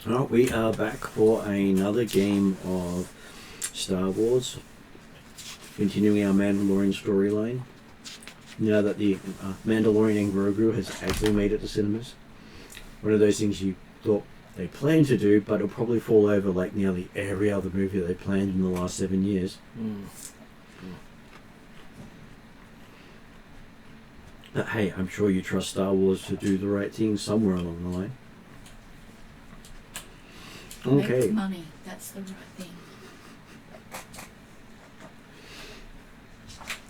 Well, we are back for another game of Star Wars, continuing our Mandalorian storyline. Now that the Mandalorian and Grogu has actually made it to cinemas, one of those things you thought they planned to do, but it'll probably fall over like nearly every other movie they planned in the last 7 years. But hey, I'm sure you trust Star Wars to do the right thing somewhere along the line. Okay. Make money, that's the right thing.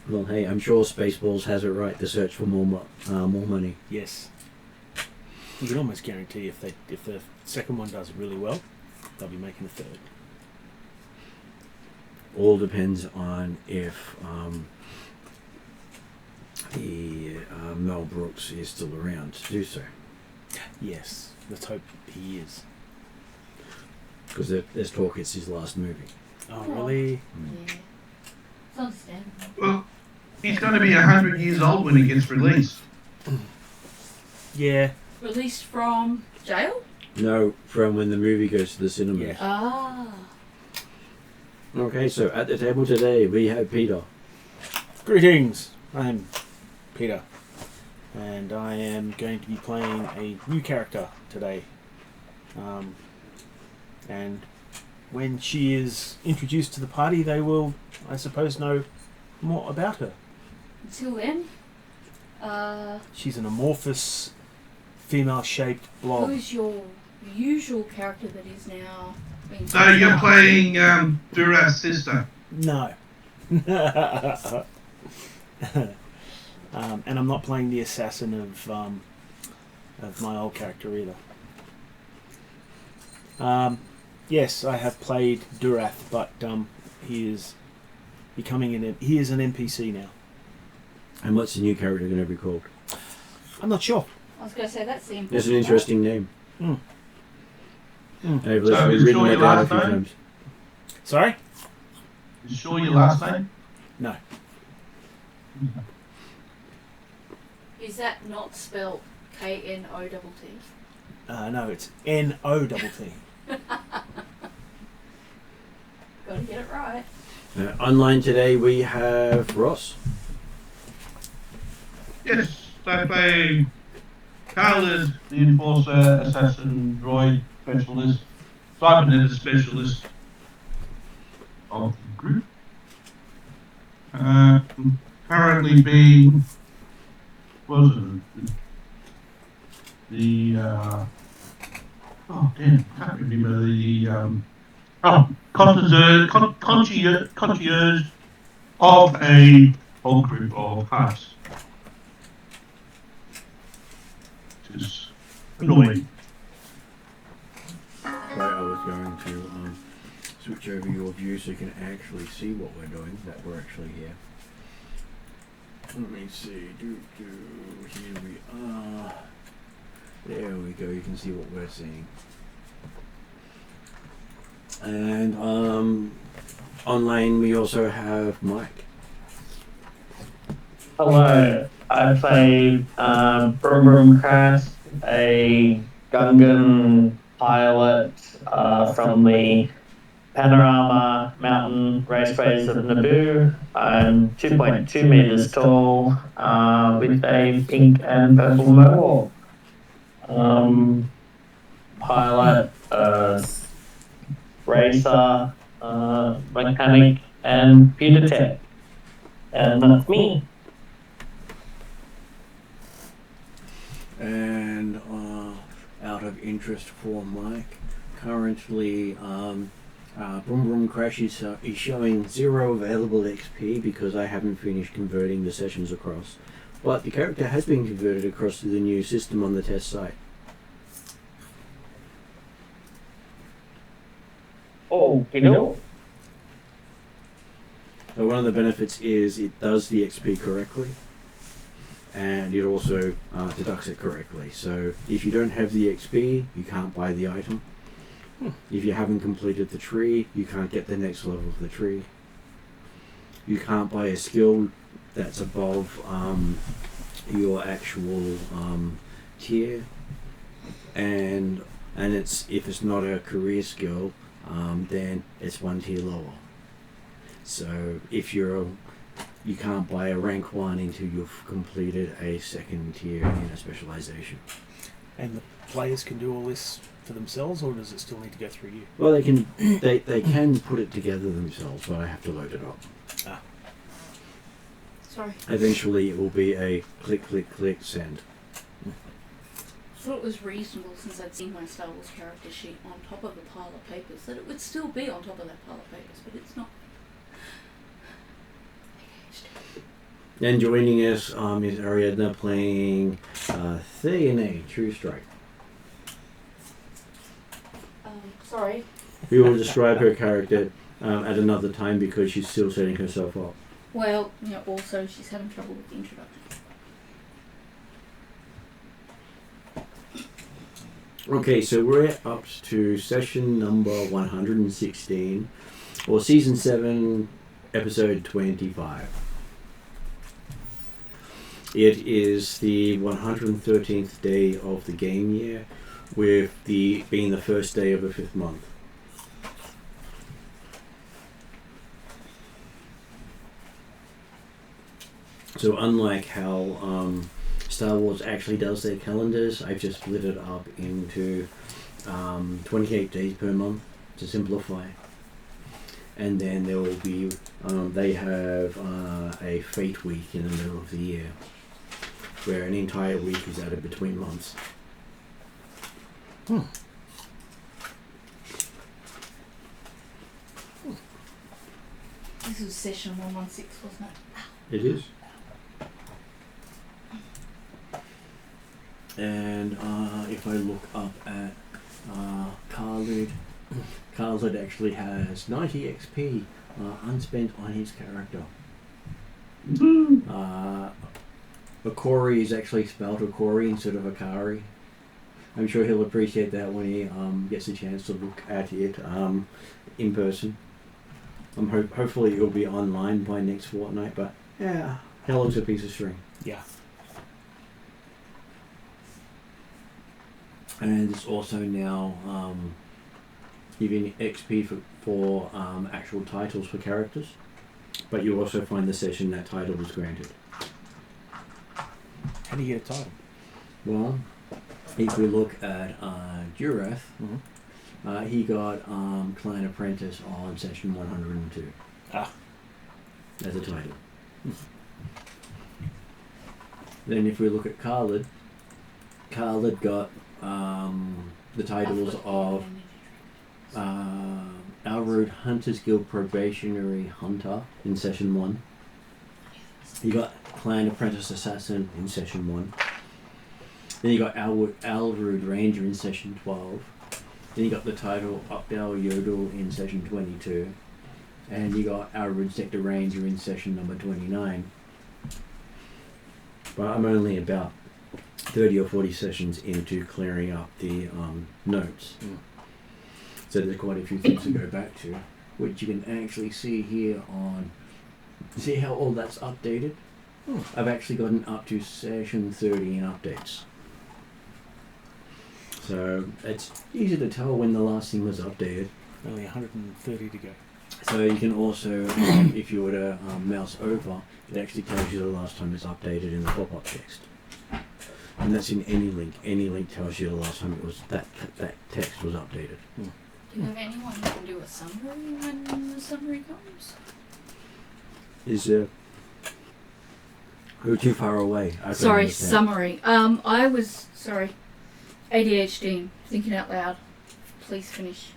Well, hey, I'm sure Spaceballs has it right to search for more money. Yes. You can almost guarantee if the second one does really well, they'll be making a third. All depends on if the Mel Brooks is still around to do so. Yes, let's hope he is. Because there's talk it's his last movie. Oh, really? Yeah. It's understandable. Well, he's going to be 100 years old when he gets released. Yeah. Released from jail? No, from when the movie goes to the cinemas. Yeah. Ah. Okay, so at the table today we have Peter. Greetings. I'm Peter, and I am going to be playing a new character today. And when she is introduced to the party, they will, I suppose, know more about her. Until then, She's an amorphous, female-shaped blob. who's your usual character that is now being... So you're playing Dura's sister. No. And I'm not playing the assassin of my old character either. Yes, I have played Durath, but he is becoming he is an NPC now. And what's the new character going to be called? I'm not sure. I was going to say, that's the important It's an part. interesting name. Mm. Mm. I've So literally is written Joy that down a last few name? times. Sorry? You sure your last name? No. Is that not spelled K-N-O-T-T? No, it's N-O-T-T. Gotta get it right. Online today we have Ross. Yes, I play Carl, the Enforcer, Assassin, Droid, Specialist, Cybernetic Specialist of the group. Currently being, what was it? The, oh damn, I can't remember the, concierge of a whole group of hearts. Which is annoying. Right, I was going to switch over your view so you can actually see what we're doing, that we're actually here. Let me see. Here we are. There we go. You can see what we're seeing. And online we also have Mike. Hello, I play Brum Brum Crass, a Gungan pilot from the Panorama Mountain Raceways of Naboo. I'm 2.2 meters tall with a pink and purple mohawk. Pilot, racer, mechanic, and computer tech. And that's me. And out of interest for Mike, currently Brum Brum Crash is showing 0 available XP because I haven't finished converting the sessions across. But the character has been converted across to the new system on the test site. Oh, you know? So one of the benefits is it does the XP correctly, and it also deducts it correctly. So if you don't have the XP, you can't buy the item. If you haven't completed the tree, you can't get the next level of the tree. You can't buy a skill that's above your actual tier. And and if it's not a career skill, then it's one tier lower. So if you can't buy a rank 1 until you've completed a second tier in a specialization. And the players can do all this for themselves, or does it still need to go through you? Well, they can put it together themselves, but I have to load it up. Ah. Sorry. Eventually, it will be a click, click, click, send. I thought it was reasonable, since I'd seen my Star Wars character sheet on top of the pile of papers, that it would still be on top of that pile of papers, but it's not. And joining us is Ariadna playing Theone, True Strike. Sorry. We will describe her character at another time because she's still setting herself up. Well, also she's having trouble with the introduction. Okay, so we're up to session number 116, or season 7, episode 25. It is the 113th day of the game year, with being the first day of the 5th month. So unlike how Star Wars actually does their calendars, I've just split it up into 28 days per month to simplify. And then there will be, they have a fate week in the middle of the year, where an entire week is added between months. This was session 116, wasn't it? It is. And if I look up at Khalid actually has 90 XP unspent on his character. Akori is actually spelled Akori instead of Akari. I'm sure he'll appreciate that when he gets a chance to look at it in person. Hopefully it'll be online by next fortnight, but yeah, how long's a piece of string? Yeah. And it's also now giving XP for actual titles for characters, but you also find the session that title was granted. How do you get a title? Well, if we look at Durath, he got Clan Apprentice on session 102. Ah. As a title. Then if we look at Khalid got the titles of Elrood Hunters Guild Probationary Hunter in session 1. You got Clan Apprentice Assassin in session 1. Then you got Elrood Ranger in session 12. Then you got the title Updale Yodel in session 22. And you got Elrood Sector Ranger in session number 29. But I'm only about 30 or 40 sessions into clearing up the notes. So there's quite a few things to go back to, which you can actually see here on... See how all that's updated? I've actually gotten up to session 30 in updates. So it's easy to tell when the last thing was updated. Only 130 to go. So you can also, if you were to mouse over, it actually tells you the last time it's updated in the pop-up text. And that's in any link. Any link tells you the last time it was that text was updated. Do you have anyone who can do a summary when the summary comes? Is we're too far away. Sorry, summary. I was ADHD, thinking out loud. Please finish.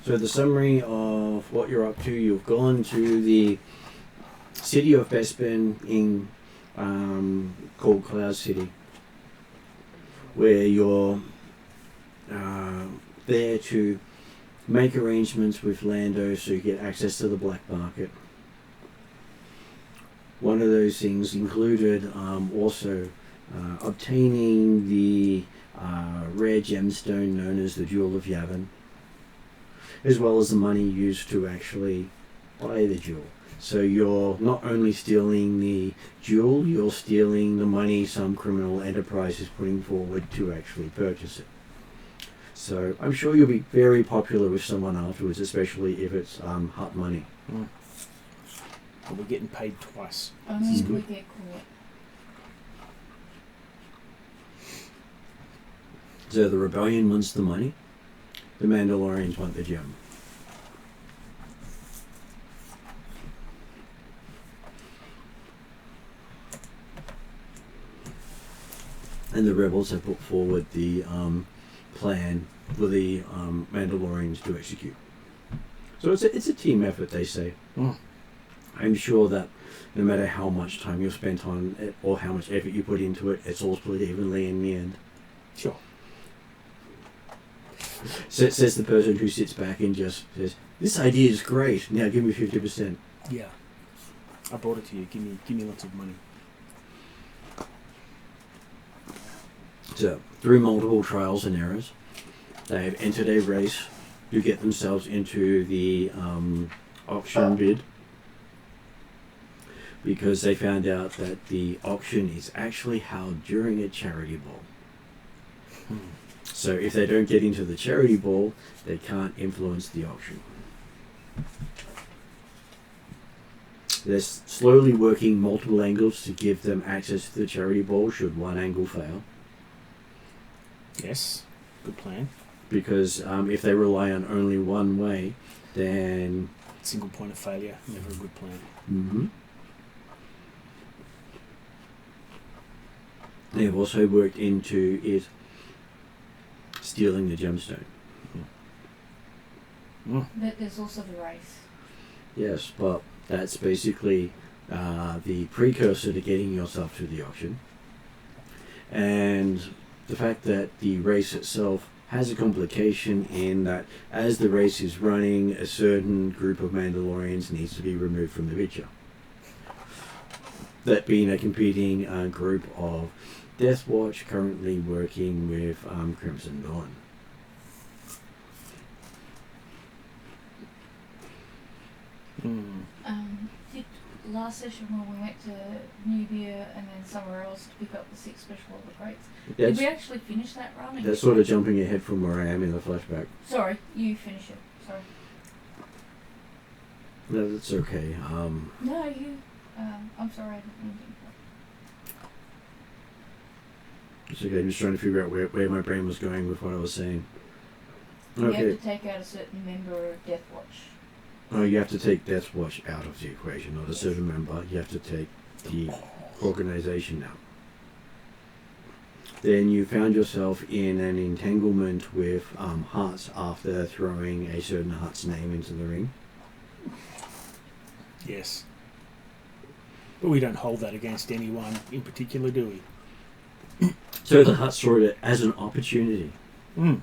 So the summary of what you're up to, you've gone to the city of Bespin in called Cloud City, where you're there to make arrangements with Lando so you get access to the black market. One of those things included also obtaining the rare gemstone known as the Jewel of Yavin, as well as the money used to actually buy the jewel. So you're not only stealing the jewel, you're stealing the money some criminal enterprise is putting forward to actually purchase it. So I'm sure you'll be very popular with someone afterwards, especially if it's hot money. Mm. But we're getting paid twice. Only is if we good. get caught. So the rebellion wants the money, the Mandalorians want the gem. And the rebels have put forward the plan for the Mandalorians to execute. So it's a team effort, they say. Mm. I'm sure that no matter how much time you've spent on it or how much effort you put into it, it's all split evenly in the end. Sure. Says the person who sits back and just says, "This idea is great. Now give me 50%." Yeah. I brought it to you. Give me lots of money. So, through multiple trials and errors, they have entered a race to get themselves into the auction bid, because they found out that the auction is actually held during a charity ball. So if they don't get into the charity ball, they can't influence the auction. They're slowly working multiple angles to give them access to the charity ball should one angle fail. Yes. Good plan. Because if they rely on only one way, then... Single point of failure. Never a good plan. Mm-hmm. They've also worked into it stealing the gemstone. Mm. But there's also the race. Yes, but that's basically the precursor to getting yourself to the auction. And the fact that the race itself has a complication in that as the race is running, a certain group of Mandalorians needs to be removed from the picture. That being a competing group of Death Watch currently working with Crimson Dawn. Did last session when we went to Nubia and then somewhere else to pick up the 6 special order crates, did we actually finish that run? and That's get sort of back? jumping ahead from where I am in the flashback. Sorry, you finish it. Sorry. No, that's okay. No, you. I'm sorry, I didn't mean to. It's okay. I'm just trying to figure out where my brain was going with what I was saying. You have Okay. to take out a certain member of Death Watch. Oh, you have to take Death Watch out of the equation, not a certain member. You have to take the organization out. Then you found yourself in an entanglement with Hearts after throwing a certain Heart's name into the ring. Yes. But we don't hold that against anyone in particular, do we? So the Heart saw it as an opportunity. Mm.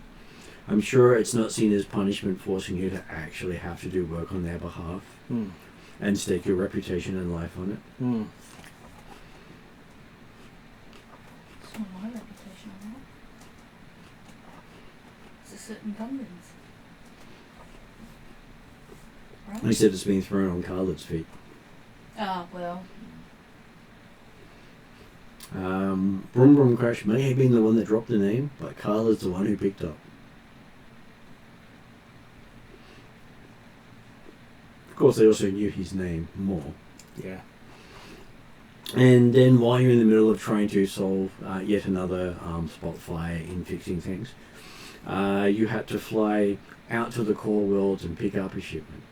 I'm sure it's not seen as punishment forcing you to actually have to do work on their behalf Mm. and stake your reputation and life on it. Mm. It's not my reputation on that. It's a certain Gungans. Right? Except it's being thrown on Khaled's feet. Ah, well. Brum Brum Crash may have been the one that dropped the name, but Khaled's the one who picked up. Of course, they also knew his name more. Yeah. And then while you're in the middle of trying to solve yet another spot fire in fixing things, you had to fly out to the core worlds and pick up a shipment.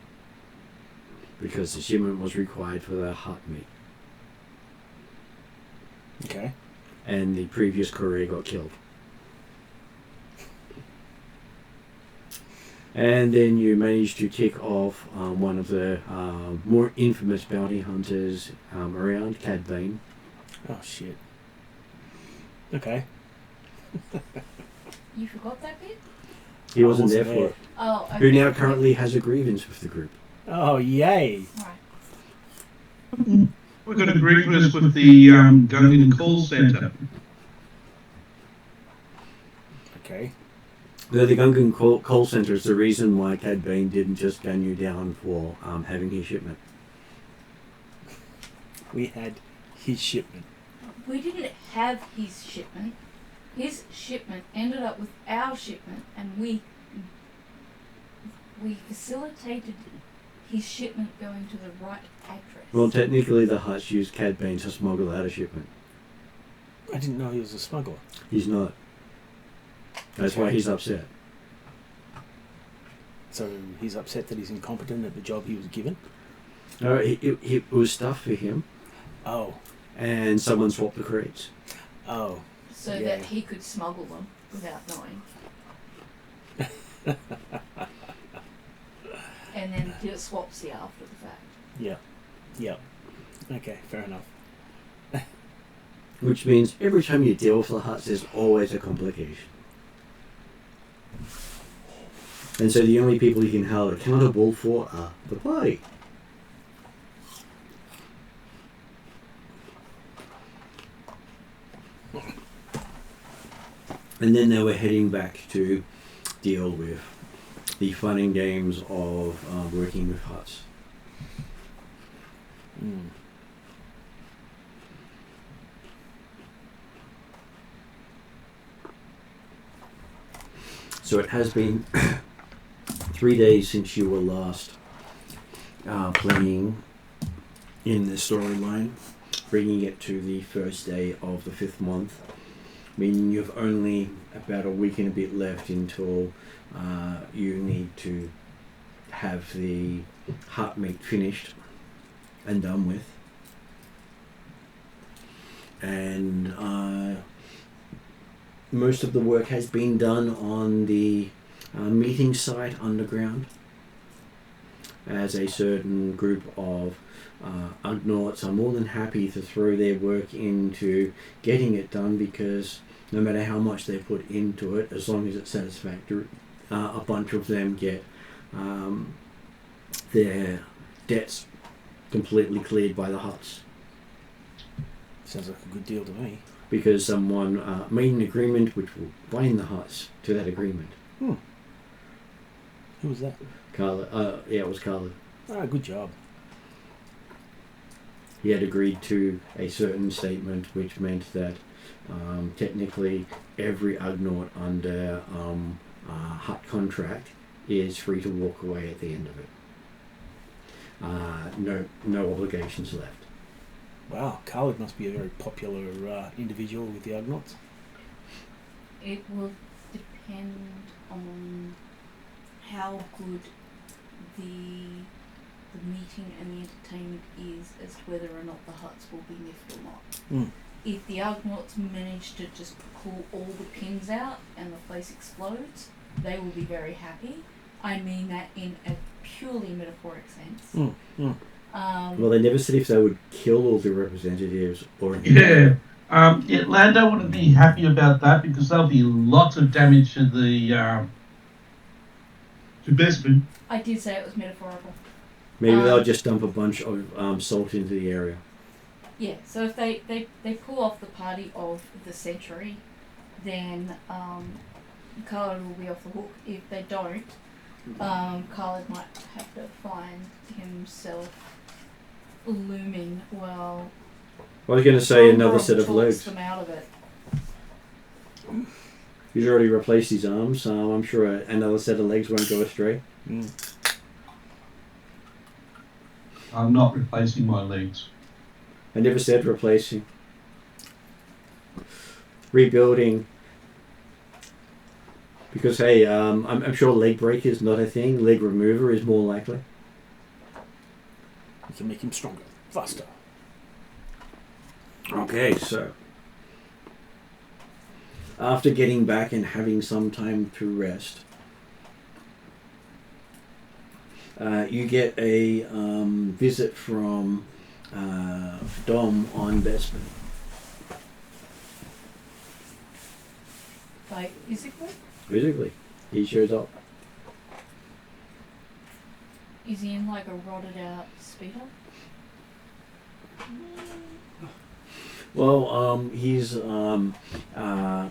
Because the shipment was required for the hut meet. Okay. And the previous courier got killed. And then you managed to tick off one of the more infamous bounty hunters around, Cad Bane. Oh, shit. Okay. You forgot that bit? He wasn't wasn't there for there. it. Oh, okay. Who now currently has a grievance with the group. Oh, yay. Right. We've got a grievance with the Gungan call centre. Okay. The Gungan call center is the reason why Cad Bane didn't just gun you down for having his shipment. We had his shipment. We didn't have his shipment. His shipment ended up with our shipment, and we facilitated his shipment going to the right address. Well, technically the Hutts used Cad Bane to smuggle out a shipment. I didn't know he was a smuggler. He's not. That's why he's upset. So he's upset that he's incompetent at the job he was given? No, it was stuff for him, Oh. and someone swapped the crates. Oh. so yeah. that he could smuggle them without knowing. And then did a swapsy after the fact. Yeah. Yeah. Okay, fair enough. Which means every time you deal with the Hutts, there's always a complication. And so the only people you can hold accountable for are the party. And then they were heading back to deal with the fun and games of working with Hutts. Mm. So it has been 3 days since you were last playing in the storyline, bringing it to the first day of the 5th month, meaning you've only about a week and a bit left until you need to have the heart meat finished and done with. And most of the work has been done on the meeting site underground, as a certain group of Ugnaughts are more than happy to throw their work into getting it done, because no matter how much they put into it, as long as it's satisfactory, a bunch of them get their debts completely cleared by the Hutts. Sounds like a good deal to me. Because someone made an agreement which will bind the Hutts to that agreement. Who was that? Carla, yeah, it was Carla. Ah, good job. He had agreed to a certain statement which meant that technically every Ugnaught under Hutt contract is free to walk away at the end of it. No obligations left. Wow, Khalid must be a very popular individual with the Ugnaughts. It will depend on how good the meeting and the entertainment is as to whether or not the Hutts will be miffed or not. If the Ugnaughts manage to just pull all the pins out and the place explodes, they will be very happy. I mean that in a purely metaphoric sense. Well, they never said if they would kill all the representatives or Yeah. Yeah, Lando wouldn't be happy about that because there'll be lots of damage to the to Bespin. I did say it was metaphorical. maybe they'll just dump a bunch of salt into the area. Yeah, so if they pull off the party of the century, then Khalid will be off the hook. If they don't, Khalid might have to find himself looming well. I was going to say another set of talks legs. them out of it. He's already replaced his arms, so I'm sure another set of legs won't go astray. I'm not replacing my legs. I never said replacing. Rebuilding. Because, hey, I'm sure leg break is not a thing. Leg remover is more likely. We can make him stronger, faster. Okay, so after getting back and having some time to rest, you get a visit from Dom on Bespin. Like, physically? Physically, he shows up. Is he in like a rotted out speeder? Well, his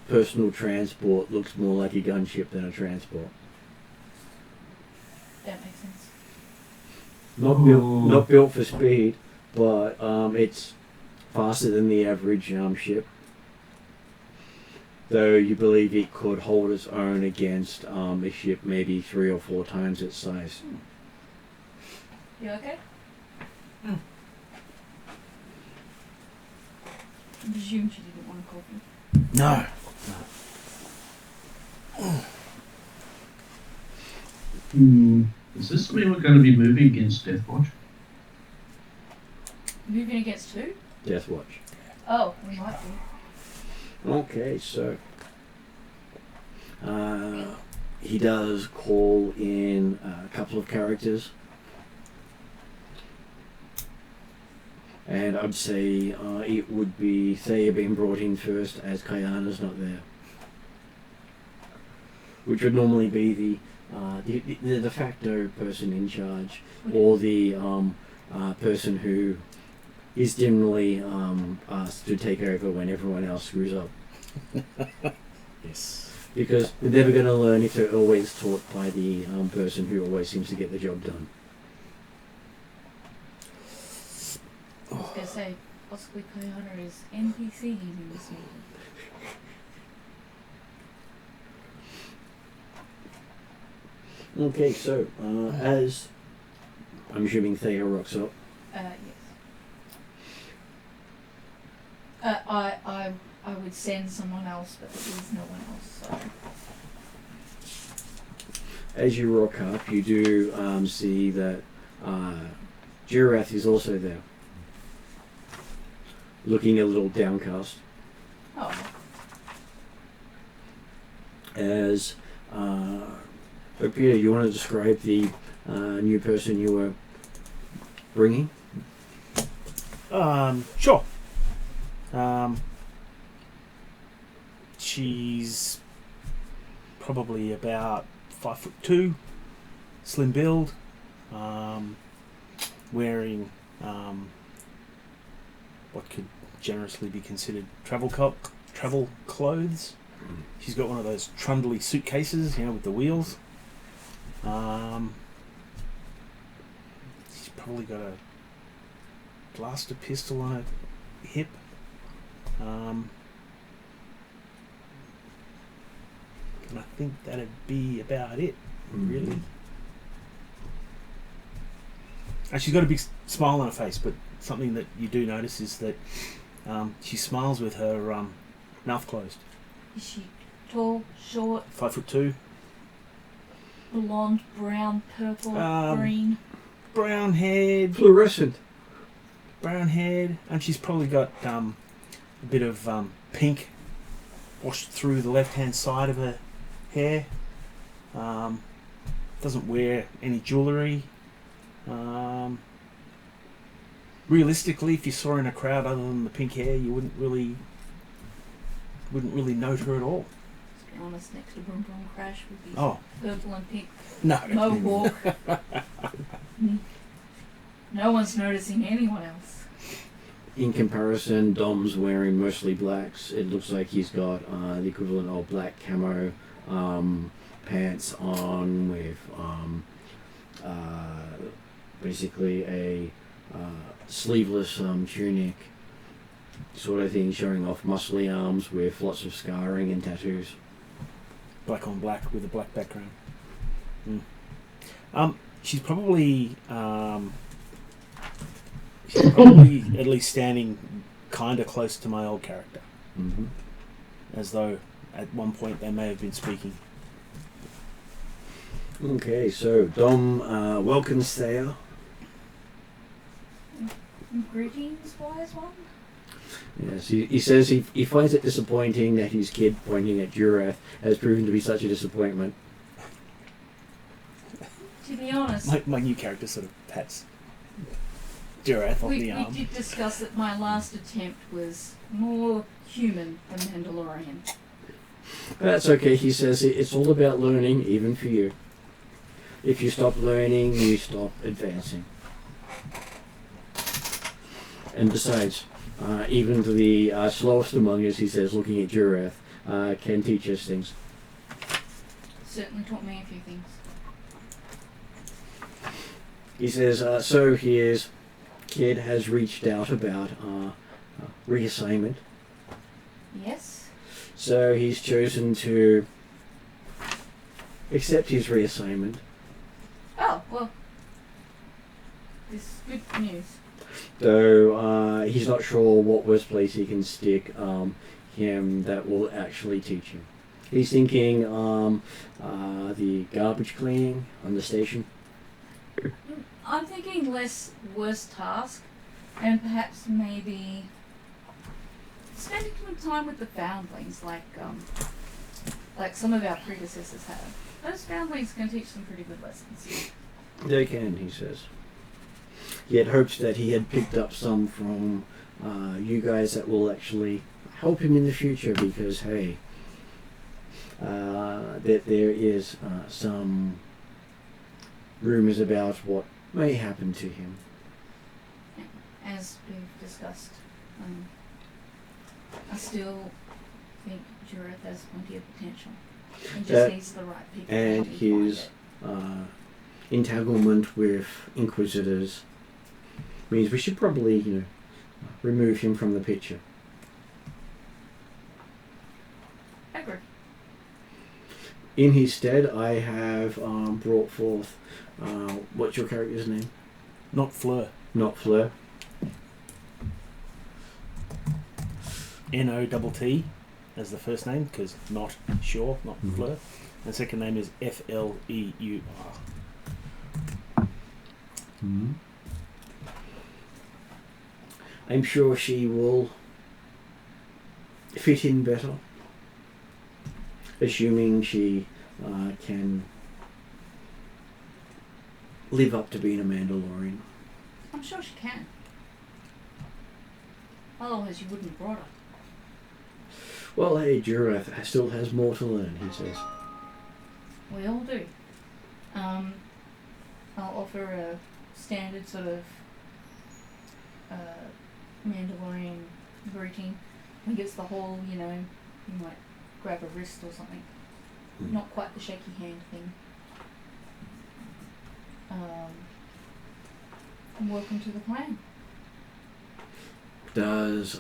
personal transport looks more like a gunship than a transport. That makes sense. Not built for speed, but it's faster than the average ship. Though you believe it could hold its own against a ship maybe 3 or 4 times its size. You okay? Mm. I presume she didn't want a coffee. No. Is this where we're going to be moving against Deathwatch? Moving against who? Death Watch. Oh, we might be. Okay, so he does call in a couple of characters, and I'd say it would be Thea being brought in first, as Kayana's not there, which would normally be the de facto person in charge, or the person who is generally asked to take over when everyone else screws up. Yes. Because they're never going to learn if they're always taught by the person who always seems to get the job done. I was going to say, possibly Kayana is NPC in this movie. Okay, so as I'm assuming Thea rocks up. Yes. I would send someone else, but there is no one else, so... As you rock up, you do see that Jirath is also there, looking a little downcast. Oh, As Peter, you want to describe the new person you were bringing? Sure. She's probably about 5'2", slim build, wearing what could generously be considered travel clothes. She's got one of those trundly suitcases, with the wheels. She's probably got a blaster pistol on her hip. And I think that'd be about it, really. And she's got a big smile on her face, but something that you do notice is that she smiles with her mouth closed. is she tall, short, 5'2", blonde, brown, purple, green? brown haired, Fluorescent. and she's probably got a bit of pink washed through the left-hand side of her hair. Doesn't wear any jewellery. Realistically, if you saw her in a crowd other than the pink hair, you wouldn't really note her at all. To be honest, next to Boom Boom Crash would be Oh purple and pink no! mohawk. No one's noticing anyone else. In comparison, Dom's wearing mostly blacks. It looks like he's got the equivalent of black camo pants on with basically a sleeveless tunic sort of thing, showing off muscly arms with lots of scarring and tattoos. Black on black with a black background. She's probably at least standing kind of close to my old character, as though at one point they may have been speaking. Okay, so Dom welcomes Thea. Greetings, wise one. Yes, he says he finds it disappointing that his kid pointing at Jirath has proven to be such a disappointment. To be honest, My new character sort of pats Jirath on the arm. we did discuss that my last attempt was more human than Mandalorian. That's okay, he says it's all about learning, even for you. If you stop learning, you stop advancing. And besides, even the slowest among us, he says, looking at Jirath, can teach us things. Certainly taught me a few things. He says, so here's kid has reached out about reassignment. Yes. So he's chosen to accept his reassignment. Oh, well. This is good news. Though he's not sure what worst place he can stick him that will actually teach him. He's thinking the garbage cleaning on the station. I'm thinking less worse task, and perhaps maybe spending some time with the foundlings, like some of our predecessors have. Those foundlings can teach some pretty good lessons. They can, he says. He had hopes that he had picked up some from you guys that will actually help him in the future, because hey, that there is some rumors about what may happen to him. As we've discussed, I still think Jureth has plenty of potential. And just needs the right people. And his entanglement with Inquisitors means we should probably, remove him from the picture. Agree. In his stead, I have brought forth, what's your character's name? Not Fleur. Not Fleur. N-O-T-T as the first name, because not sure, not Fleur. And the second name is F-L-E-U-R. Mm-hmm. I'm sure she will fit in better, assuming she can live up to being a Mandalorian. I'm sure she can. Otherwise you wouldn't have brought her. Well, hey, Jureth still has more to learn, he says. We all do. I'll offer a standard sort of Mandalorian greeting. I think it's the whole, you might grab a wrist or something. Not quite the shaky hand thing. And welcome to the clan. Does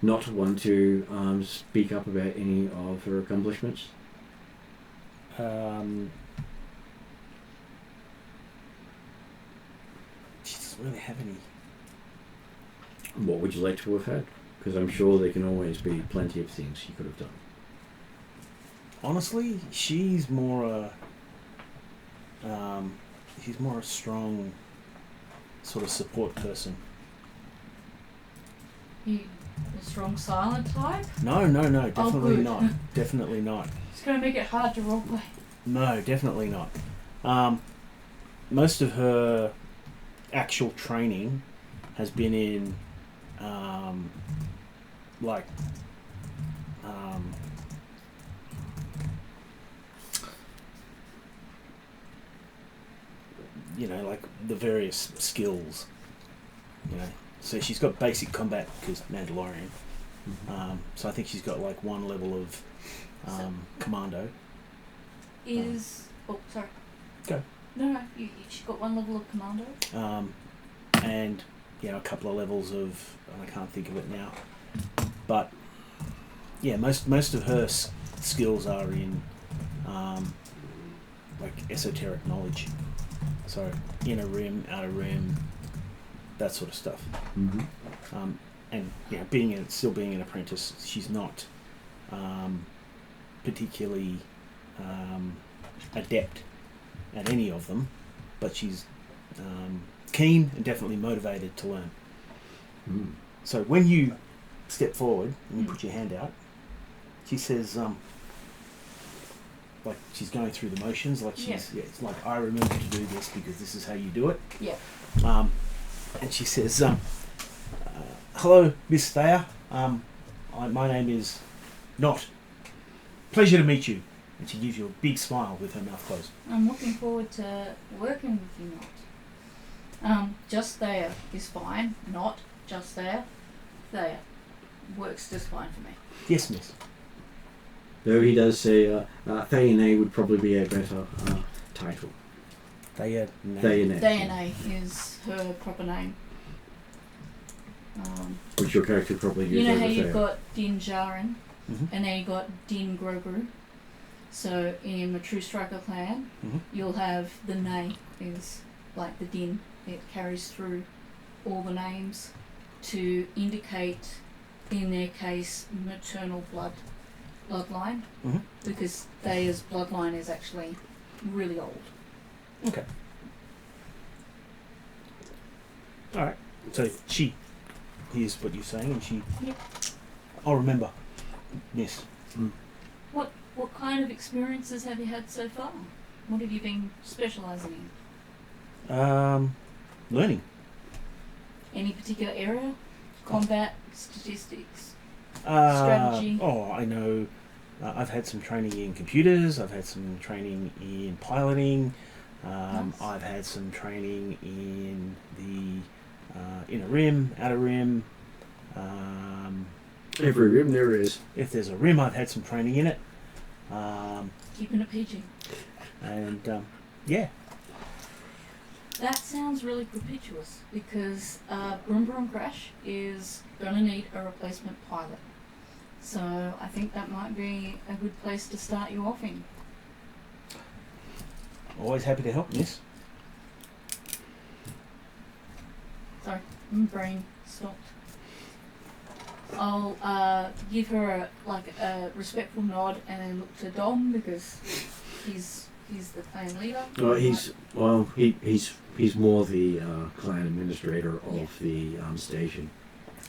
not want to speak up about any of her accomplishments? She doesn't really have any. What would you like to have had? Because I'm sure there can always be plenty of things you could have done. Honestly, she's more a strong sort of support person. You a strong silent type? No, definitely good. not. Definitely not. It's going to make it hard to roleplay. No, definitely not. Most of her actual training has been in, like the various skills. So she's got basic combat because Mandalorian. So I think she's got like one level of commando. Sorry. Go. No, she's got one level of commando. And a couple of levels of, I can't think of it now, but yeah, most of her skills are in like esoteric knowledge. So inner rim, outer rim, that sort of stuff. And still being an apprentice, she's not particularly adept at any of them, but she's keen and definitely motivated to learn. So when you step forward and you put your hand out, she says, like she's going through the motions, like it's like, I remember to do this because this is how you do it. Yeah. And she says, hello, Miss Thayer. My name is Not. Pleasure to meet you. And she gives you a big smile with her mouth closed. I'm looking forward to working with you, Not. Just there is fine. Not just there. There works just fine for me. Yes, miss. Though he does say Thayane would probably be a better title. Thayane. Dayane is her proper name. Which your character probably You used know over how you've there. got Din Djarin, Mhm. and now you've got Din Grogu. So in the True Striker clan, Mhm. you'll have the name is like the Din. It carries through all the names to indicate, in their case, maternal bloodline, Mhm. because Thea's bloodline is actually really old. Okay. All right. So she hears what you're saying, and she. Yep. I'll remember. Yes. What kind of experiences have you had so far? What have you been specialising in? Learning. Any particular area? Combat, statistics? Uh, Strategy. Oh, I know. I've had some training in computers. I've had some training in piloting. Nice. I've had some training in the inner rim, outer rim. Every rim there is. If there's a rim, I've had some training in it. Keeping it PG. And yeah. That sounds really propitious because Broom Broom Crash is going to need a replacement pilot. So I think that might be a good place to start you off in. Always happy to help, miss. Sorry, my brain stopped. I'll give her a respectful nod and then look to Dom because he's the clan leader. He's more the clan administrator of Yeah. the station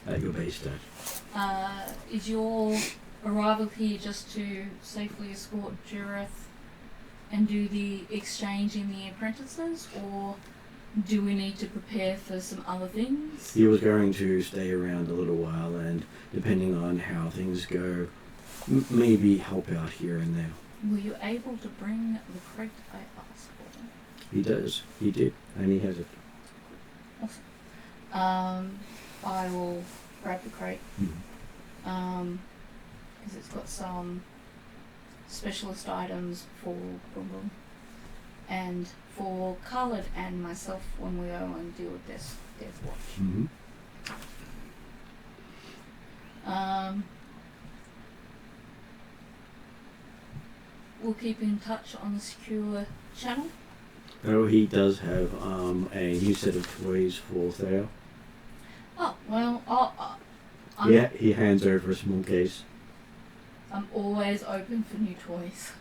that you're based at. Is your arrival here just to safely escort Jareth and do the exchange in the apprentices, or do we need to prepare for some other things? He was going to stay around a little while, and depending on how things go, maybe help out here and there. Were you able to bring the crate I asked for? He does. He did, and he has it. I will grab the crate Mhm. because it's got some specialist items for Boom Boom and for Khalid and myself when we go and deal with this Death Watch. Mhm. We'll keep in touch on the secure channel. Oh, he does have a new set of toys for Theo. Oh, well, Yeah, he hands over a small case. I'm always open for new toys.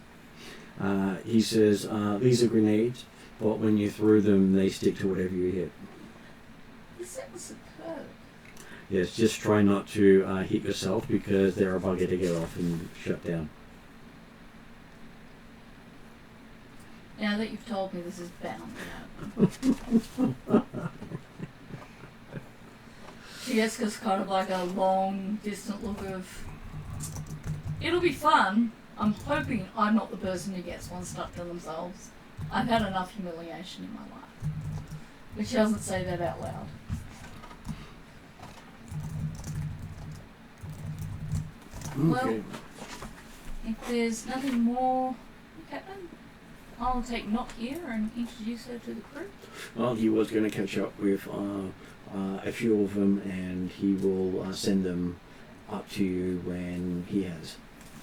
He says, these are grenades, but when you throw them, they stick to whatever you hit. This sounds superb. Yes, just try not to hit yourself because they're a bugger to get off and shut down. Now that you've told me this is bound to happen. Jessica's kind of like a long, distant look of, it'll be fun. I'm hoping I'm not the person who gets one stuck to themselves. I've had enough humiliation in my life. But she doesn't say that out loud. Okay. If there's nothing more, Captain, I'll take Not here and introduce her to the crew. Well, he was going to catch up with a few of them, and he will send them up to you when he has.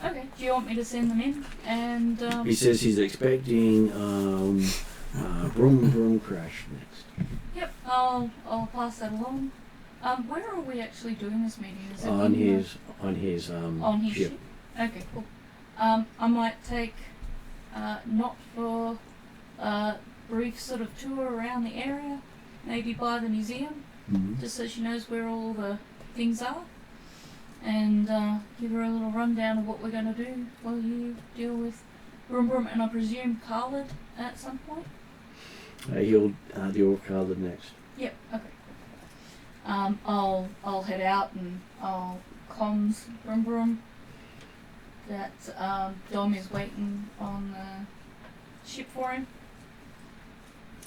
Okay, do you want me to send them in? And He says he's expecting Broom Broom Crash next. Yep, I'll pass that along. Where are we actually doing this meeting? Is it On in his on his ship. ship? Okay, cool. I might take Not for a brief sort of tour around the area, maybe by the museum, Mhm. just so she knows where all the things are, and give her a little rundown of what we're going to do while you deal with Broom Broom and I presume Khalid at some point. He'll deal with Khalid next. Yep. Okay. I'll head out and I'll comms Broom Broom that Dom is waiting on the ship for him,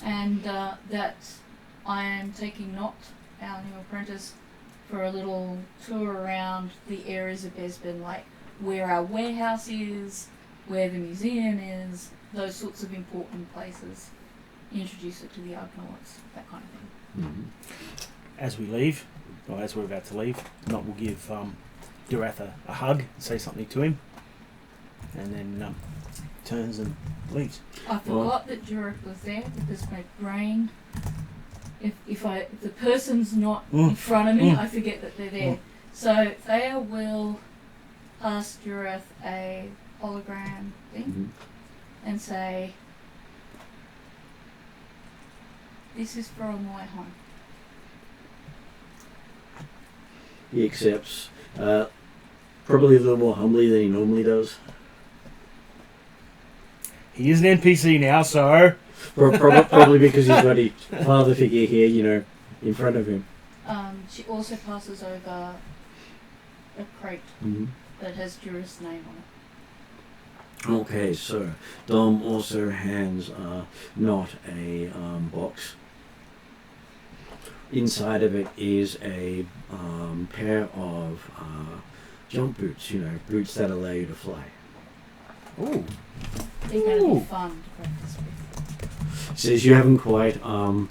and that I am taking Not, our new apprentice, for a little tour around the areas of Brisbane, like where our warehouse is, where the museum is, those sorts of important places. Introduce it to the Argonauts, that kind of thing. Mhm. As we leave, Well, as we're about to leave, Not will give Durath a hug and say something to him, and then turns and leaves. I forgot that Jurek was there because my brain, if the person's not in front of me, I forget that they're there. So Thea will pass Jurek a hologram thing and say, "This is for on the way home." He accepts, probably a little more humbly than he normally does. He is an NPC now, so... Probably because he's got a father figure here, you know, in front of him. She also passes over a crate that has Juris' name on it. Okay, so Dom also hands Not a box. Inside of it is a pair of jump boots, you know, boots that allow you to fly. Ooh. They're going to be fun to practice with. Says you haven't quite gotten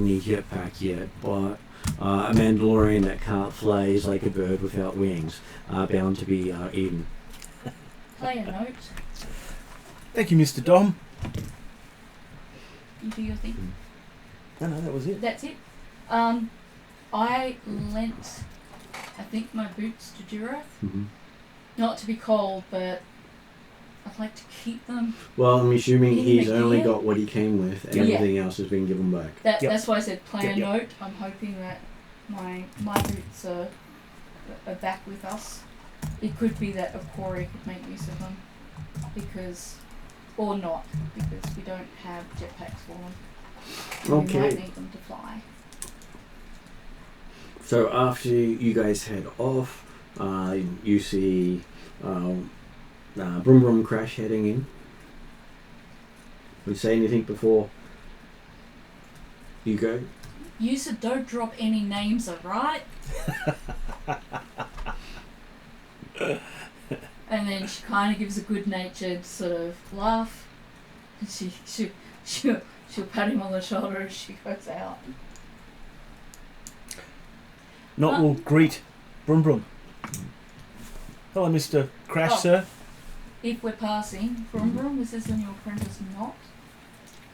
the jetpack yet, but a Mandalorian that can't fly is like a bird without wings, bound to be eaten. Play a note. Thank you, Mr. Dom. You do your thing. No, that was it. That's it. I lent, I think, my boots to Jurath. Not to be cold, but I'd like to keep them. Well, I'm assuming In he's the only gear? got what he came with, and everything else has been given back. That's why I said play a Yep. note. I'm hoping that my boots are back with us. It could be that Akori could make use of them, or not, because we don't have jetpacks for them. We Okay. might need them to fly. So after you guys head off, you see Brum Brum Crash heading in. Would you say anything before you go? You said don't drop any names, alright? And then she kind of gives a good-natured sort of laugh. And she'll pat him on the shoulder as she goes out. Not will greet Brum Brum. Hello, Mr. Crash, Oh. sir. If we're passing, Brum Brum, this is on your apprentice not.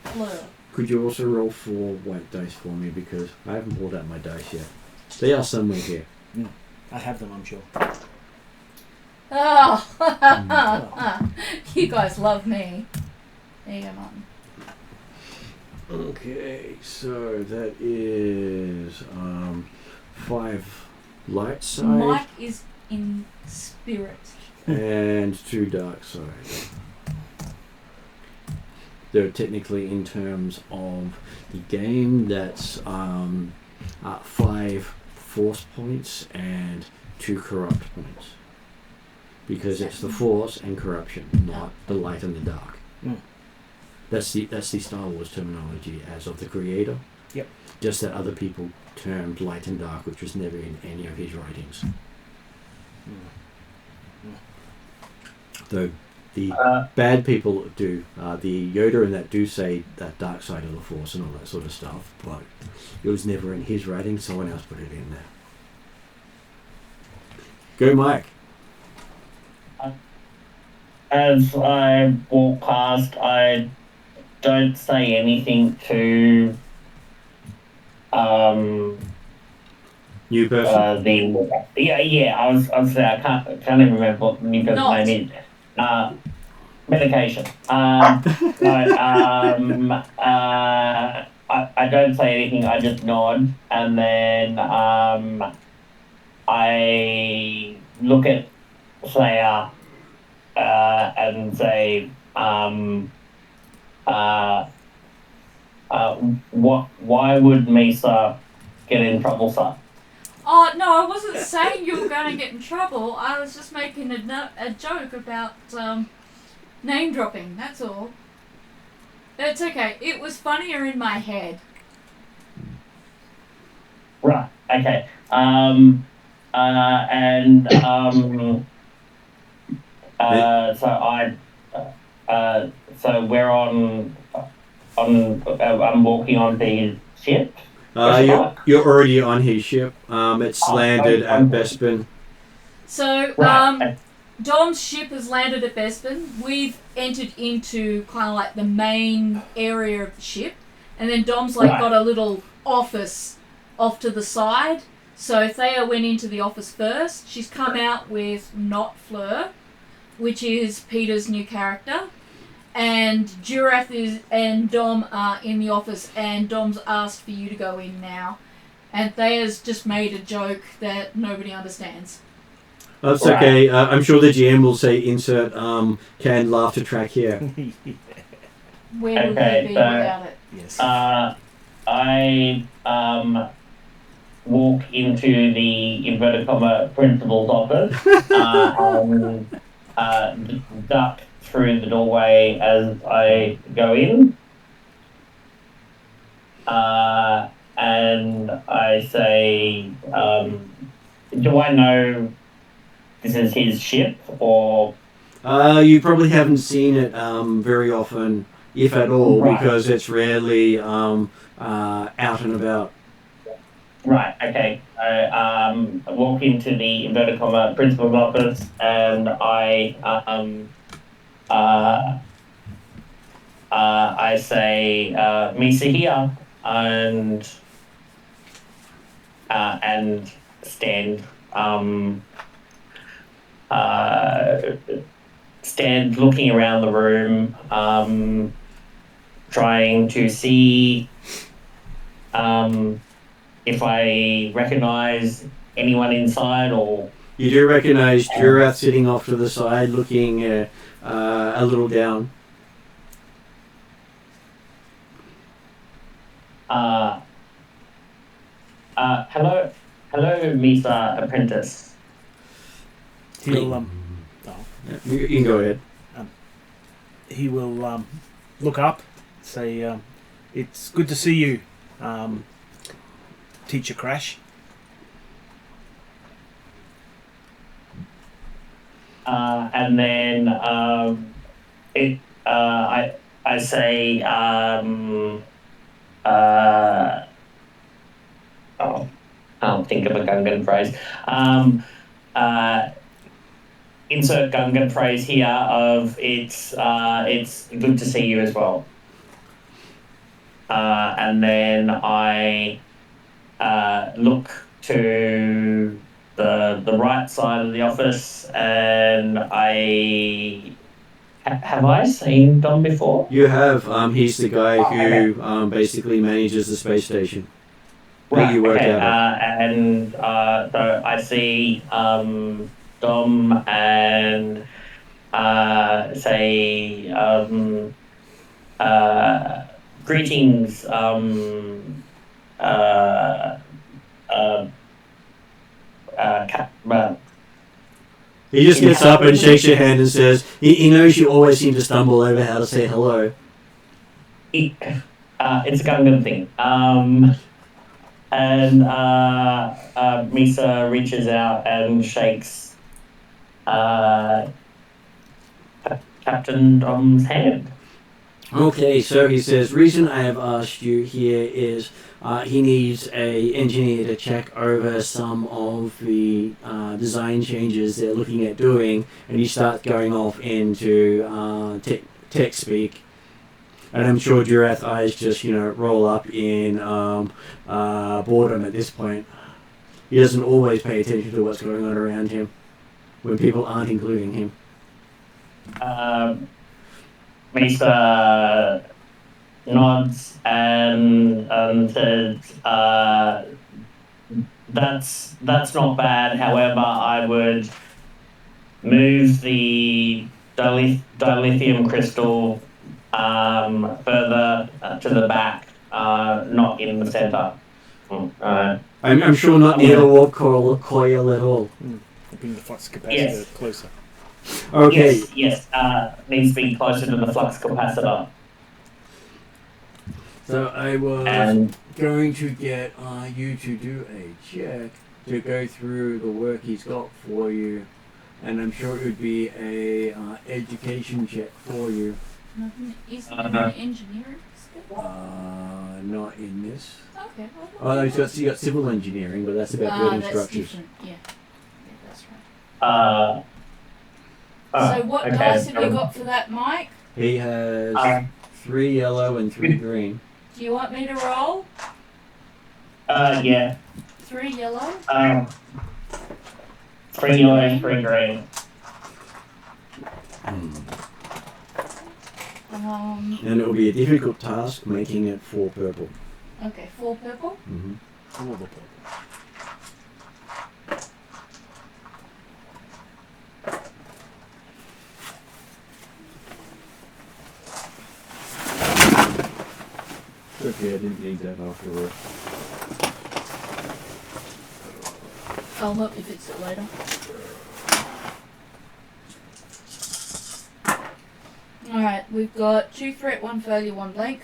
Fleur. Could you also roll 4 white dice for me, because I haven't pulled out my dice yet. They are somewhere here. I have them, I'm sure. Oh, you guys love me. There you go, Martin. Okay, so that is 5 light side Mike is in spirit. and 2 dark side. Though technically, in terms of the game, that's 5 force points and 2 corrupt points. Because it's the force and corruption, not the light and the dark. That's the Star Wars terminology as of the creator. Yep. Just that other people termed light and dark, which was never in any of his writings. Though the bad people do, the Yoda and that do say that dark side of the force and all that sort of stuff, but it was never in his writing. Someone else put it in there. Go, Mike. As I walk past, I don't say anything to New person. I was there. I can't even remember what the new person's name is. Medication. I don't say anything. I just nod, and then I look at Slayer and say, why would Misa get in trouble, sir? Oh, no, I wasn't saying you were going to get in trouble. I was just making a joke about name dropping, that's all. It's okay. It was funnier in my head. Right, okay. So we're on I'm walking on the ship. You're already on his ship. It's landed at Bespin. So, Right. Dom's ship has landed at Bespin. We've entered into kind of like the main area of the ship, and then Dom's like Right. got a little office off to the side. So Thea went into the office first. She's come out with Not Fleur, which is Peter's new character, and Durath and Dom are in the office, and Dom's asked for you to go in now, and Thea's just made a joke that nobody understands. That's Right. okay. I'm sure the GM will say insert canned laughter track here. Where would Okay, he be so- without it? Yes. I walk into the inverted comma principal's office and duck through the doorway as I go in. And I say, do I know this is his ship or? You probably haven't seen it very often, if at all, Right. because it's rarely out and about. Right, okay. I walk into the inverted comma principal's office and I say, Misa here, and stand stand looking around the room, trying to see if I recognize anyone inside or. You do recognize Durath sitting off to the side, looking a little down. Hello, Misa Apprentice. He'll Yeah, you can go ahead. he will look up, say, "It's good to see you, Teacher Crash." And then I say, I can't think of a Gungan phrase. Insert Gungan phrase here of it's good to see you as well. And then I look to the right side of the office, and have I seen Dom before? You have. He's the guy who basically manages the space station. That you work okay. out of. And so I see Dom and say greetings. He just gets up and shakes your hand and says, he knows you always seem to stumble over how to say hello. It's a Gungan thing. And Misa reaches out and shakes Captain Dom's hand. Okay, so he says, reason I have asked you here is he needs a engineer to check over some of the design changes they're looking at doing, and he starts going off into tech speak. And I'm sure Durath eyes just, roll up in boredom at this point. He doesn't always pay attention to what's going on around him when people aren't including him. Misa nods and says, "That's not bad. However, I would move the dilithium crystal further to the back, not in the center." I'm sure not near the warp coil at all. Bring the flux capacitor Yes. closer. Okay. Yes. Needs to be closer to the flux capacitor. So I was And going to get you to do a check to go through the work he's got for you, and I'm sure it would be a education check for you. Is there an engineering skill? not in this. Okay. Oh, no, you got civil engineering, but that's about building that's structures. different. Yeah, that's right. So what okay. dice have you got for that, Mike? He has 3 yellow and 3 green. Do you want me to roll? Yeah. 3 yellow. 3 yellow, 3 green. And it will be a difficult task making it 4 purple. Okay, 4 purple. Mm-hmm. All the purple. Okay, I didn't need that after all. I'll help you fix it later. Alright, we've got 2 threat, 1 failure, 1 blank.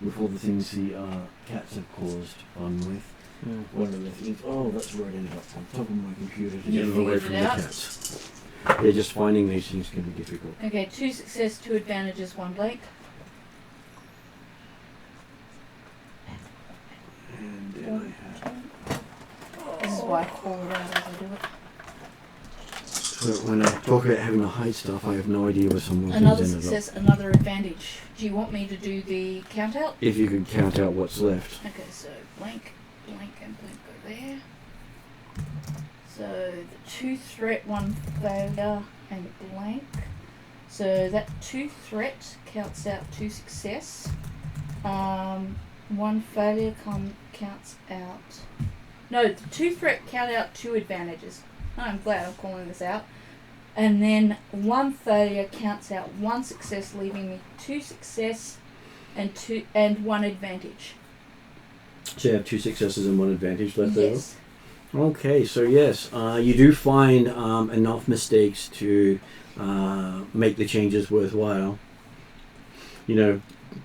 With all the things the cats have caused fun with. One of the things, that's where it ended up on top of my computer to You get it away figured from it the out? cats. Yeah, just finding these things can be difficult. Okay, 2 success, 2 advantages, 1 blank. And then I have... This is why I call it out as I do it. So when I talk about having to hide stuff, I have no idea where some of things Another ended success, another advantage. Do you want me to do the count out? up. If you could count out what's left. Okay, so blank, blank, and blank go there. So the 2 threat, 1 failure, and blank. So that 2 threat counts out 2 success. 1 failure counts out. No, the 2 threat count out 2 advantages. I'm glad I'm calling this out. And then 1 failure counts out 1 success, leaving me 2 success and 1 advantage. So you have 2 successes and 1 advantage left Yes. over? Okay, so yes, you do find enough mistakes to make the changes worthwhile. You know,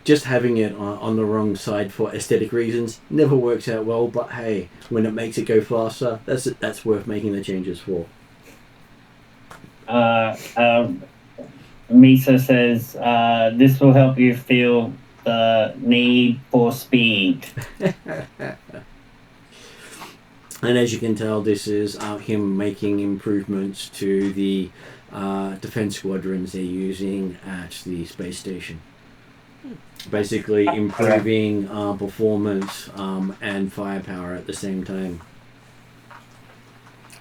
just having it on the wrong side for aesthetic reasons never works out well, but hey, when it makes it go faster, that's worth making the changes for. Misa says, this will help you feel the need for speed. And as you can tell, this is him making improvements to the defense squadrons they're using at the space station. Basically improving performance and firepower at the same time.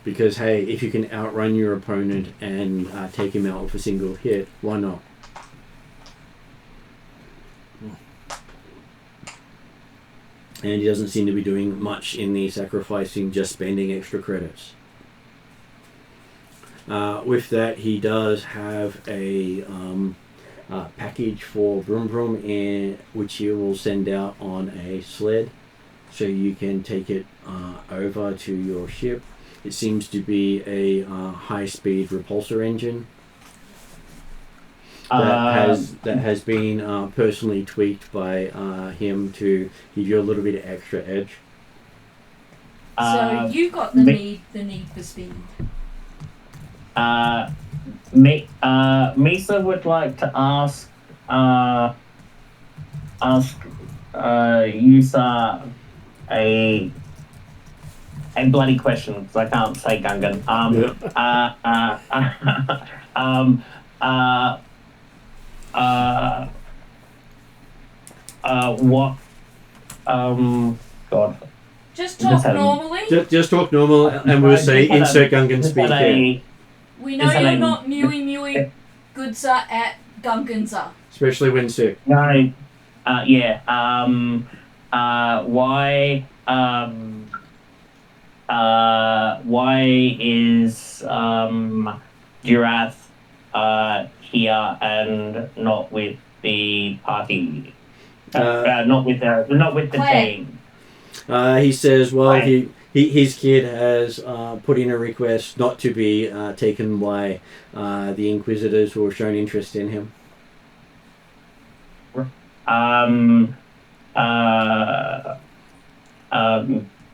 Because hey, if you can outrun your opponent and take him out with a single hit, why not? And he doesn't seem to be doing much in the sacrificing, just spending extra credits. With that, he does have a package for Vroom Vroom, which he will send out on a sled, so you can take it over to your ship. It seems to be a high-speed repulsor engine that has been personally tweaked by him to give you a little bit of extra edge. So you got the need for speed. Misa would like to ask Yusa a bloody question, because I can't say Gungan. What? God. Just talk normally. Just talk normal, and we'll say insert Gungan speak here. We know you're not Mewy Goodsa at Gungansa. Especially when sick. No. Yeah. Why is Durath here and not with the party? Not with the team. He says, well, his kid has put in a request not to be taken by the Inquisitors who have shown interest in him.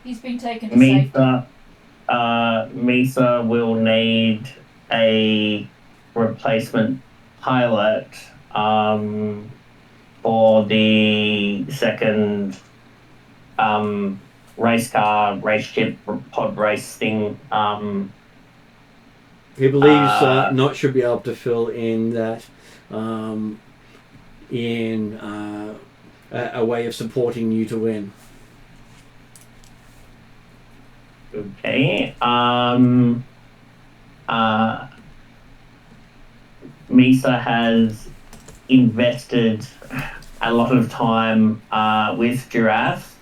He's been taken to safety. Misa will need a replacement pilot for the second race car, race ship, pod race thing. He believes Not should be able to fill in that in a way of supporting you to win. Okay. Misa has invested a lot of time with Giraffe.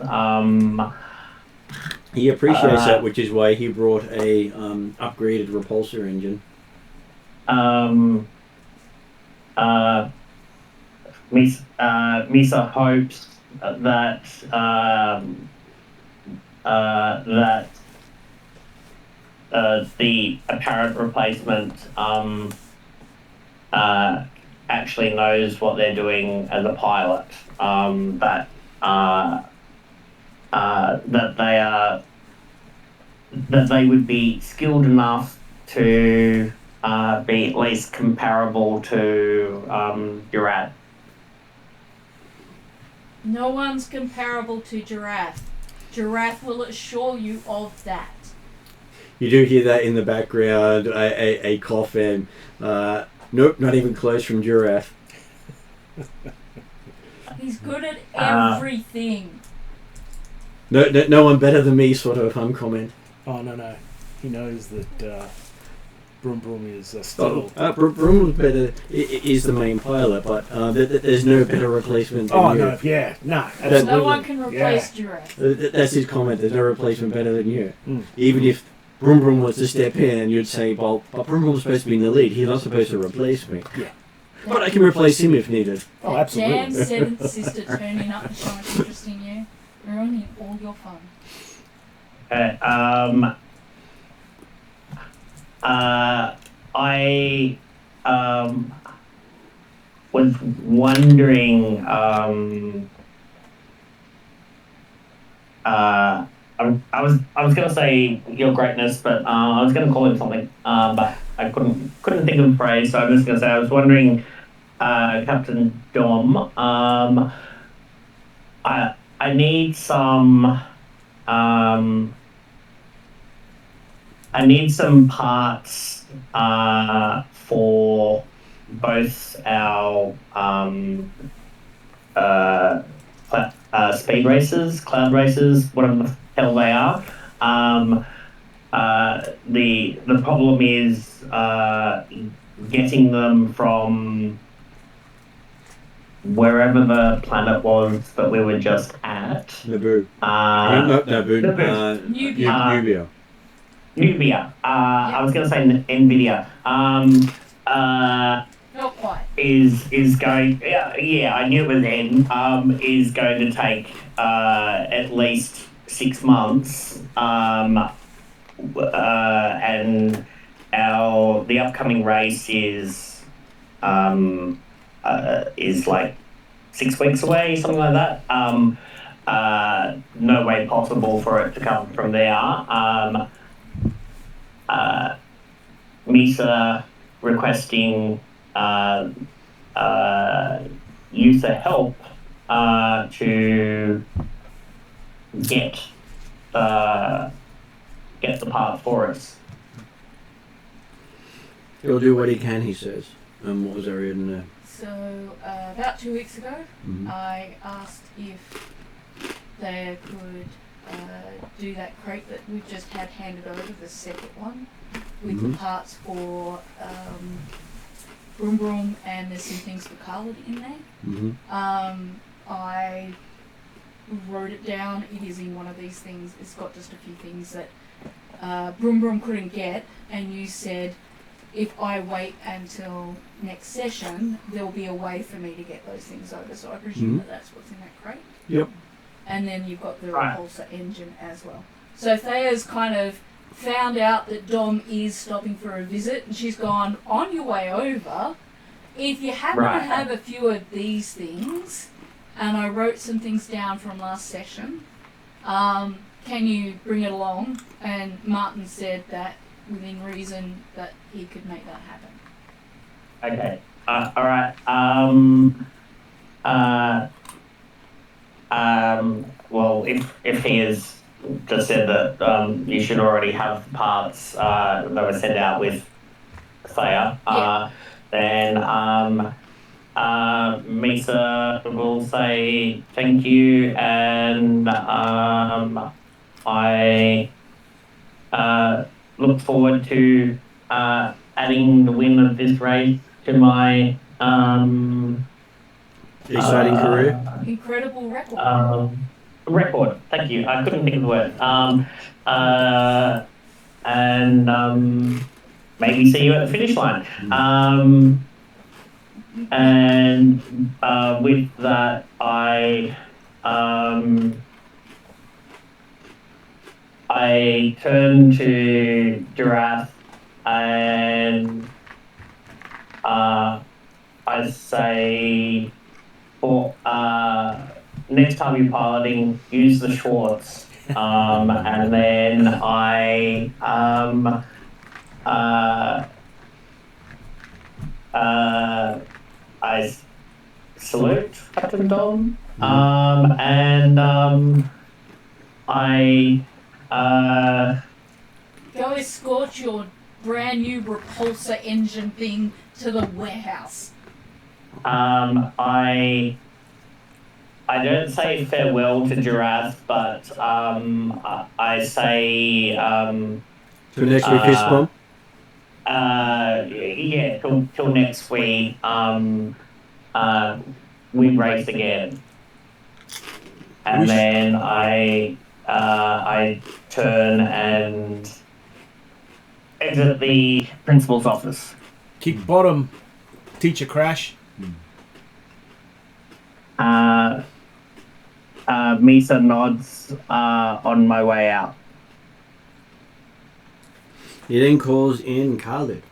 He appreciates that, which is why he brought a upgraded repulsor engine. Misa hopes that the apparent replacement actually knows what they're doing as a pilot. That they would be skilled enough to be at least comparable to Giraffe. No one's comparable to Giraffe. Giraffe will assure you of that. You do hear that in the background, a cough, and nope, not even close from Giraffe. He's good at everything. No one better than me, sort of comment. Oh, no. He knows that Brum Brum is still... Brum better is the main pilot, but there's no better replacement than you. Absolutely. No one can replace Giraffe. That's his comment, there's no replacement better than you. Even if Brum Brum was to step in, you'd say, well, but Brum Brum's supposed to be in the lead, he's not supposed to replace me. Yeah. But I can replace him if needed. Oh, absolutely. Damn seventh sister turning up and showing interest in you, ruining all your fun. I was wondering. I was going to say Your Greatness, but I was going to call him something, but I couldn't think of a phrase, so I'm just going to say I was wondering, Captain Dom. I need some. I need some parts for both our speed races, cloud races, whatever the hell they are. The problem is getting them from wherever the planet was that we were just at. Naboo. Not Naboo. Nubia. Nubia. I was going to say NVIDIA. Not quite. Is going. Yeah, I knew it was N. Is going to take at least 6 months. And the upcoming race is like 6 weeks away, something like that. No way possible for it to come from there. Misa requesting user help to get the part for us. He'll do what he can, he says. What was there in there? So, about 2 weeks ago, I asked if they could do that crate that we've just had handed over, the second one, with the parts for Brum Brum, and there's some things for Khalid in there. I wrote it down. It is in one of these things. It's got just a few things that Brum Brum couldn't get, and you said if I wait until next session, there'll be a way for me to get those things over. So I presume that that's what's in that crate. Yep. And then you've got the repulsor engine as well. So Thea's kind of found out that Dom is stopping for a visit, and she's gone, on your way over, if you happen to have a few of these things, and I wrote some things down from last session, can you bring it along? And Martin said that within reason that he could make that happen. Okay. All right. Well, if he has just said that you should already have parts that were sent out with Thea, then Misa will say thank you, and I look forward to adding the win of this race to my Exciting career. Incredible record. Record. Thank you. I couldn't think of the word. And maybe see you at the finish line. And with that, I turn to Giraffe and I say, for next time you're piloting, use the shorts. And then I salute Captain Dom, and I Go escort your brand new repulsor engine thing to the warehouse. I don't say farewell to Giraffe, but I say To next week, fist bump. yeah, till next week. We race again, and then I turn and exit the principal's office. Kick bottom, teacher crash. Misa nods on my way out. He then calls in Khalid.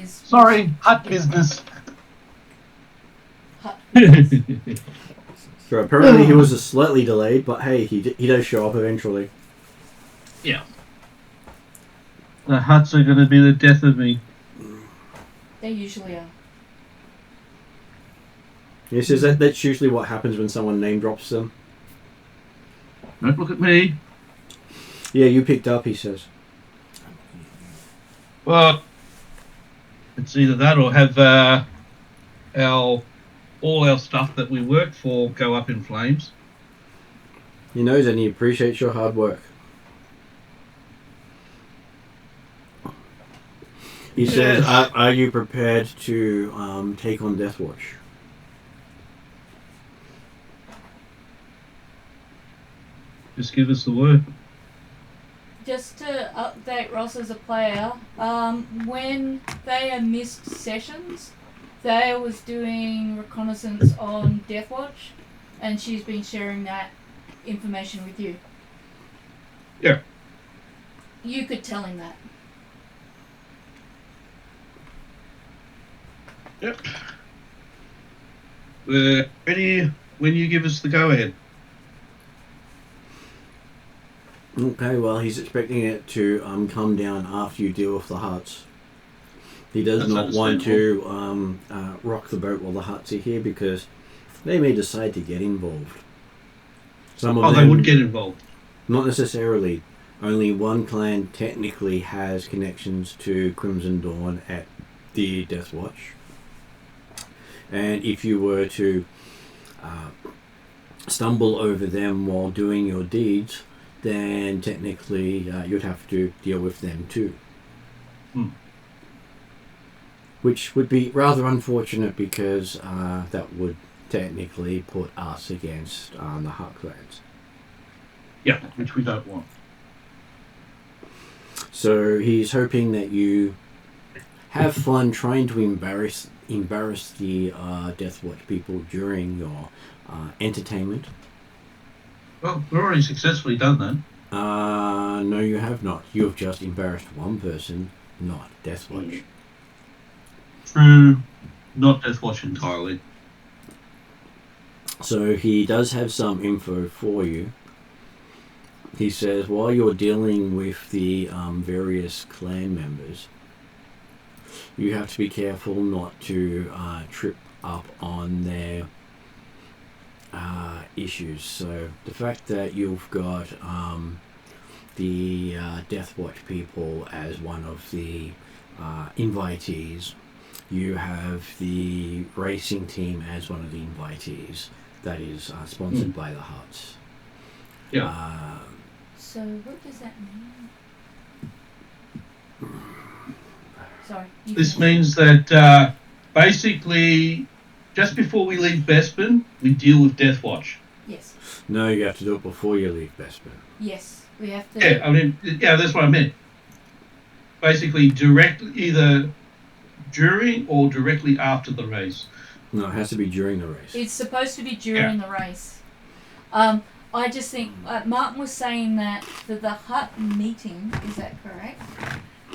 Sorry, hut business. So apparently he was slightly delayed, but hey, he does show up eventually. Yeah. The huts are going to be the death of me. They usually are. He says that's usually what happens when someone name drops them. Don't look at me. Yeah, you picked up, he says. Well, it's either that or have all our stuff that we work for go up in flames. He knows and he appreciates your hard work. He says, are you prepared to take on Death Watch? Just give us the word. Just to update Ross as a player, when Thea missed sessions, Thea was doing reconnaissance on Death Watch, and she's been sharing that information with you. Yeah. You could tell him that. Yep. We're ready when you give us the go-ahead. Okay, well, he's expecting it to come down after you deal with the huts. He does not want to rock the boat while the huts are here because they may decide to get involved. Some of them, they would get involved. Not necessarily. Only one clan technically has connections to Crimson Dawn at the Death Watch. And if you were to stumble over them while doing your deeds, then technically you'd have to deal with them too. Which would be rather unfortunate because that would technically put us against the Hut clans. Yeah, which we don't want. So he's hoping that you have fun trying to embarrass the Death Watch people during your entertainment. Well, we've already successfully done that. No, you have not. You have just embarrassed one person, not Death Watch. True. Not Death Watch entirely. So he does have some info for you. He says, while you're dealing with the various clan members, you have to be careful not to trip up on their issues. So the fact that you've got the Death Watch people as one of the invitees, you have the racing team as one of the invitees that is sponsored by the Huts. Yeah. So what does that mean? Sorry. This means that basically, just before we leave Bespin, we deal with Death Watch. Yes. No, you have to do it before you leave Bespin. Yes. We have to. Yeah, I mean, yeah, that's what I meant. Basically, either during or directly after the race. No, it has to be during the race. It's supposed to be during the race. I just think Martin was saying that for the hut meeting, is that correct?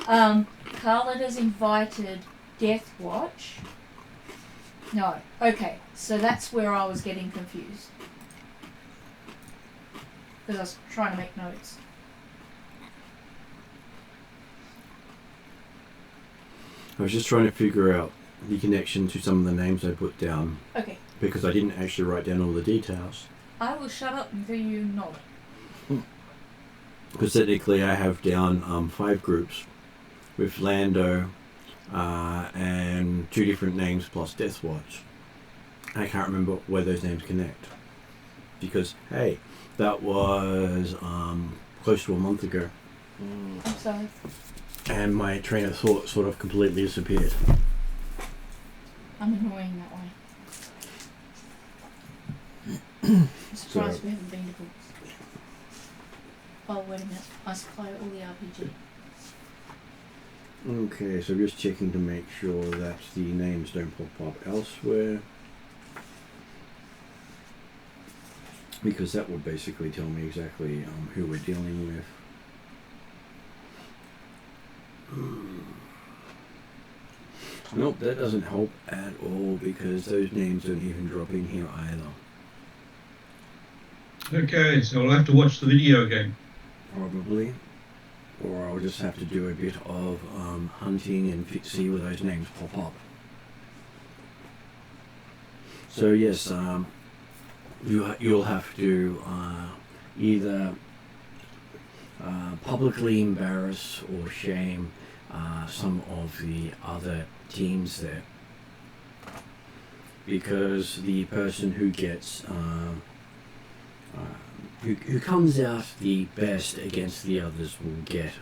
Khaled has invited Death Watch. No. Okay, so that's where I was getting confused. Because I was trying to make notes. I was just trying to figure out the connection to some of the names I put down. Okay. Because I didn't actually write down all the details. I will shut up until you nod. Because technically I have down 5 groups with Lando and 2 different names plus Death Watch. I can't remember where those names connect. Because, hey, that was close to a month ago. I'm sorry. And my train of thought sort of completely disappeared. I'm annoying that way. I'm surprised we haven't been to books. Oh, wait a minute. I supply all the RPG. Okay, so just checking to make sure that the names don't pop up elsewhere. Because that would basically tell me exactly who we're dealing with. Nope, that doesn't help at all because those names don't even drop in here either. Okay, so I'll have to watch the video again. Probably. Or I'll just have to do a bit of hunting and see where those names pop up. So yes, you'll have to either publicly embarrass or shame some of the other teams there, because the person who gets who comes out the best against the others will get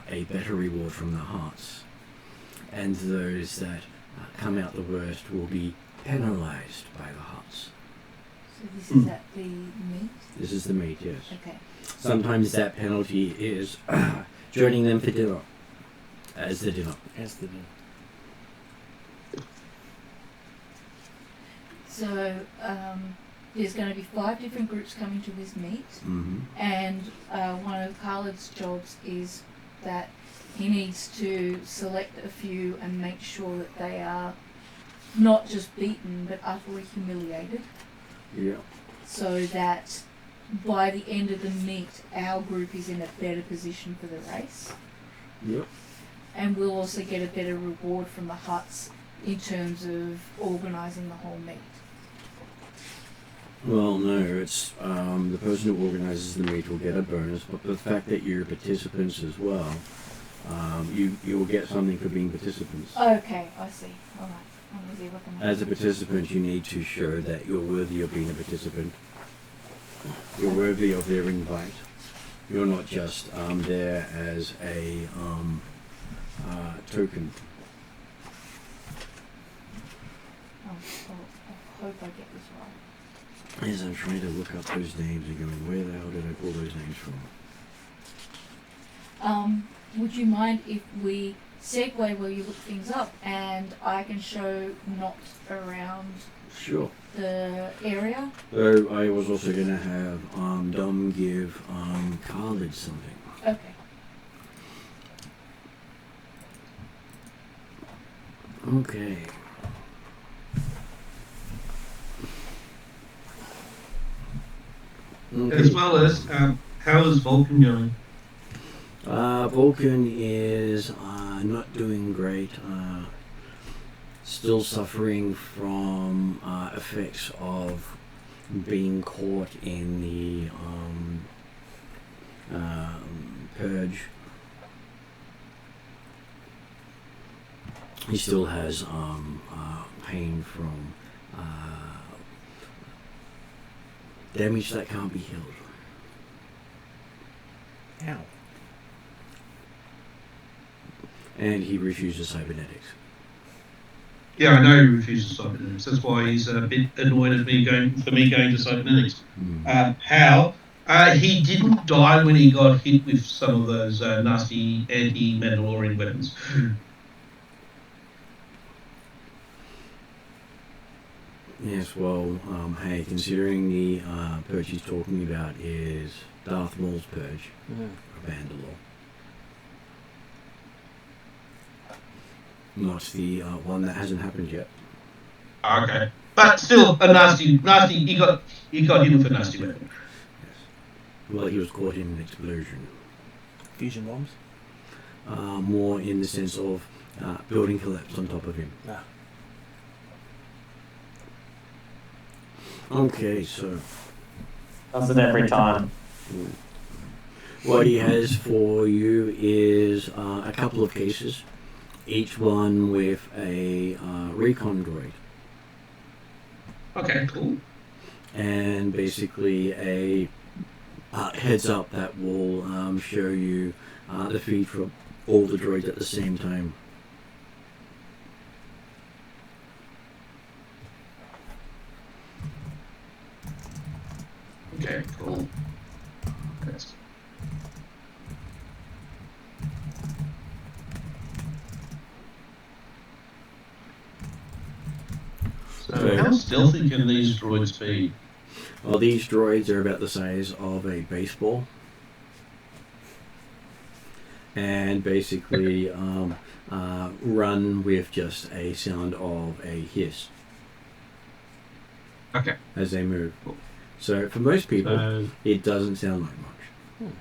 a better reward from the Hearts, and those that come out the worst will be penalized by the Huts. So this is at the meet? This is the meat, yes. Okay. Sometimes that penalty is joining them for dinner. As the dinner. As the dinner. So there's going to be 5 different groups coming to this meet, Mm-hmm. and one of Khaled's jobs is that he needs to select a few and make sure that they are not just beaten but utterly humiliated, Yeah. so that by the end of the meet our group is in a better position for the race, Yep. and we'll also get a better reward from the Huts in terms of organising the whole meet. Well, no, it's the person who organises the meet will get a bonus, but the fact that you're participants as well, you will get something for being participants. Okay, I see. All right. I'm with you. What am I As a doing? participant, you need to show that you're worthy of being a participant. You're worthy of their invite. You're not just there as a token. I hope I get this right. As I'm trying to look up those names and going, where the hell did I pull those names from? Would you mind if we segue while you look things up and I can show Not around Sure. the area? So I was also going to have Dom give Khaled something. Okay. Okay. Okay. As well as, how is Vulcan going? Vulcan is not doing great. Still suffering from effects of being caught in the purge. He still has pain from damage that can't be healed. Ow. And he refuses cybernetics. Yeah, I know he refuses cybernetics. That's why he's a bit annoyed at me going to cybernetics. How? He didn't die when he got hit with some of those nasty anti-Mandalorian weapons. Yes, well, hey, considering the purge he's talking about is Darth Maul's purge of Mandalore. Not the one that hasn't happened yet. Okay, but still a nasty. He got hit with a nasty weapon. Yes. Well, he was caught in an explosion. Fusion bombs? More in the sense of building collapsed on top of him. Ah. Okay, so Does it every time. what he has for you is a couple of cases, each one with a recon droid. Okay, cool. And basically a heads up that will show you the feed from all the droids at the same time. Okay, cool. Yes. So how stealthy can these droids be? Well, these droids are about the size of a baseball, and basically run with just a sound of a hiss Okay. as they move. So for most people, it doesn't sound like much.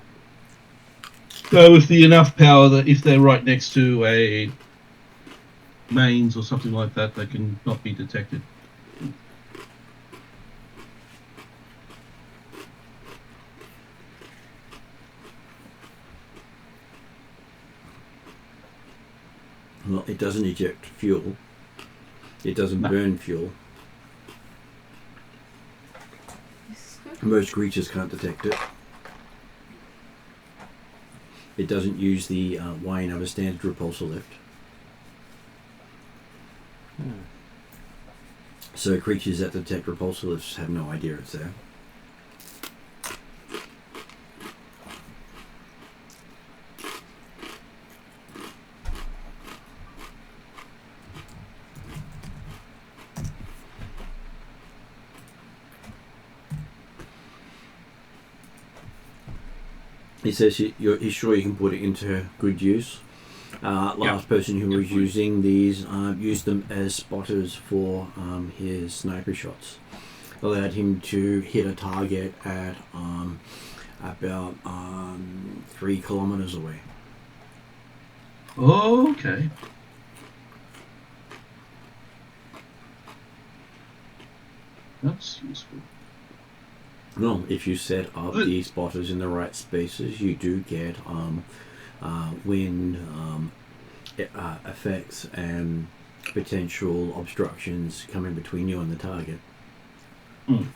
So with the enough power that if they're right next to a mains or something like that, they can not be detected. Well, it doesn't eject fuel. It doesn't No. burn fuel. This is good. Most creatures can't detect it. It doesn't use the whine of a standard repulsor lift. So creatures that detect repulsor lifts have no idea it's there. He says he's sure you can put it into good use. Last person who was using these used them as spotters for his sniper shots. Allowed him to hit a target at about 3 kilometers away. Okay. That's useful. Well, if you set up the spotters in the right spaces, you do get wind effects and potential obstructions coming between you and the target. Mm.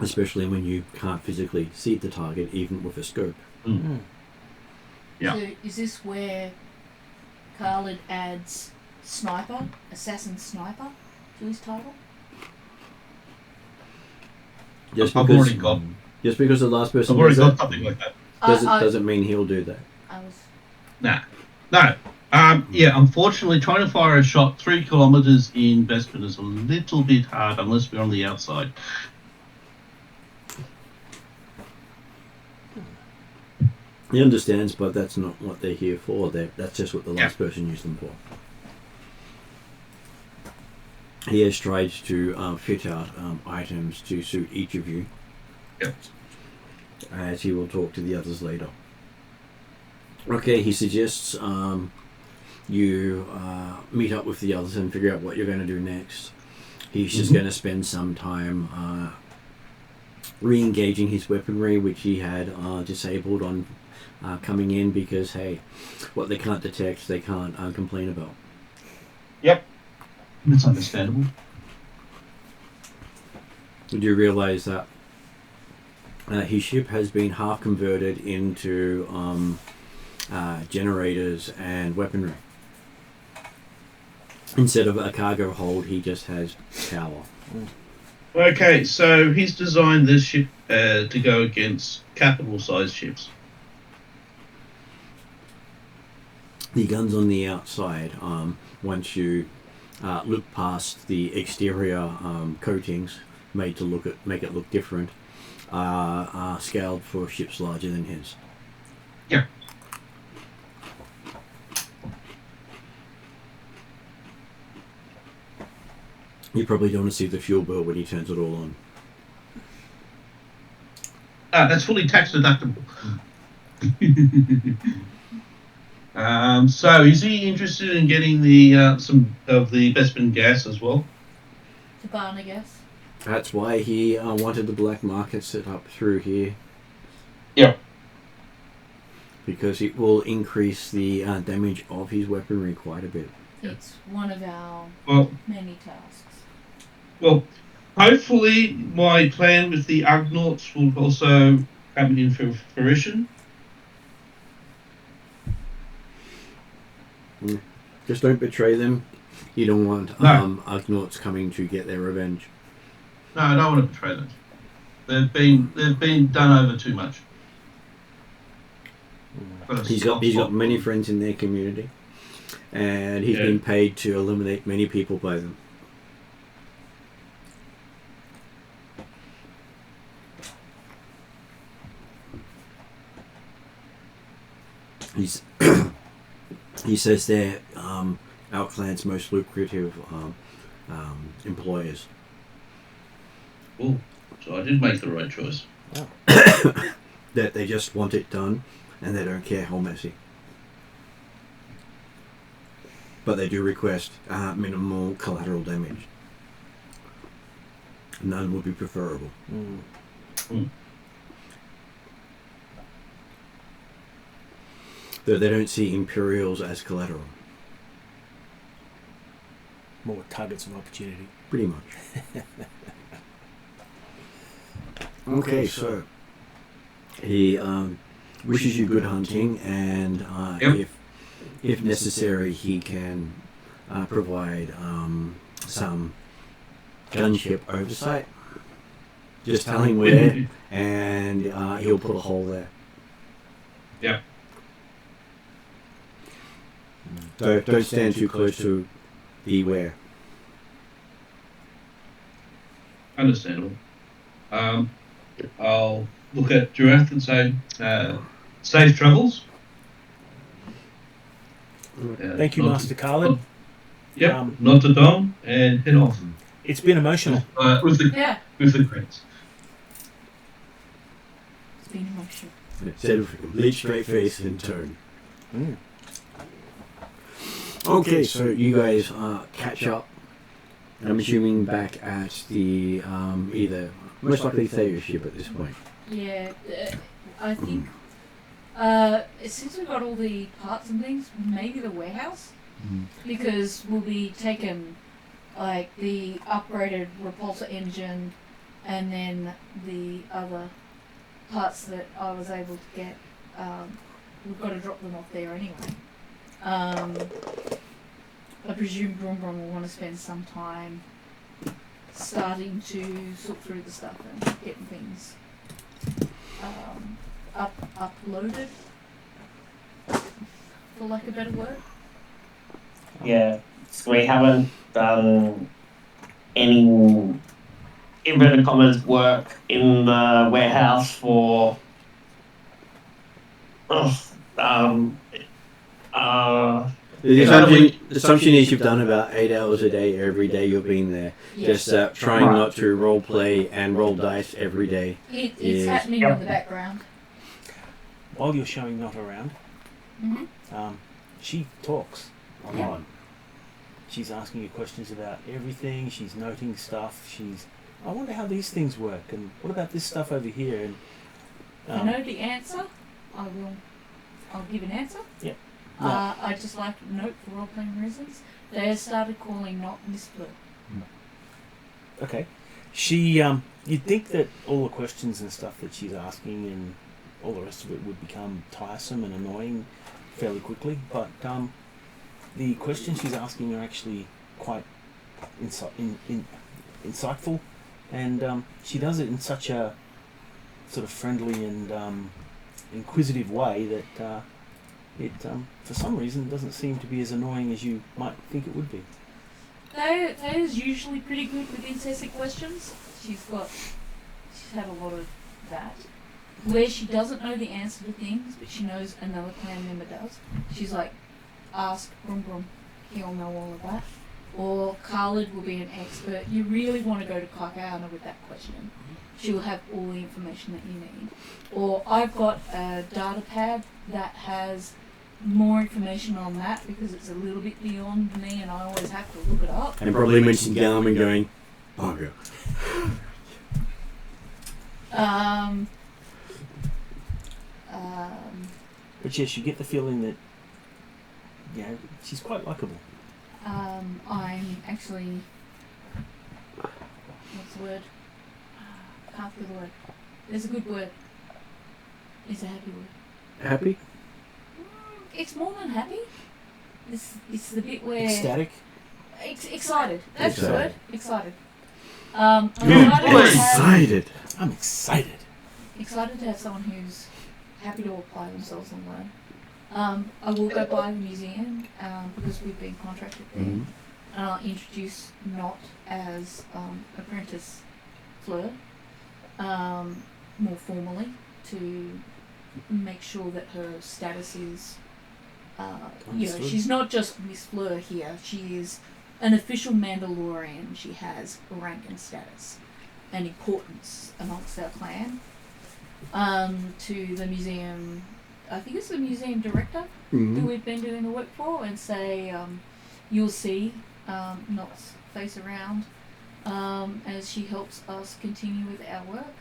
Especially when you can't physically see the target, even with a scope. Mm. Yeah. So is this where Khalid adds sniper, assassin sniper, to his title? Just I've because, already got. just because the last person I've already does got that, something like that. doesn't mean he'll do that. I was. Nah. No. Yeah, unfortunately, trying to fire a shot 3 kilometers in Bespin is a little bit hard unless we're on the outside. He understands, but that's not what they're here for. That's just what the last person used them for. he has tried to fit out items to suit each of you. Yep. As he will talk to the others later. Okay, he suggests you meet up with the others and figure out what you're going to do next. He's just going to spend some time re-engaging his weaponry, which he had disabled on coming in because, hey, what they can't detect, they can't complain about. Yep. That's understandable. Did you realise that his ship has been half converted into generators and weaponry? Instead of a cargo hold, he just has power. Okay, so he's designed this ship to go against capital-sized ships. The guns on the outside, once you look past the exterior coatings made to make it look different, are scaled for ships larger than his. Yeah. You probably don't want to see the fuel bill when he turns it all on. That's fully tax deductible. So is he interested in getting the some of the Bespin gas as well? To barn, I guess. That's why he wanted the black market set up through here. Yeah. Because it will increase the damage of his weaponry quite a bit. It's one of our many tasks. Well, hopefully my plan with the Ugnaughts will also come into fruition. Just don't betray them. You don't want Ugnaughts coming to get their revenge. No, I don't want to betray them. They've been done over too much. He's got many friends in their community, and he's been paid to eliminate many people by them. He says they're our clan's most lucrative employers. Oh, so I did make the right choice. Oh. That they just want it done, and they don't care how messy. But they do request minimal collateral damage. None would be preferable. Though they don't see Imperials as collateral. More targets of opportunity. Pretty much. Okay, so he wishes you good hunting, and if necessary, he can provide some gunship oversight. Just tell him where, and he'll put a hole there. Yeah. Don't stand too close to the where. Understandable. I'll look at Giraffe and say, safe travels. Thank you, Master Carlin. Yep, not to Dom, and head off. It's been emotional. With the credits. It's been emotional. Said with a complete straight face and tone. Okay, so you guys catch up. I'm assuming back at the either most likely Thayer ship at this point. Yeah, I think since we've got all the parts and things, maybe the warehouse, because we'll be taking like the upgraded repulsor engine, and then the other parts that I was able to get. We've got to drop them off there anyway. I presume Brum Brum will want to spend some time starting to sort through the stuff and getting things uploaded, for lack of a better word. Yeah, so we haven't done any inverted commas work in the warehouse for The assumption is you've done about 8 hours a day every day you've been there. Yes. Just trying not to role play and roll dice every day. It's Yes. happening in the background. While you're showing Not around, she talks a lot. She's asking you questions about everything. She's noting stuff. I wonder how these things work, and what about this stuff over here? And If I know the answer, I'll give an answer. Yeah. I'd just like to note for role-playing reasons, they have started calling Not Miss Blue. Okay. You'd think that all the questions and stuff that she's asking and all the rest of it would become tiresome and annoying fairly quickly, but the questions she's asking are actually quite insightful, and she does it in such a sort of friendly and inquisitive way that it, for some reason, doesn't seem to be as annoying as you might think it would be. They's usually pretty good with incessant questions. She's had a lot of that. Where she doesn't know the answer to things, but she knows another clan member does. She's like, ask Brum Brum, he'll know all of that. Or Khalid will be an expert. You really want to go to Kakayana with that question. She will have all the information that you need. Or I've got a data pad that has more information on that because it's a little bit beyond me and I always have to look it up. And probably mention Garmin going, bugger. But yes, you get the feeling that she's quite likable. I'm actually, what's the word? Can't think of the word. There's a good word. It's a happy word. Happy? It's more than happy. It's the bit where Ecstatic. Excited. That's the Excited. word. Excited. I'm Excited. I'm excited. excited to have someone who's happy to apply themselves and learn. I will go by the museum because we've been contracted there. Mm-hmm. And I'll introduce Not as apprentice Fleur more formally to make sure that her status is, Understood. she's not just Miss Fleur here. She is an official Mandalorian. She has rank and status and importance amongst our clan. To the museum, I think it's the museum director who we've been doing the work for, and say, you'll see Not's face around as she helps us continue with our work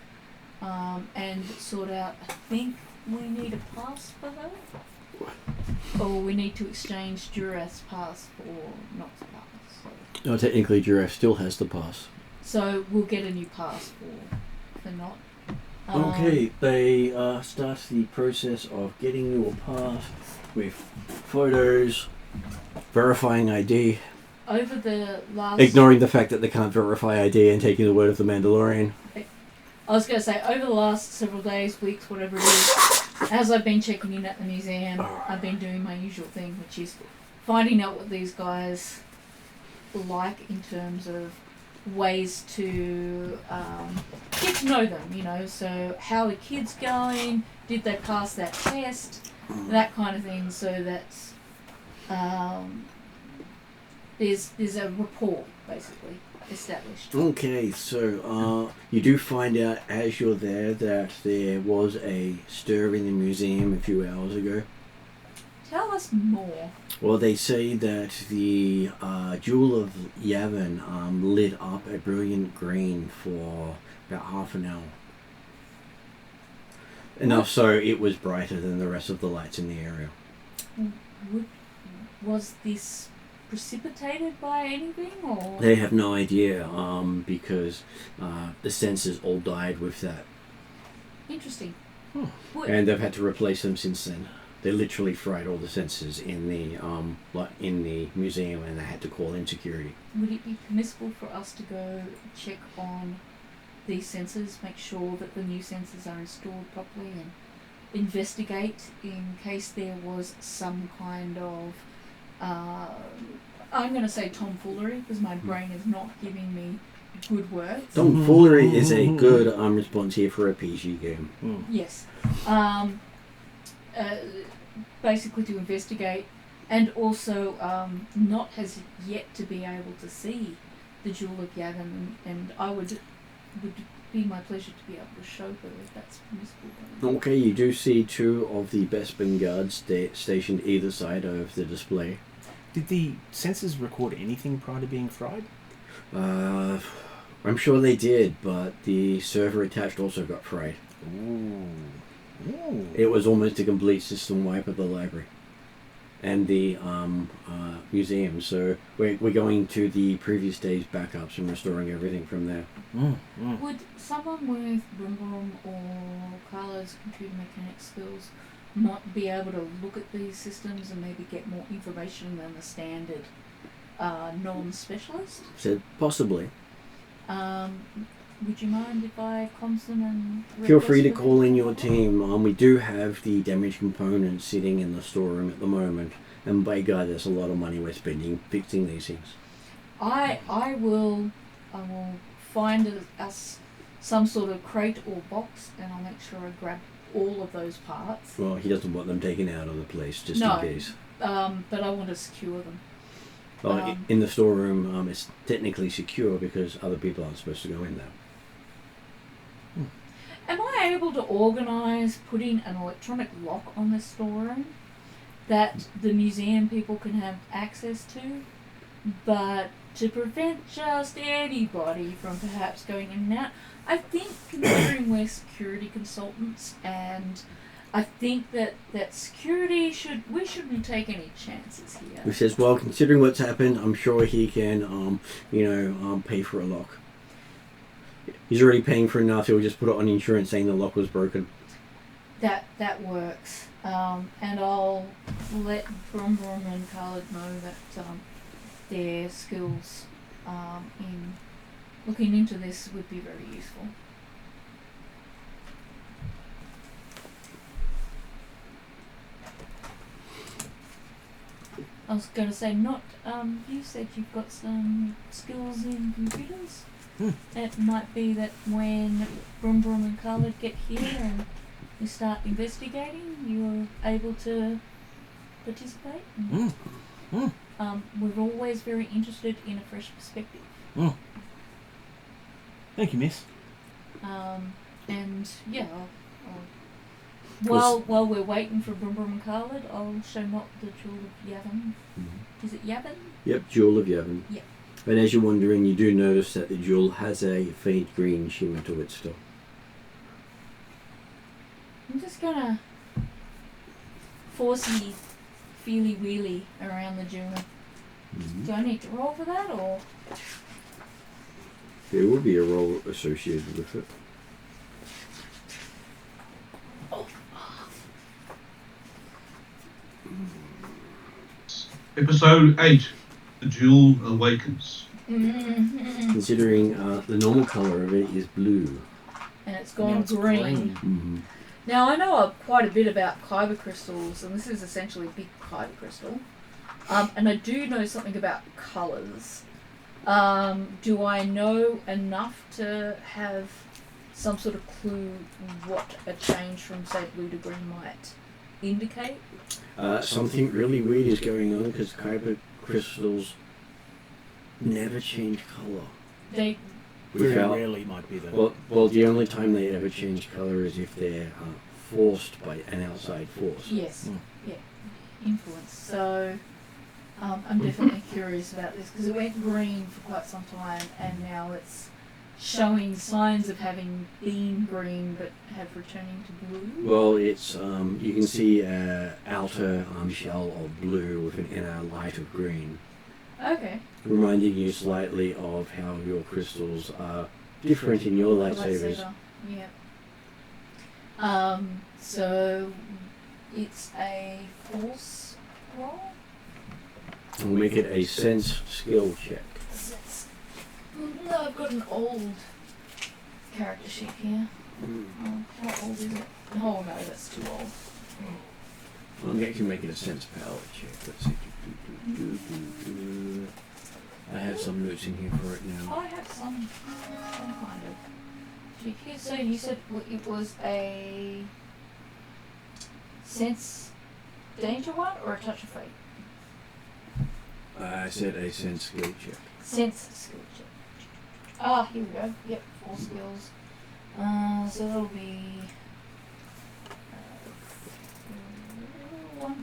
and sort out, I think we need a pass for her. Or we need to exchange Durath's pass for Not's pass. No, technically Giraffe still has the pass. So we'll get a new pass for Not. Okay, they start the process of getting you a pass with photos, verifying ID, Over the last... ignoring the fact that they can't verify ID and taking the word of the Mandalorian. I was going to say, over the last several days, weeks, whatever it is, as I've been checking in at the museum, I've been doing my usual thing, which is finding out what these guys like in terms of ways to get to know them, you know, so how are the kids going, did they pass that test, that kind of thing, so that there's a rapport, basically, established. Okay, so you do find out as you're there that there was a stir in the museum a few hours ago. Tell us more. Well, they say that the Jewel of Yavin lit up a brilliant green for about half an hour. Enough so it was brighter than the rest of the lights in the area. Was this precipitated by anything, or...? They have no idea because the sensors all died with that. Interesting. And they've had to replace them since then. They literally fried all the sensors in the museum, and they had to call in security. Would it be permissible for us to go check on these sensors, make sure that the new sensors are installed properly, and investigate in case there was some kind of, I'm going to say tomfoolery, because my brain is not giving me good words. Tomfoolery is a good response here for a PG game. Yes. Basically to investigate And also, Not has yet to be able to see the Jewel of Yavin, and I would be my pleasure to be able to show her if that's permissible. Okay, you do see two of the Bespin guards stationed either side of the display. Did the sensors record anything prior to being fried? I'm sure they did, but the server attached also got fried. Ooh. Ooh. It was almost a complete system wipe of the library and the museum. So we're going to the previous day's backups and restoring everything from there. Would someone with Brum or Carlo's computer mechanics skills not be able to look at these systems and maybe get more information than the standard non-specialist? So possibly. Would you mind if I comms them and Feel free to request call in them? your team. We do have the damaged components sitting in the storeroom at the moment. And by God, there's a lot of money we're spending fixing these things. I will find us some sort of crate or box, and I'll make sure I grab all of those parts. Well, he doesn't want them taken out of the place, just No. in case. But I want to secure them. Well, in the storeroom, it's technically secure because other people aren't supposed to go in there. Am I able to organise putting an electronic lock on this storeroom that the museum people can have access to, but to prevent just anybody from perhaps going in and out? I think, considering we're security consultants, and I think that security we shouldn't take any chances here. He says, well, considering what's happened, I'm sure he can, pay for a lock. He's already paying for enough, he'll just put it on insurance saying the lock was broken. That works. And I'll let Brum and Khaled know that their skills in looking into this would be very useful. I was going to say, you said you've got some skills in computers. It might be that when Brum and Khaled get here and we start investigating, you're able to participate. We're always very interested in a fresh perspective. Thank you, miss. And yeah, while we're waiting for Brum and Khaled, I'll show Not the Jewel of Yavin. Is it Yavin? Yep, Jewel of Yavin. Yep. And as you're wondering, you do notice that the jewel has a faint green shimmer to it still. I'm just gonna forcey feely wheelie around the jewel. Do I need to roll for that, or? There will be a roll associated with it. Episode 8, The Jewel Awakens. Considering the normal colour of it is blue. And it's gone Now it's green. Now, I know quite a bit about kyber crystals, and this is essentially a big kyber crystal. And I do know something about colours. Do I know enough to have some sort of clue what a change from, say, blue to green might indicate? Something really weird is going on because kyber crystals never change colour. They Very rarely might be though. Well, the only time they ever change colour is if they're forced by an outside force. Yes, yeah, influence. So I'm definitely curious about this because it went green for quite some time, and now it's showing signs of having been green but have returning to blue. Well, it's you can see an outer shell of blue with an inner light of green. Okay. Reminding you slightly of how your crystals are different in your lightsabers. Yeah. So it's a force roll? We'll make it a sense skill check. No, I've got an old character sheet here. How old is it? Oh no, that's too old. I'll actually make it a sense power check. Let's see. I have some notes in here for it now. I have some kind of sheet here. So you said it was a sense danger one or a touch of fate? I said a sense skill check. Sense skill check. Here we go. Yep, 4 skills. So that'll be 1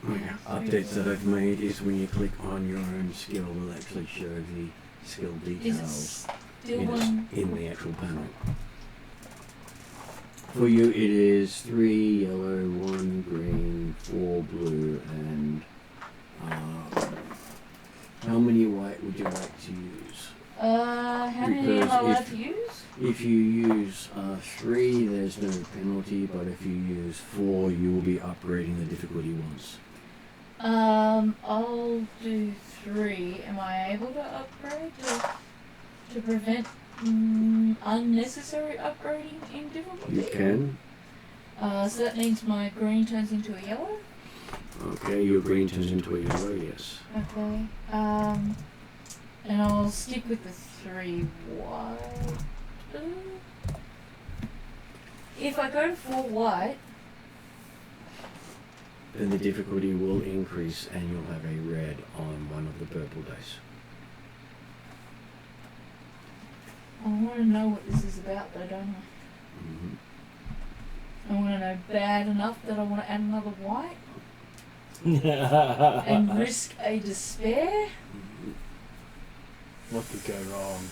here. Updates that I've made is when you click on your own skill, it will actually show the skill Is details it still one? in the actual panel. For you, it is 3 yellow, 1 green, 4 blue, and how many white would you like to use? How many am I allowed to use? If you use 3, there's no penalty, but if you use 4, you will be upgrading the difficulty once. I'll do 3. Am I able to upgrade to prevent unnecessary upgrading in difficulty? You can. So that means my green turns into a yellow? Okay, your green turns into a yellow, yes. Okay. And I'll stick with the 3 white. If I go to 4 white, Then the difficulty will increase and you'll have a red on one of the purple dice. I want to know what this is about though, don't I? Mm-hmm. I want to know bad enough that I want to add another white and risk a despair. What could go wrong?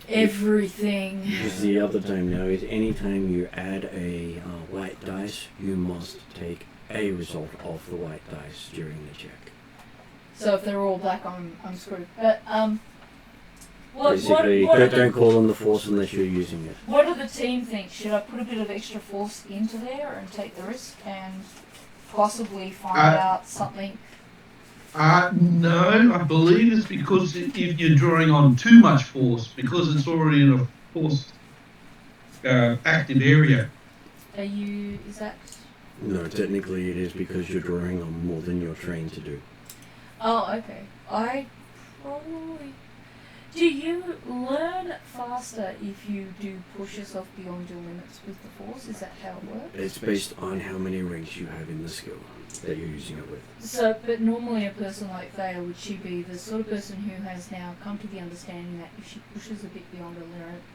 Everything. Because the other time now is anytime you add a white dice, you must take a result of the white dice during the check. So if they're all black, I'm screwed. But Basically, don't call on the force unless you're using it. what do the team think? Should I put a bit of extra force into there and take the risk and possibly find out something? No, I believe it's because if you're drawing on too much force, because it's already in a force active area. Is that? No, technically it is because you're drawing on more than you're trained to do. Oh, okay. I probably. Do you learn faster if you do push yourself beyond your limits with the force? Is that how it works? It's based on how many ranks you have in the skill that you're using it with. So, but normally a person like Thea, would she be the sort of person who has now come to the understanding that if she pushes a bit beyond her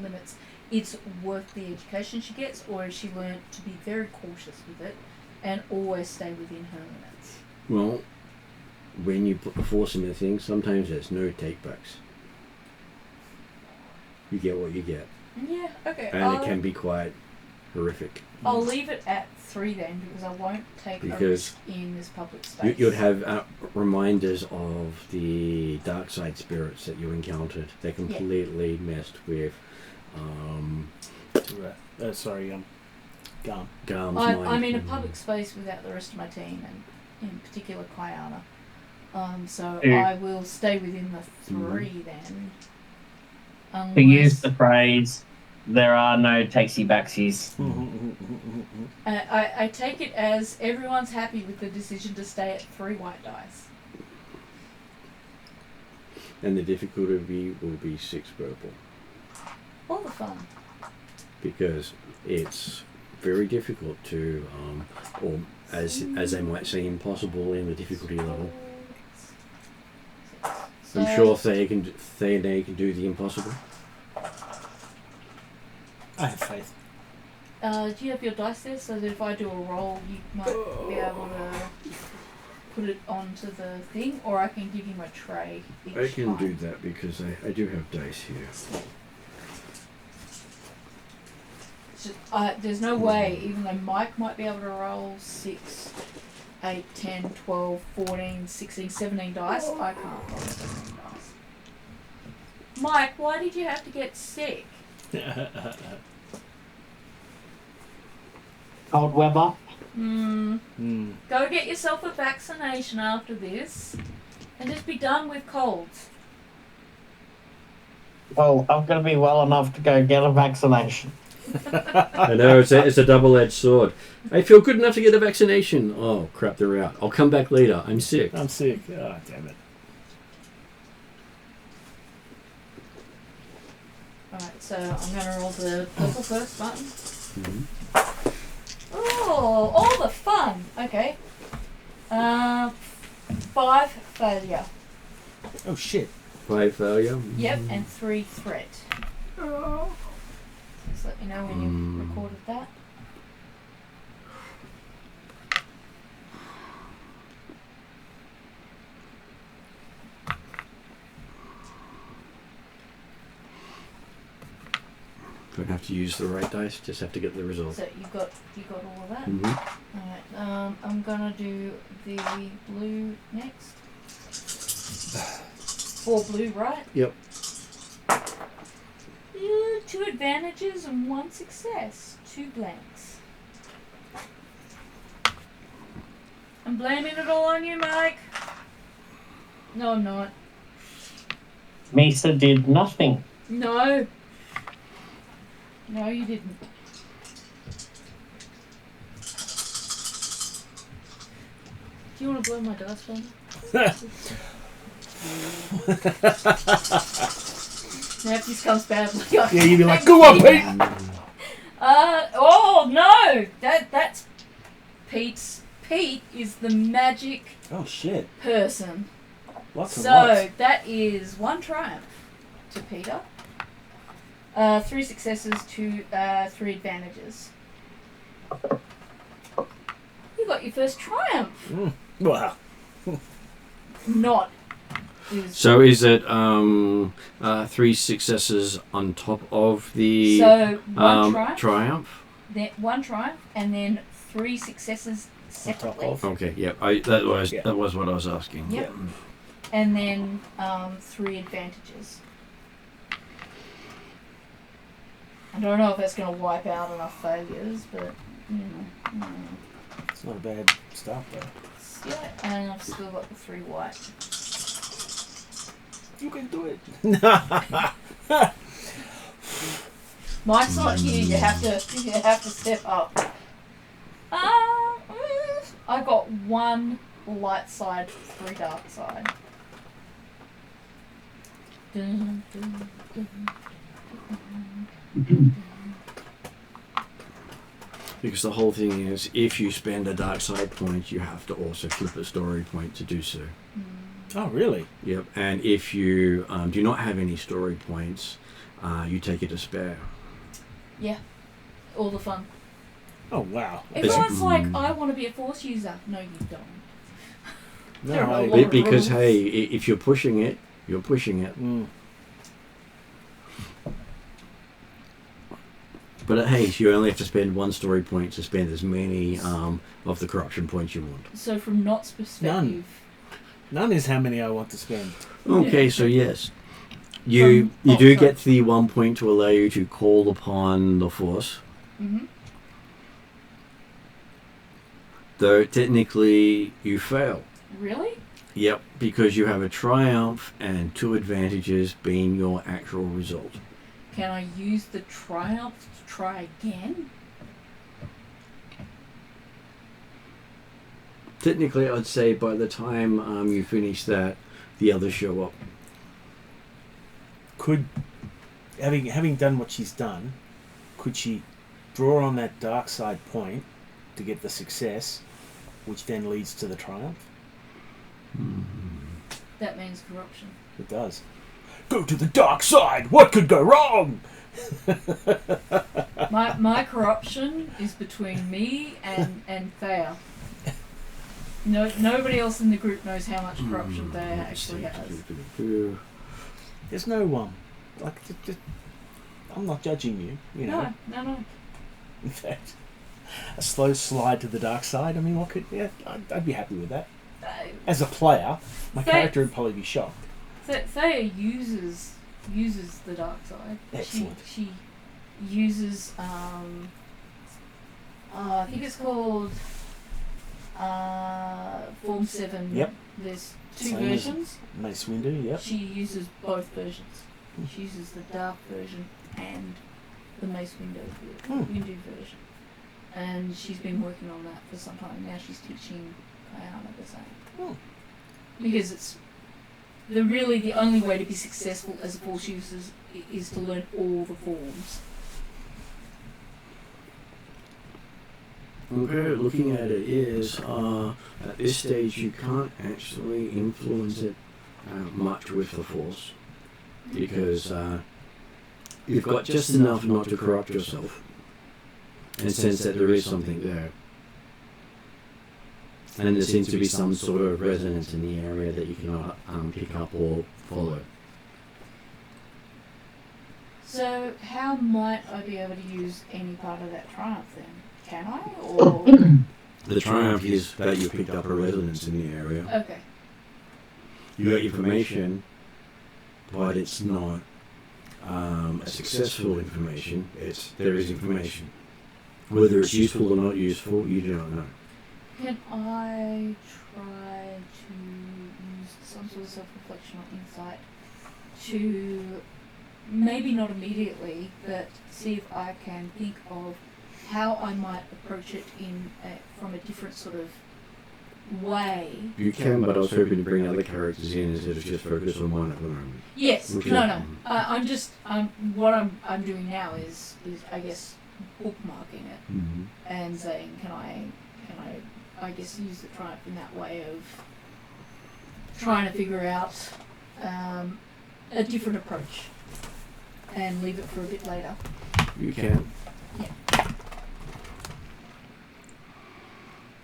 limits, it's worth the education she gets, or has she learned to be very cautious with it and always stay within her limits? Well, when you put the force into things, sometimes there's no take-backs. You get what you get. Yeah, okay. And it can be quite horrific. I'll leave it at 3 then, because I won't take a risk in this public space. You'd have reminders of the dark side spirits that you encountered. They completely messed with Garm's mind. I'm in a public space without the rest of my team, and in particular Kayana. So I will stay within the 3 then. To use the phrase, there are no takesy-backsies. I take it as everyone's happy with the decision to stay at 3 white dice. And the difficulty will be 6 purple. All the fun. Because it's very difficult to, or as they might say, impossible in the difficulty level. I'm sure they can do the impossible. I have faith. Do you have your dice there so that if I do a roll, you might be able to put it onto the thing, or I can give you my tray each I can time. do that because I do have dice here. There's no way, even though Mike might be able to roll 6, 8, 10, 12, 14, 16, 17 dice, I can't roll 17 dice. Mike, why did you have to get sick? Cold weather. Go get yourself a vaccination after this and just be done with colds. Well, I'm going to be well enough to go get a vaccination. I know, it's a double-edged sword. I feel good enough to get a vaccination. Oh, crap, they're out. I'll come back later. I'm sick. I'm sick. Oh, damn it. Alright, so I'm going to roll the purple first button. Mm-hmm. Oh, all the fun. Okay. 5 failure. Oh shit. 5 failure. Yep, and 3 threat. Just let me know when you've recorded that. Don't have to use the right dice, just have to get the result. So you got all of that? Mm-hmm. Alright, I'm gonna do the blue next. 4 blue, right? Yep. 2 advantages and 1 success. 2 blanks. I'm blaming it all on you, Mike. No, I'm not. Misa did nothing. No. No, you didn't. Do you want to blow my dice for me? Now if this comes badly, Yeah, you'd be like, go on, Pete! Oh no! That's Pete's. Pete is the magic Oh shit. person. Lots and So lots. that is 1 triumph to Peter. 3 successes to 3 advantages. You got your first triumph. Wow. Not. Is So is it 3 successes on top of the so 1 triumph, triumph? then 1 triumph, and then 3 successes separately. of? Okay, yep. That was what I was asking. Yep. And then 3 advantages. I don't know if that's going to wipe out enough failures, but It's not a bad start though. yeah. And I've still got the 3 white. You can do it. Mike's not here. You have to step up. I got 1 light side, 3 dark side. Dun, dun, dun. Because the whole thing is, if you spend a dark side point, you have to also flip a story point to do so. Oh really? Yep. And if you do not have any story points, you take it to spare. Yeah, all the fun. Oh wow. Everyone's like, I want to be a force user. No, you don't. There are No, a lot of Because rules. hey, if you're pushing it, you're pushing it. But hey, you only have to spend 1 story point to spend as many of the corruption points you want. So from Knott's perspective, None is how many I want to spend. Okay, Yeah. so yes, you do sorry. get the 1 point to allow you to call upon the force. mm-hmm. Though technically you fail. Really? Yep, because you have a triumph and 2 advantages being your actual result. Can I use the triumph to try again? Technically, I'd say by the time you finish that, the others show up. Could having done what she's done, could she draw on that dark side point to get the success, which then leads to the triumph? That means corruption. It does. Go to the dark side! What could go wrong? My corruption is between me and Thea. No, nobody else in the group knows how much corruption Thea actually has. There's no just, I'm not judging you, you know. No. In fact, a slow slide to the dark side. I mean, what could? Yeah, I'd be happy with that. As a player, my character would probably be shocked. Thea uses the dark side. Excellent. She uses I think it's called Form 7. Yep. There's 2 Same as- versions. Mace Windu, yep. She uses both versions. She uses the dark version and the Mace Windu version. And she's been working on that for some time. Now she's teaching Kayana the same. Because it's the only way to be successful as a force user is to learn all the forms. Okay, looking at it is, at this stage you can't actually influence it much with the Force, because you've got just enough not to corrupt yourself, and sense that there is something there. And there seems to be some sort of resonance in the area that you cannot pick up or follow. So how might I be able to use any part of that triumph then? Can I? Or The triumph is that you picked up a resonance in the area. okay. You got information, but it's not a successful information. There is information. Whether it's useful or not useful, you do not know. Can I try to use some sort of self-reflection or insight to, maybe not immediately, but see if I can think of how I might approach it from a different sort of way? You can, but I was hoping to bring other characters in instead of just focus on one at the moment. Yes. Okay. No. What I'm doing now is I guess bookmarking it Mm-hmm. and saying, can I guess use the triumph in that way of trying to figure out a different approach and leave it for a bit later. You can. Yeah.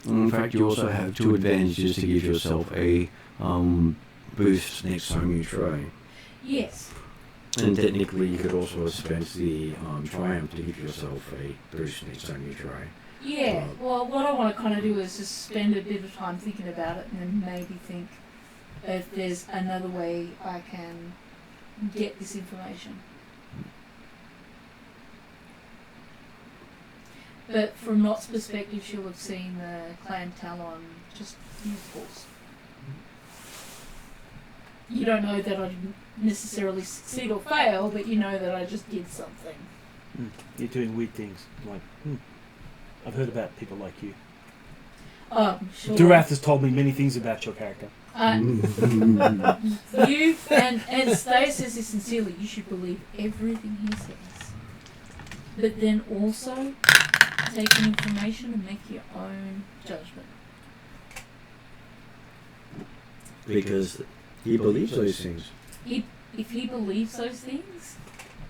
In fact, you also have 2 advantages to give yourself a boost next time you try. Yes. And technically, you could also spend the triumph to give yourself a boost next time you try. Yeah. Well, what I want to kind of do is just spend a bit of time thinking about it and then maybe think if there's another way I can get this information. But from Not's perspective, she'll have seen the clan Talon just use force. You don't know that I didn't necessarily succeed or fail, but you know that I just did something. You're doing weird things. Like, I've heard about people like you. Sure. Durath has told me many things about your character. You and Stasis is sincerely, you should believe everything he says. But then also take in information and make your own judgment. Because he believes those things. If he believes those things,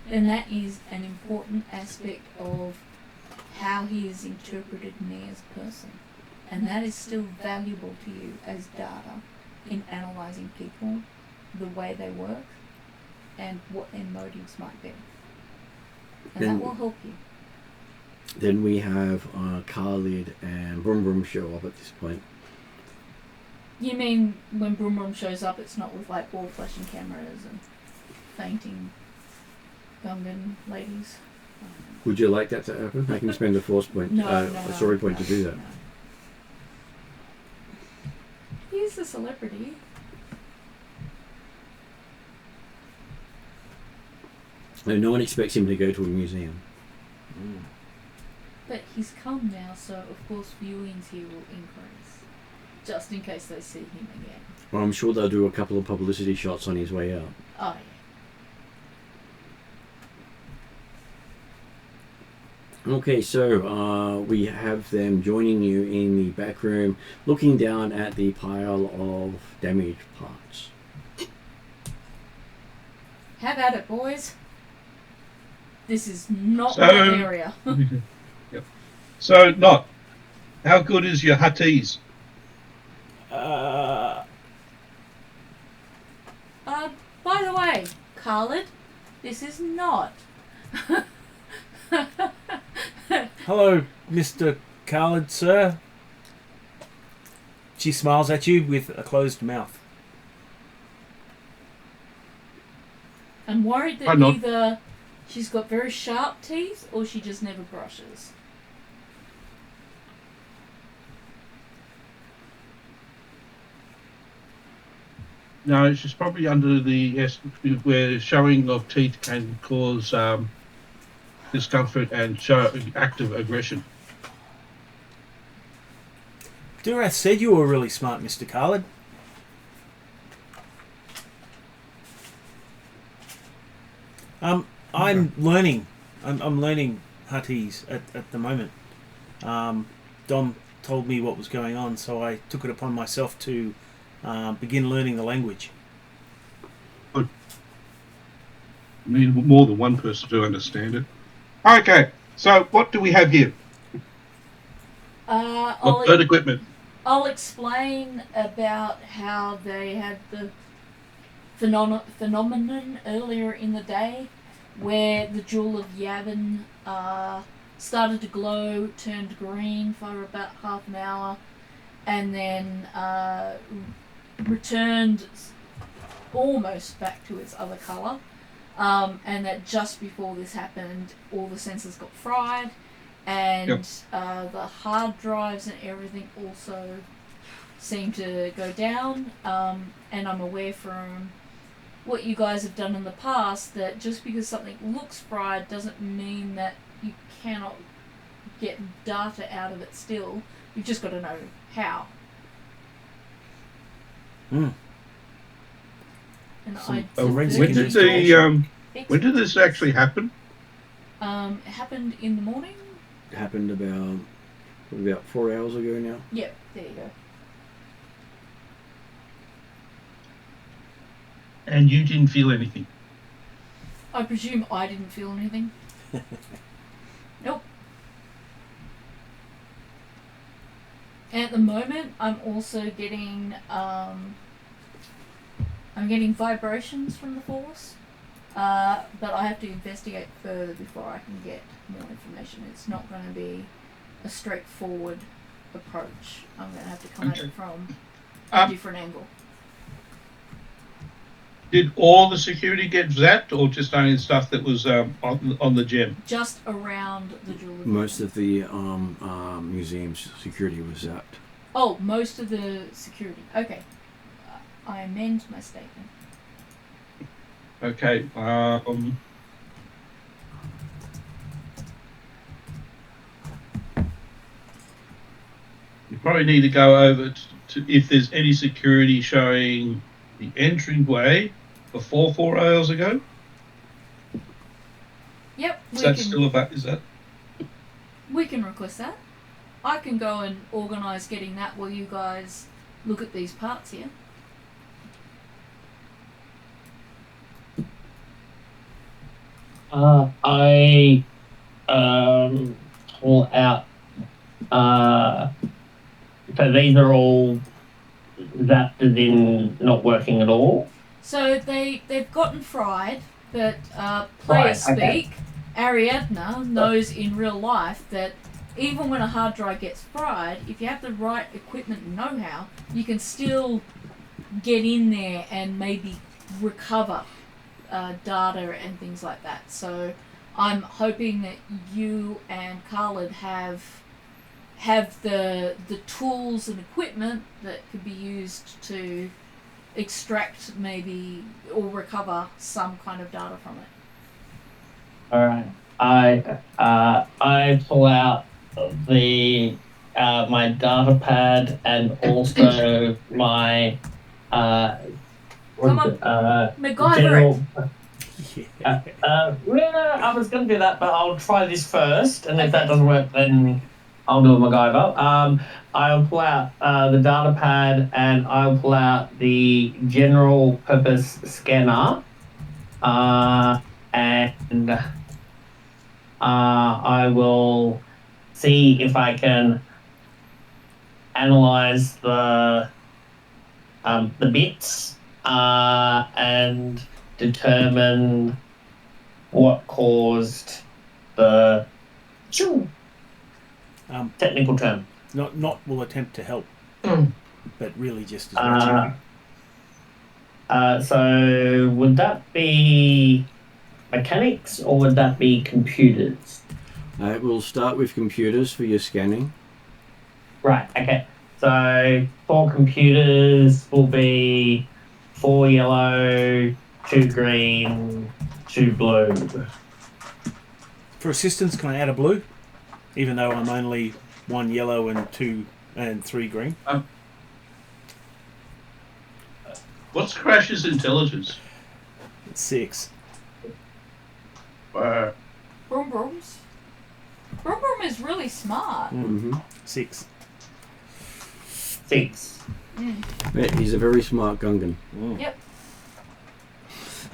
then that is an important aspect of how he has interpreted me as a person. And that is still valuable to you as data in analysing people, the way they work, and what their motives might be. And Then- that will help you. Then we have Khalid and Brum Brum show up at this point. You mean when Brum Brum shows up, it's not with like wall flashing cameras and fainting Gungan ladies? Would you like that to happen? I can spend a force point, a story point to do that. No. He's a celebrity. No one expects him to go to a museum. But he's come now, so of course viewings here will increase. Just in case they see him again. Well, I'm sure they'll do a couple of publicity shots on his way out. Oh yeah. Okay, so we have them joining you in the back room, looking down at the pile of damaged parts. Have at it, boys. This is not So- my area. Yep. So, Not, how good is your Huttese? By the way, Khalid, this is not. Hello, Mr. Khalid, sir. She smiles at you with a closed mouth. I'm worried that I'm not. either she's got very sharp teeth or she just never brushes. No, she's probably under the where showing of teeth can cause discomfort and show active aggression. Durath said you were really smart, Mr. Khalid. I'm learning. I'm learning Huttese at the moment. Dom told me what was going on, so I took it upon myself to begin learning the language. need more than one person to understand it. Okay, so what do we have here? What equipment? I'll explain about how they had the phenomenon earlier in the day where the jewel of Yavin started to glow, turned green for about half an hour, and then returned almost back to its other colour. And that just before this happened, all the sensors got fried, and the hard drives and everything also seem to go down. And I'm aware from what you guys have done in the past that just because something looks fried doesn't mean that you cannot get data out of it still. You've just got to know how. Mm. And when did this actually happen? It happened in the morning. It happened about 4 hours ago now. Yep, there you go. And you didn't feel anything? I presume I didn't feel anything. Nope. And at the moment, I'm also getting vibrations from the Force, but I have to investigate further before I can get more information. It's not going to be a straightforward approach. I'm going to have to come at it from a different angle. Did all the security get zapped, or just only the stuff that was on the gem? Just around the jewel. Most of the museum's security was zapped. Oh, most of the security. Okay. I amend my statement. Okay. You probably need to go over to if there's any security showing the entryway before 4 hours ago. Yep. Is that? We can request that. I can go and organise getting that while you guys look at these parts here. I pull out. So these are all zapped as in not working at all. So they've gotten fried, but player speak, Ariadna knows in real life that even when a hard drive gets fried, if you have the right equipment and know-how, you can still get in there and maybe recover data and things like that. So I'm hoping that you and Khalid have the tools and equipment that could be used to extract maybe or recover some kind of data from it. All right. I pull out the my data pad and also my MacGyver. I was going to do that, but I'll try this first, and if that doesn't work, then I'll do a MacGyver. I'll pull out the data pad, and I'll pull out the general purpose scanner, and I will see if I can analyze the bits and determine what caused the technical term. Not will attempt to help, but really just as so would that be mechanics or would that be computers? We'll start with computers for your scanning. Right, okay. So 4 computers will be 4 yellow, 2 green, 2 blue. For assistance, can I add a blue? Even though I'm only 1 yellow and 2 and 3 green. What's Crash's intelligence? It's 6. Broom Brooms. Broom Broom is really smart. 6. 6. Yeah, he's a very smart Gungan. Yep.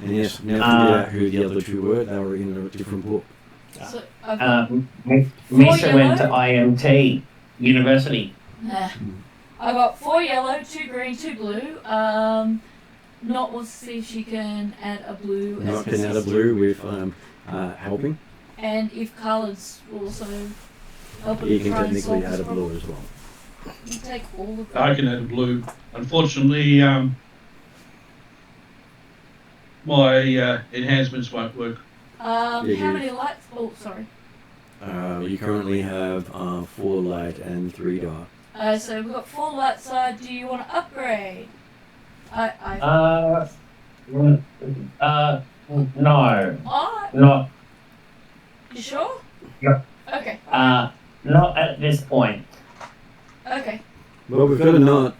And yes, now figured out who the other two were. They were in a different book. So I've got Misa went to yellow. IMT University. I've got 4 yellow, 2 green, 2 blue. Not wants to see if she can add a blue. as Not her can add a sister. blue with helping. And if colours will also help her You to can try and technically solve add a this blue problem. as well. You take all of I them. can add a blue. Unfortunately, my enhancements won't work. How Yeah, many lights? Oh, sorry. You currently have 4 light and 3 dark. So we've got 4 light side. Do you want to upgrade? No, Oh, not you sure? Yeah. Okay. not at this point. Okay. Well, we've got a knot.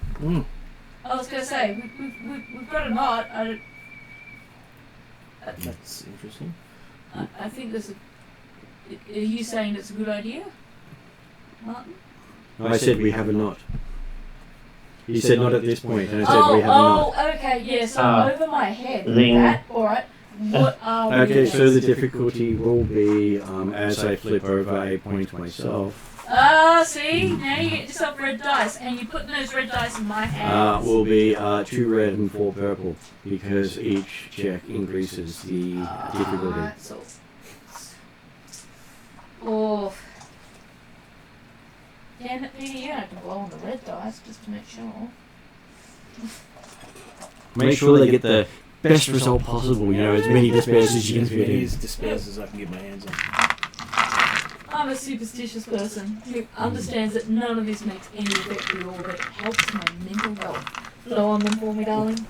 I was gonna say we've got a knot. That's interesting. I think there's a. Are you saying it's a good idea, Martin? I said we have a knot. He said not at this point, and I said we have a knot. Oh, okay, yeah, so over my head. Zing. That, alright. What are we Okay, so doing? the difficulty will be as I flip over a point myself. See? Now you get yourself red dice, and you're putting those red dice in my hands. Will be 2 red and 4 purple, because each check increases the difficulty. Alright, so. Oh. Damn it, Peter, you have to blow on the red dice just to make sure. Make sure they get the best result possible, you know, as many despairs as you can As fit many in. as despairs as I can get my hands on. I'm a superstitious person who understands that none of this makes any effect at all, but it helps my mental health. Blow on them for me, darling.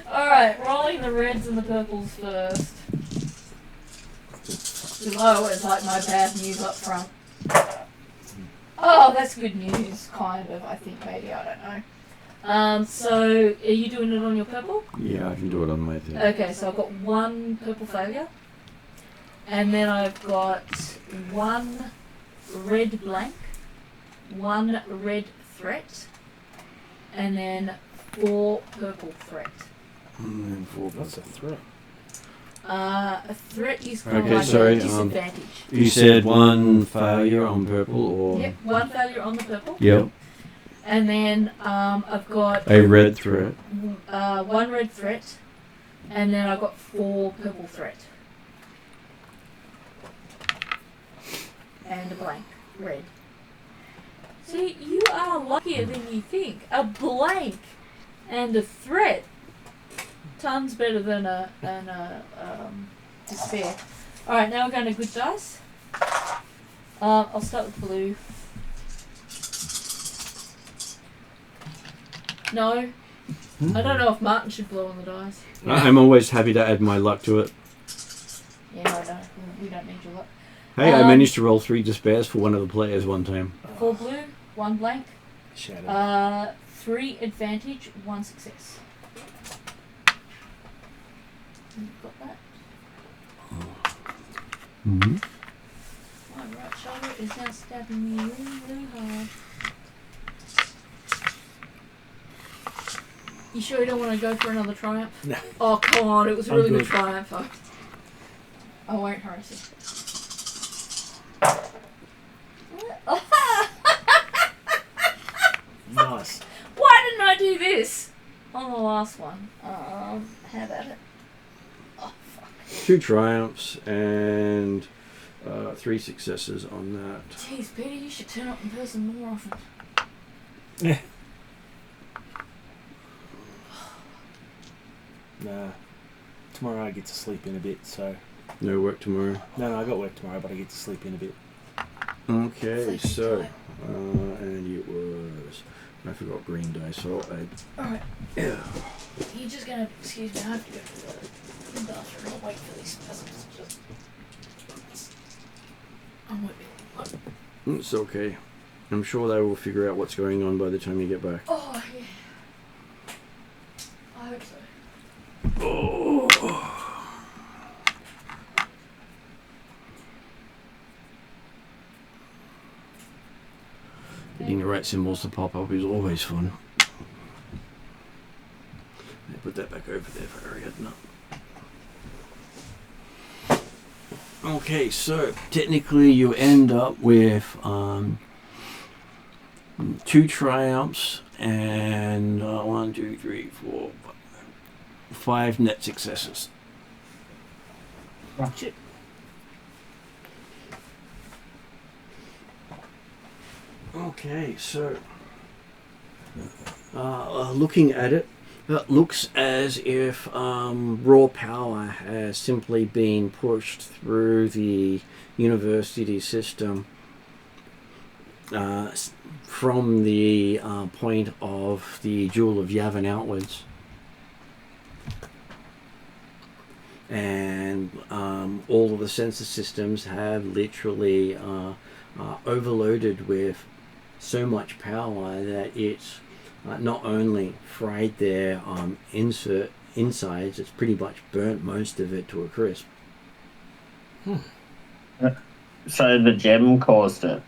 Alright, rolling the reds and the purples first. Below is like my bad news up front. Oh, that's good news, kind of, I think, maybe, I don't know. So, are you doing it on your purple? Yeah, I can do it on my thing. Okay, so I've got 1 purple failure. And then I've got 1 red blank, 1 red threat, and then 4 purple threat. And 4 That's a threat. A threat is kind Okay, of like sorry, a disadvantage. You said 1 failure on purple, or? Yep, 1 failure on the purple. Yep. And then I've got A red threat. 1 red threat, and then I've got 4 purple threat. And a blank, red. See, you are luckier than you think. A blank and a threat. Tons better than a despair. Alright, now we're going to good dice. I'll start with blue. No. I don't know if Martin should blow on the dice. I'm always happy to add my luck to it. Yeah, no, no. We don't need your luck. Hey, I managed to roll 3 despairs for one of the players one time. 4 blue, 1 blank. Shadow. 3 advantage, 1 success. You've got that? Mm-hmm. My right shoulder is now stabbing me really, really hard. You sure you don't want to go for another triumph? No. Oh, come on, it was a I'm really good. good triumph. I won't harass you. Nice. Why didn't I do this on the last one? How about it? Oh, fuck. 2 triumphs and 3 successes on that. Jeez, Peter, you should turn up in person more often. Yeah. Nah. Tomorrow I get to sleep in a bit, so... No work tomorrow. No, I got work tomorrow, but I get to sleep in a bit. Okay, Sleepy so... time. and it was... I forgot green dice, so I... Alright. You're just gonna... Excuse me, I have to go to the bathroom. I'll wait for these spasms. I'm with you. It's okay. I'm sure they will figure out what's going on by the time you get back. Oh, yeah. I hope so. Getting the right symbols to pop up is always fun. Put that back over there for Ariadne. Okay, so technically you end up with 2 triumphs and 1, 2, 3, 4, 5 net successes. Watch it. Okay, so looking at it, it looks as if raw power has simply been pushed through the university system from the point of the Jewel of Yavin outwards. And all of the sensor systems have literally overloaded with so much power that it's not only fried their insides, it's pretty much burnt most of it to a crisp. So the gem caused it.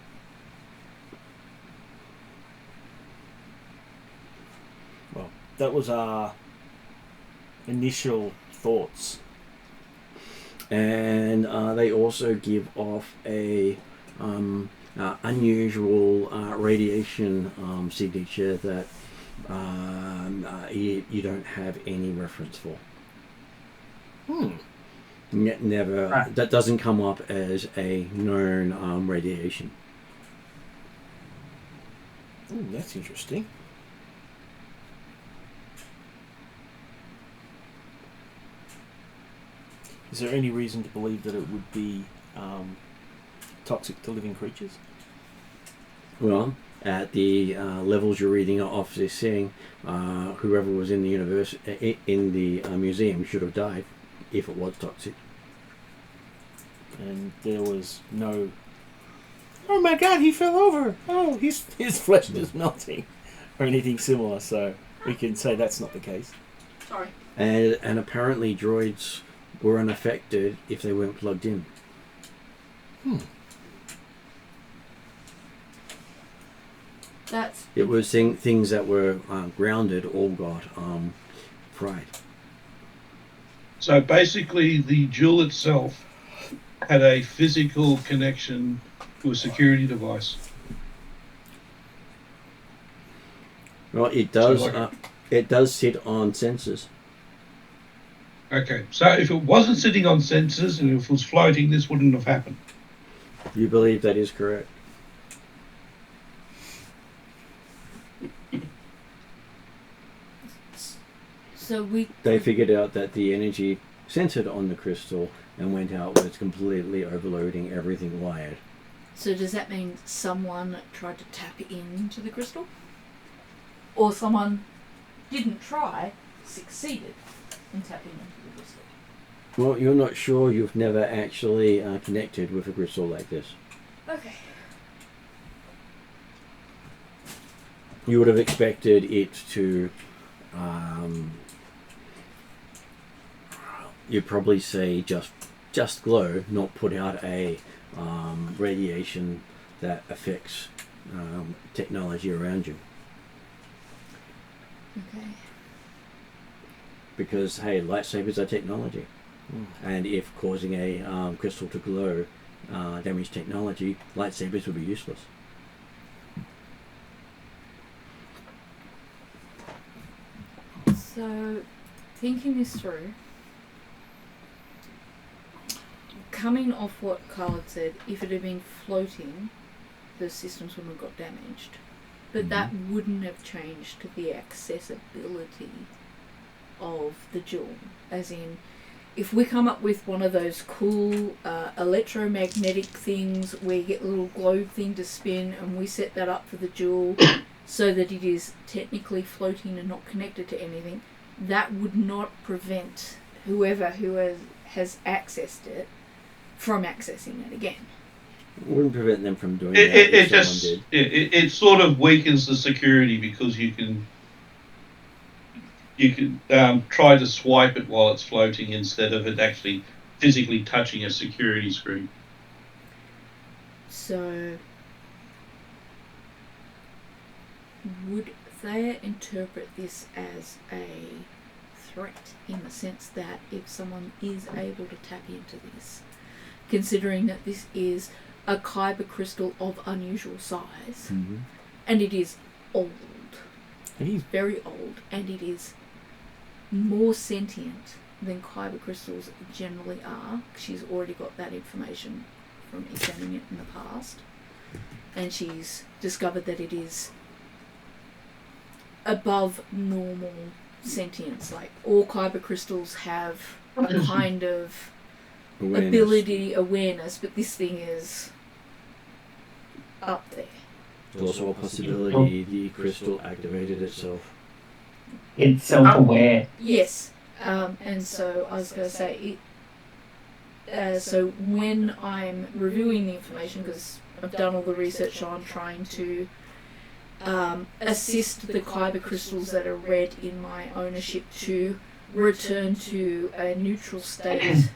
Well, that was our initial thoughts. And they also give off a unusual radiation signature that you don't have any reference for. Never. Right. That doesn't come up as a known radiation. That's interesting. Is there any reason to believe that it would be toxic to living creatures? Well, at the levels you're reading off this thing, whoever was in the museum should have died if it was toxic. And there was no, oh my god, he fell over! Oh, his flesh is melting, or anything similar. So we can say that's not the case. Sorry. And apparently droids were unaffected if they weren't plugged in. That's It was things that were grounded all got fried. So basically, the jewel itself had a physical connection to a security device. Well, it does. So It does sit on sensors. Okay, so if it wasn't sitting on sensors and if it was floating, this wouldn't have happened. You believe that is correct? so we. They figured out that the energy centered on the crystal and went outwards, completely overloading everything wired. So does that mean someone tried to tap into the crystal, or someone didn't try, succeeded in tapping into the crystal? Well, you're not sure. You've never actually connected with a crystal like this. Okay. You would have expected it to. You'd probably say just glow, not put out a radiation that affects technology around you. Okay. Because hey, lightsabers are technology, and if causing a crystal to glow damage technology, lightsabers would be useless. So, thinking this through, coming off what Carl had said, if it had been floating, the systems wouldn't have got damaged. But that wouldn't have changed the accessibility of the jewel. As in, if we come up with one of those cool electromagnetic things where you get a little globe thing to spin and we set that up for the jewel so that it is technically floating and not connected to anything, that would not prevent whoever has accessed it from accessing it again. It wouldn't prevent them from doing It, that it, if it someone just did. it sort of weakens the security because you can try to swipe it while it's floating instead of it actually physically touching a security screen. So, would Thea interpret this as a threat in the sense that if someone is able to tap into this, considering that this is a kyber crystal of unusual size, and it is old, It is. very old, and it is more sentient than kyber crystals generally are. She's already got that information from examining it in the past, and she's discovered that it is above normal sentience. Like, all kyber crystals have a kind of awareness, but this thing is up there. There's also a possibility the crystal activated itself. It's self-aware. Yes, and so I was going to say, so when I'm reviewing the information, because I've done all the research on trying to assist the kyber crystals that are red in my ownership to return to a neutral state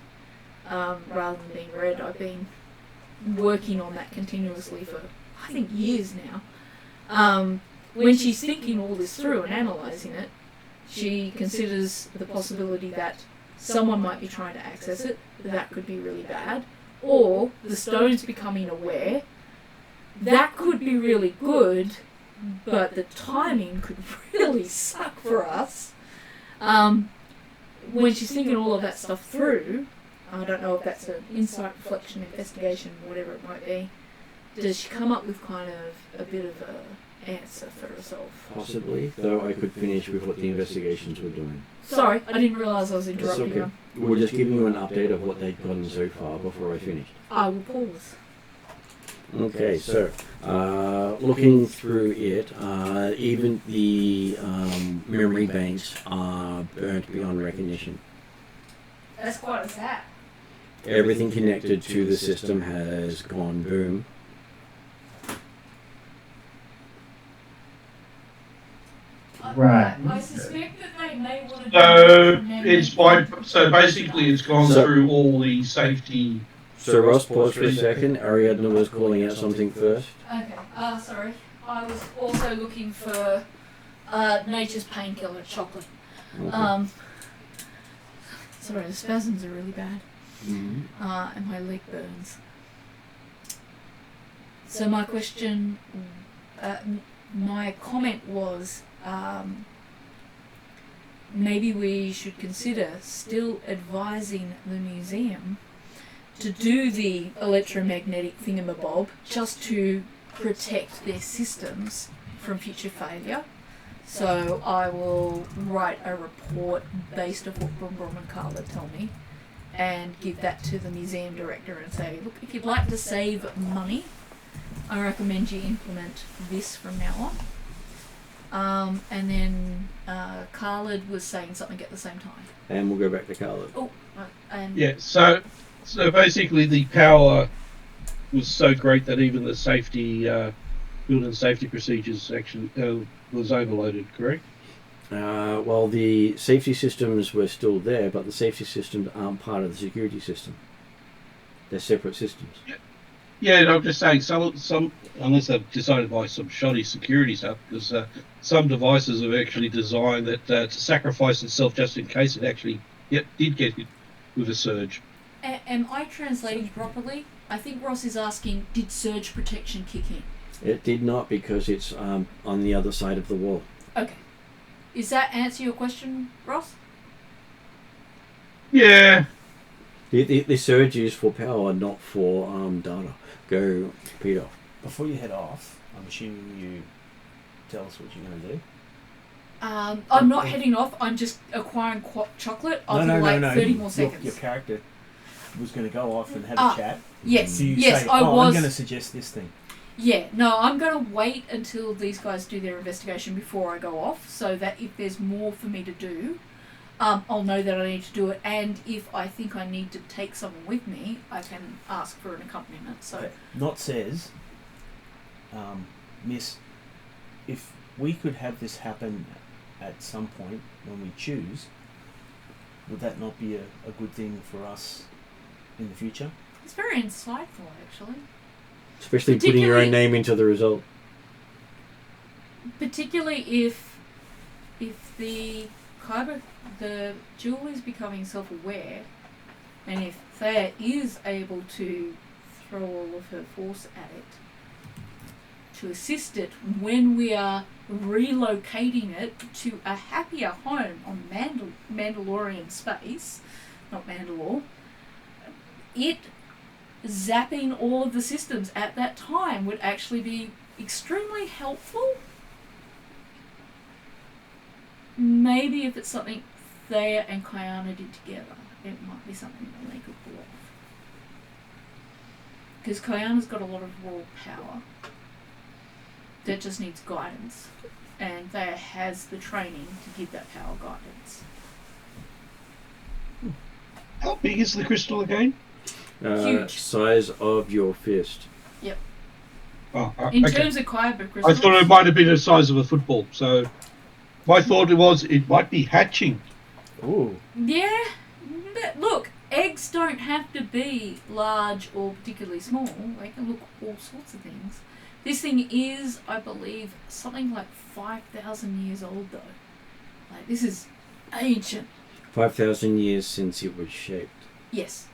rather than being red. I've been working on that continuously for, I think, years now. When she's thinking all this through and analysing it, she considers the possibility that someone might be trying to access it. That could be really bad. Or the stone's becoming aware. That could be really good, but the timing could really suck for us. When she's thinking all of that stuff through, I don't know if that's an insight, reflection, investigation, whatever it might be, does she come up with kind of a bit of a answer for herself? Possibly, though I could finish with what the investigations were doing. Sorry, I didn't realise I was It's interrupting okay. her. We're just giving you an update of what they've done so far before I finished. I will pause. Okay, so looking through it, even the memory banks are burnt beyond recognition. That's quite a sad. Everything connected to the system has gone boom. Right. I suspect that they may want to So basically it's gone through all the safety. So Ross, pause for a second. Ariadna was calling out something first. Okay, sorry. I was also looking for nature's painkiller, chocolate. Okay. Sorry, the spasms are really bad. Mhm. And my leg burns. So my question, my comment was, maybe we should consider still advising the museum to do the electromagnetic thingamabob just to protect their systems from future failure. So I will write a report based on what Brum and Carla tell me and give that to the museum director and say, look, if you'd like to save money, I recommend you implement this from now on. And then Khalid was saying something at the same time. And we'll go back to Carla. Oh, and Yeah, so basically the power was so great that even the safety, building safety procedures actually was overloaded, correct? Well, the safety systems were still there, but the safety systems aren't part of the security system. They're separate systems. Yeah, and I'm just saying some unless they've decided by some shoddy security stuff, because some devices have actually designed that to sacrifice itself just in case it actually did get hit with a surge. am I translating properly? I think Ross is asking, did surge protection kick in? It did not, because it's on the other side of the wall. Okay. Is that answer your question, Ross? Yeah. The surge is for power, not for data. Go, Peter. Before you head off, I'm assuming you tell us what you're going to do. I'm not heading off. I'm just acquiring chocolate. I'll wait 30 more seconds. Your character was going to go off and have a chat. Yes, So you yes, say, I was. I'm going to suggest this thing. Yeah, no, I'm going to wait until these guys do their investigation before I go off, so that if there's more for me to do, I'll know that I need to do it, and if I think I need to take someone with me, I can ask for an accompaniment. So, Okay. Not says, Miss, if we could have this happen at some point when we choose, would that not be a good thing for us in the future? it's very insightful, actually. Especially putting your own Particularly- name into the result. particularly if the Kyber, the jewel is becoming self-aware, and if Thea is able to throw all of her force at it to assist it when we are relocating it to a happier home on Mandalorian space, not Mandalore, it zapping all of the systems at that time would actually be extremely helpful. Maybe if it's something Thea and Kayana did together, it might be something that they could pull off. Because Kayana's got a lot of raw power that just needs guidance, and Thea has the training to give that power guidance. How big is the crystal again? Huge. Size of your fist. Yep. Oh, In okay. terms of Kyber crystals, I thought it might have been the size of a football. So my thought was it might be hatching. Ooh. yeah. But look, eggs don't have to be large or particularly small. They can look all sorts of things. This thing is, I believe, something like 5,000 years old, though. Like, this is ancient. 5,000 years since it was shaped. Yes.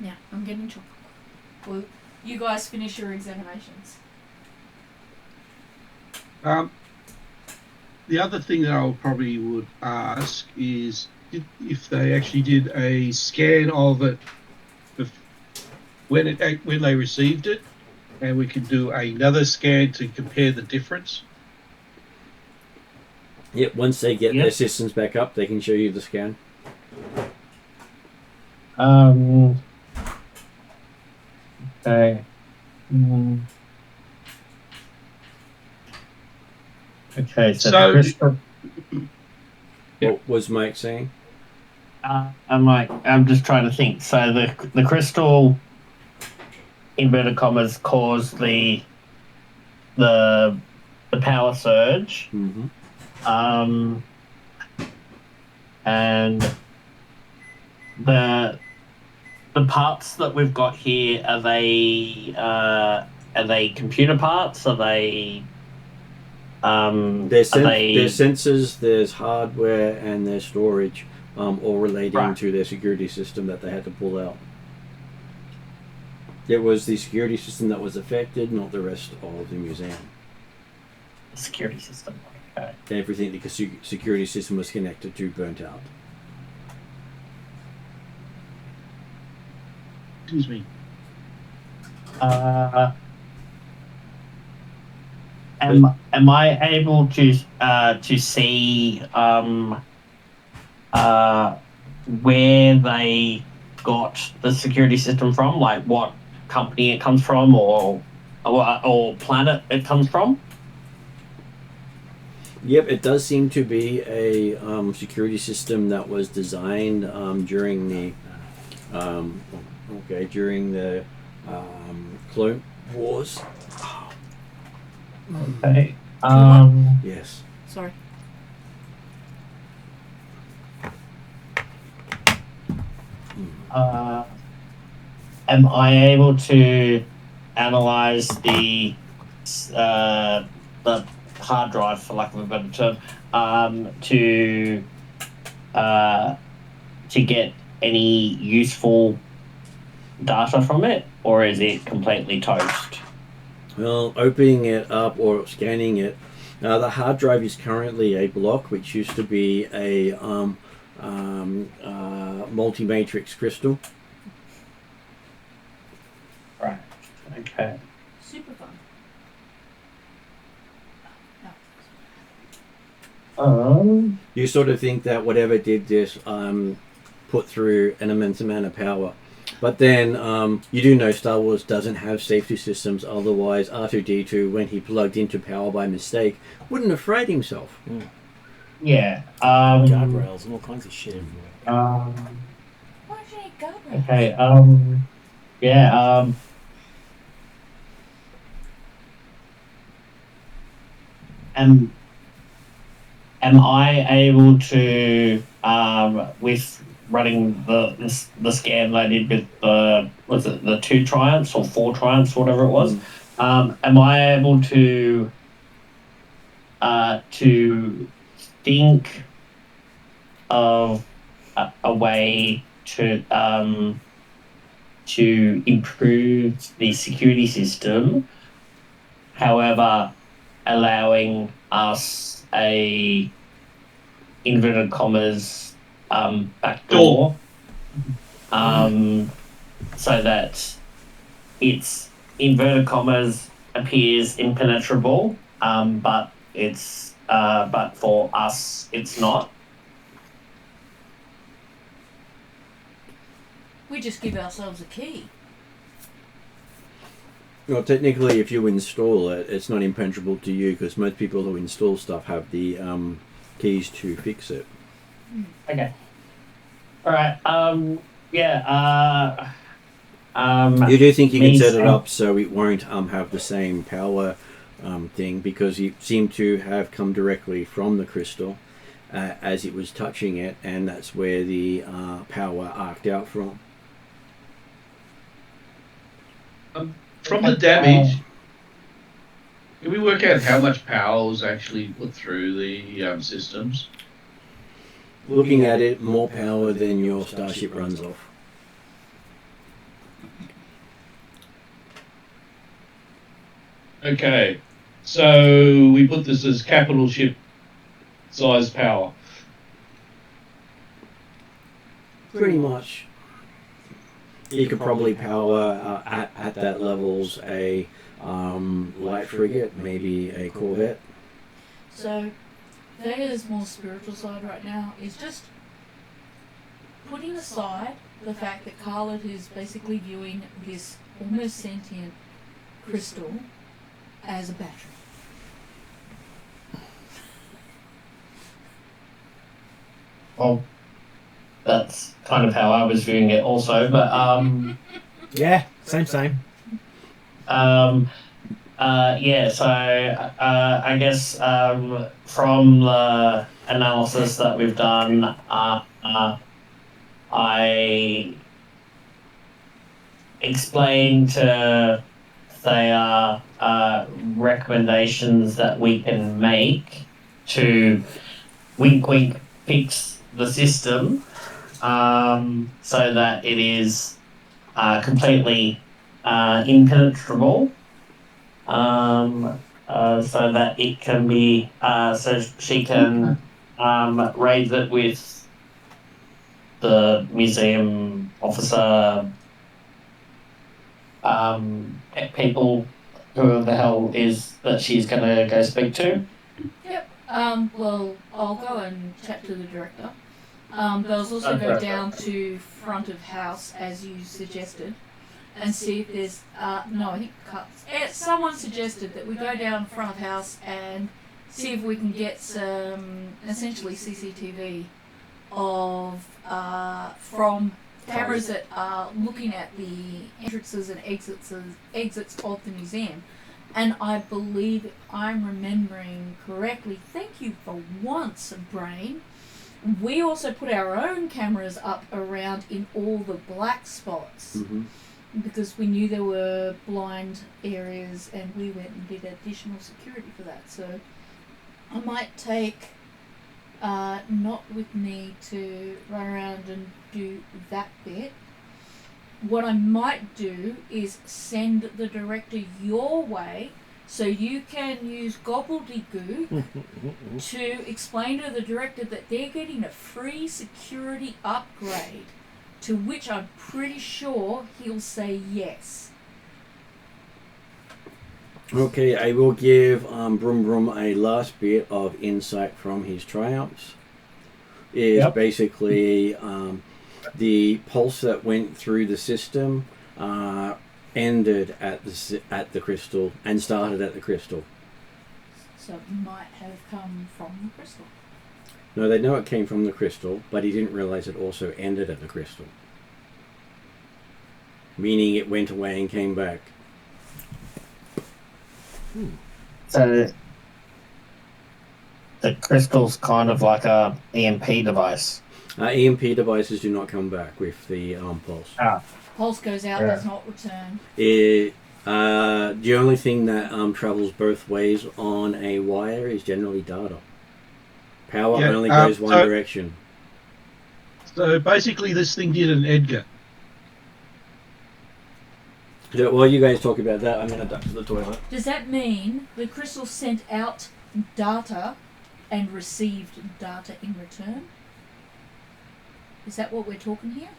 Now, I'm getting chocolate. Well, you guys finish your examinations. The other thing that I probably would ask is if they actually did a scan of it when they received it, and we can do another scan to compare the difference. Yep, once they get their systems back up, they can show you the scan. Okay. Okay, so the crystal. What was Mike saying? I'm just trying to think. So the crystal, inverted commas, caused the power surge. Mm-hmm. And the parts that we've got here, are they computer parts? Are they There's sensors, there's hardware, and there's storage, all relating to their security system that they had to pull out. It was the security system that was affected, not the rest of the museum. Security system. Okay. Everything the security system was connected to burnt out. Excuse me. Am I able to see where they got the security system from, like what company it comes from, or planet it comes from? Yep, it does seem to be a security system that was designed during the Clone Wars. Okay. Yes. Sorry. Am I able to analyze the hard drive, for lack of a better term, to get any useful data from it, or is it completely toast? Well, opening it up or scanning it, the hard drive is currently a block, which used to be a multi-matrix crystal. Right. Okay. Super fun. You sort of think that whatever did this put through an immense amount of power. But then you do know Star Wars doesn't have safety systems, otherwise R2-D2, when he plugged into power by mistake, wouldn't have fried himself. Yeah. Guardrails and all kinds of shit everywhere. Why do you need guardrails? Okay. Yeah. Am I able to, with running the scan I did with the 2 Triumphs or 4 Triumphs, whatever it was, am I able to to think of a way to improve the security system, however, allowing us a inverted commas back door, so that it's inverted commas appears impenetrable, but it's but for us it's not. We just give ourselves a key. Well, technically, if you install it, it's not impenetrable to you because most people who install stuff have the keys to fix it. Okay. All right. Yeah. You do think you can set it Means- up so it won't have the same power thing because you seem to have come directly from the crystal as it was touching it, and that's where the power arced out from. From the damage, can we work out how much power was actually put through the systems? Looking at it, more power than your starship runs off. Okay, so we put this as capital ship size power. Pretty much. You could probably power at that levels a light frigate, maybe a corvette. So, Vega's more spiritual side right now is just putting aside the fact that Khaled is basically viewing this almost sentient crystal as a battery. Well, that's kind of how I was viewing it also, but Yeah, same. yeah, so I guess from the analysis that we've done, I explained to Thea recommendations that we can make to wink wink fix the system so that it is completely impenetrable, so that it can be so she can raise it with the museum officer, people, who the hell is that she's going to go speak to. Yep. Well, I'll go and chat to the director. They'll also go down to front of house as you suggested, and see if there's no. I think someone suggested that we go down front of house and see if we can get some essentially CCTV of from cameras that are looking at the entrances and exits of the museum. And I believe I'm remembering correctly. Thank you for once, brain. We also put our own cameras up around in all the black spots because we knew there were blind areas, and we went and did additional security for that. So I might take not with me to run around and do that bit. What I might do is send the director your way so you can use gobbledygook to explain to the director that they're getting a free security upgrade, to which I'm pretty sure he'll say yes. Okay, I will give Brum Brum a last bit of insight from his triumphs. Basically the pulse that went through the system ended at the crystal and started at the crystal. So it might have come from the crystal. No, they know it came from the crystal, but he didn't realize it also ended at the crystal. Meaning it went away and came back. So the crystal's kind of like a EMP device. EMP devices do not come back with the pulse. Pulse goes out, does not return. The only thing that travels both ways on a wire is generally data. Power Yeah, only goes one so- direction. So basically, this thing did an Edgar. So while you guys talk about that, I'm going to duck to the toilet. Does that mean the crystal sent out data and received data in return? Is that what we're talking here?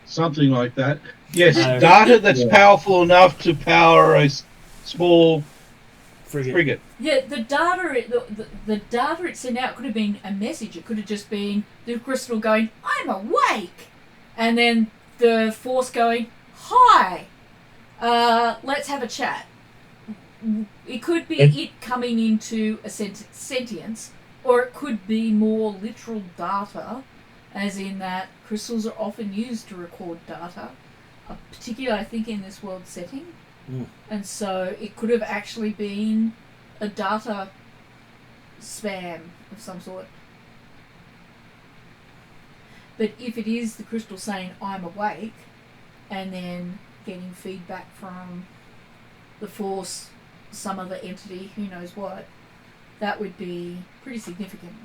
Something like that. Yes, No. data that's Yeah. powerful enough to power a small frigate. Yeah, the data it sent out could have been a message. It could have just been the crystal going, "I'm awake," and then the force going, "Hi, let's have a chat." It could be it coming into a sentience, or it could be more literal data, as in that crystals are often used to record data, particularly I think in this world setting. And so it could have actually been a data spam of some sort. But if it is the crystal saying "I'm awake," and then getting feedback from the force, some other entity, who knows what, that would be pretty significant.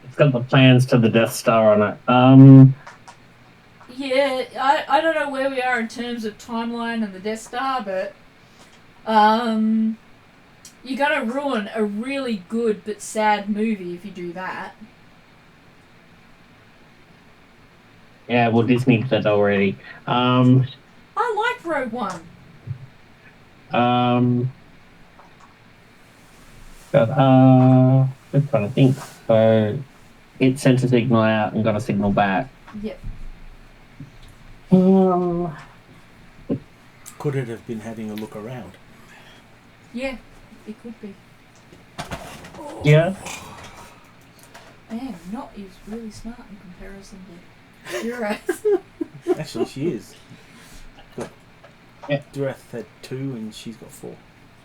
It's got the plans to the Death Star on it. Yeah, I don't know where we are in terms of timeline and the Death Star, but you're gonna ruin a really good but sad movie if you do that. Yeah, well, Disney did that already. I like Rogue One. I'm trying to think. So it sent a signal out and got a signal back. Yep. Could it have been having a look around? Yeah, it could be. Yeah. Man, Not is really smart in comparison to Durath. Actually, she is. But Yeah. Durath had 2 and she's got 4.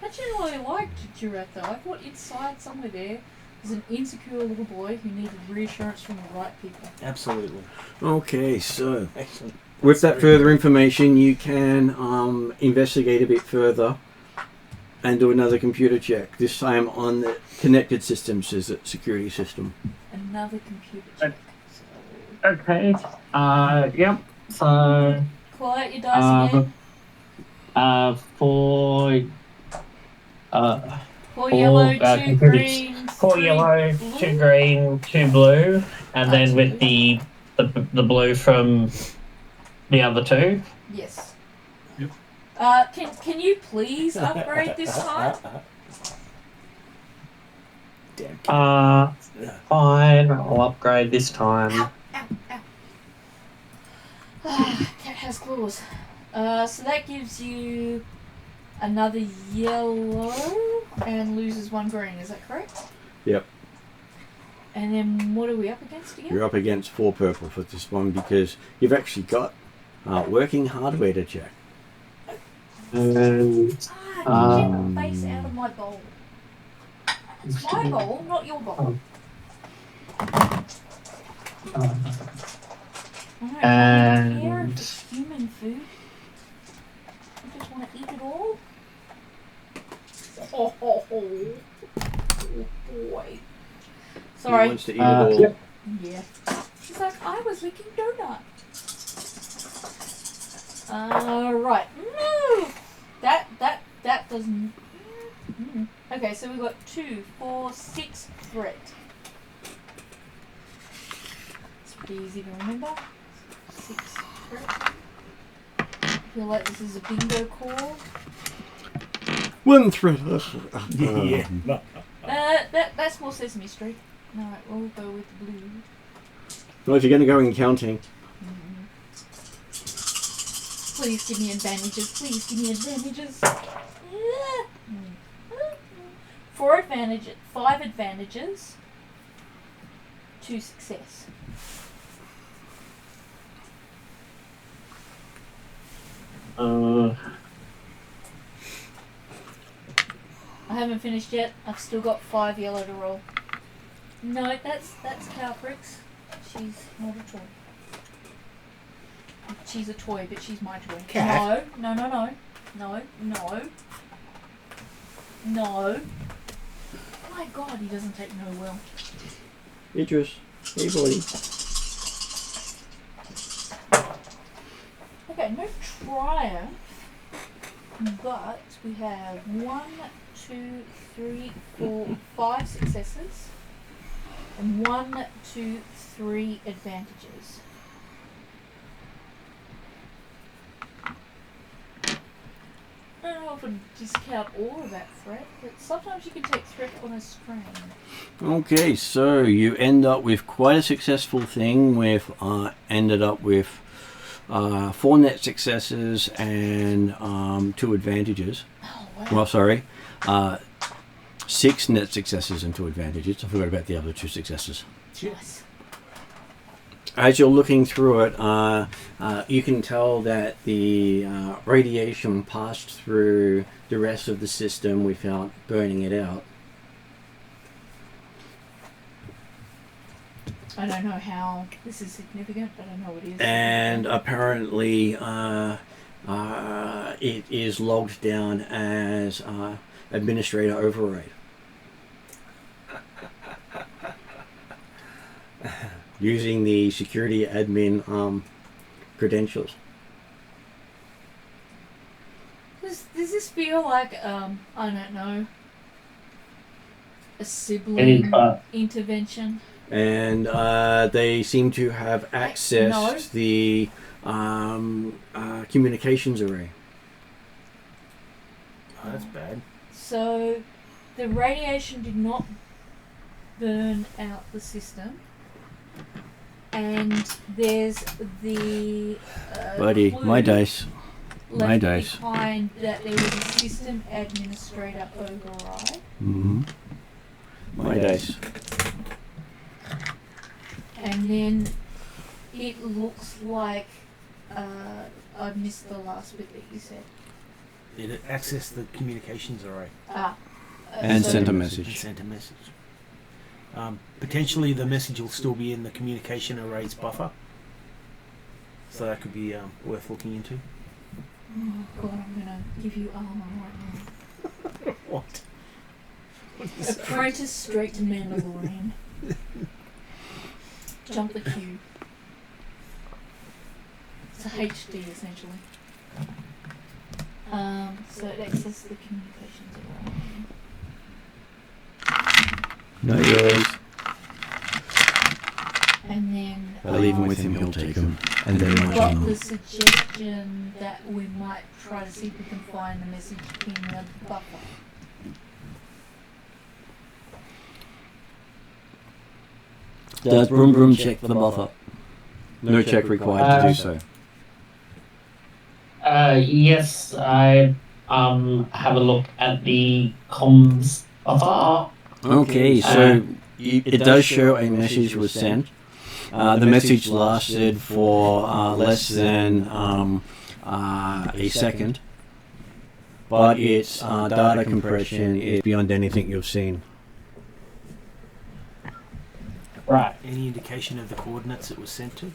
I generally liked Durath though. I thought inside somewhere there was an insecure little boy who needed reassurance from the right people. Absolutely. Okay, so Excellent. with that further information, you can investigate a bit further and do another computer check. This time on the connected systems, is it security system? Another computer check. Okay. Yep. So. Quiet your dice again. For. Four yellow, two computer- green, 4 three yellow, blue. 2 green, 2 blue, and then Two with blue. the blue from the other 2. Yes. Yep. Can you please upgrade this time? Damn. Fine. I'll upgrade this time. Ow, ow, ow. Cat has claws. So that gives you another yellow and loses 1 green, is that correct? Yep. And then what are we up against again? You're up against 4 purple for this one because you've actually got working hardware to check. And Get the face out of my bowl. It's my bowl, not your bowl. I don't care if it's human food. I just want to eat it all. Oh, boy. He Sorry. wants to eat it all. Yep. Yeah. She's like, I was licking donut. Right. Move! That doesn't... Okay, so we've got 2, 4, 6 threat. It's pretty easy to remember. 6 threat. I feel like this is a bingo call. 1 threat. Yeah. That's more Sesame Street. No, we'll go with the blue. Well, if you're going to go in counting, Please give me advantages. Please give me advantages. 4 advantages, 5 advantages, 2 success. I haven't finished yet. I've still got 5 yellow to roll. No, that's Calprix. She's not at all. She's a toy, but she's my toy. Cat? No. No. Oh my god, he doesn't take no well. Idris, hey buddy. Okay, no triumph, but we have 1, 2, 3, 4, 5 successes and 1, 2, 3 advantages. I don't know if I discount all of that threat, but sometimes you can take threat on a strain. Okay, so you end up with quite a successful thing. With ended up with 4 net successes and 2 advantages. Oh, wow. Well, sorry, 6 net successes and 2 advantages. I forgot about the other 2 successes. Nice. As you're looking through it, you can tell that the radiation passed through the rest of the system without burning it out. I don't know how this is significant, but I know it is. And apparently it is logged down as administrator override. Using the security admin credentials. Does this feel like, I don't know, a sibling intervention? And they seem to have accessed the communications array. Oh, that's bad. So the radiation did not burn out the system, and there's the Buddy, clue my dice. left My dice. behind that there was a system administrator override. Mm-hmm. My dice. And then it looks like I missed the last bit that you said. Did it access the communications array? And so sent a And message. sent a message. Potentially the message will still be in the communication array's buffer. So that could be worth looking into. Oh god, I'm gonna give you armor right now. What? Apprentice straight to Mandalorian. Jump the queue. It's a HD essentially. So it accesses the communications array. No yours. And then I'll leave him with him, he'll take him. And then my got channel. the suggestion that we might try to see if we can find the message in the buffer. Does Broom Broom check the buffer? No check required to do so. Yes, I have a look at the comms buffer. Okay, so it does show a message was sent. The message lasted for less than a second, but its data compression is beyond anything you've seen. Right. Any indication of the coordinates it was sent to?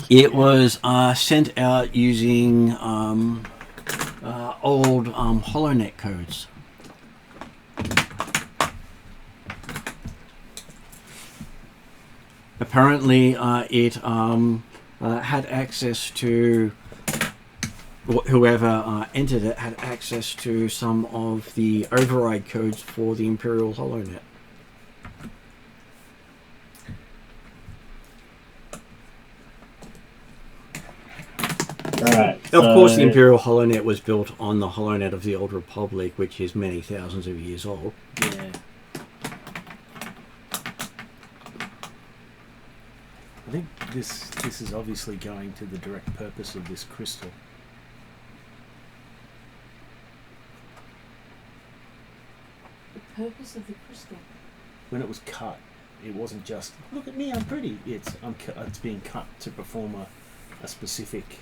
It was sent out using old HoloNet codes. Apparently, it had access to whoever entered it had access to some of the override codes for the Imperial HoloNet. Right. Of course, the Imperial HoloNet was built on the HoloNet of the Old Republic, which is many thousands of years old. Yeah. I think this is obviously going to the direct purpose of this crystal. The purpose of the crystal. When it was cut, it wasn't just look at me, I'm pretty. It's being cut to perform a specific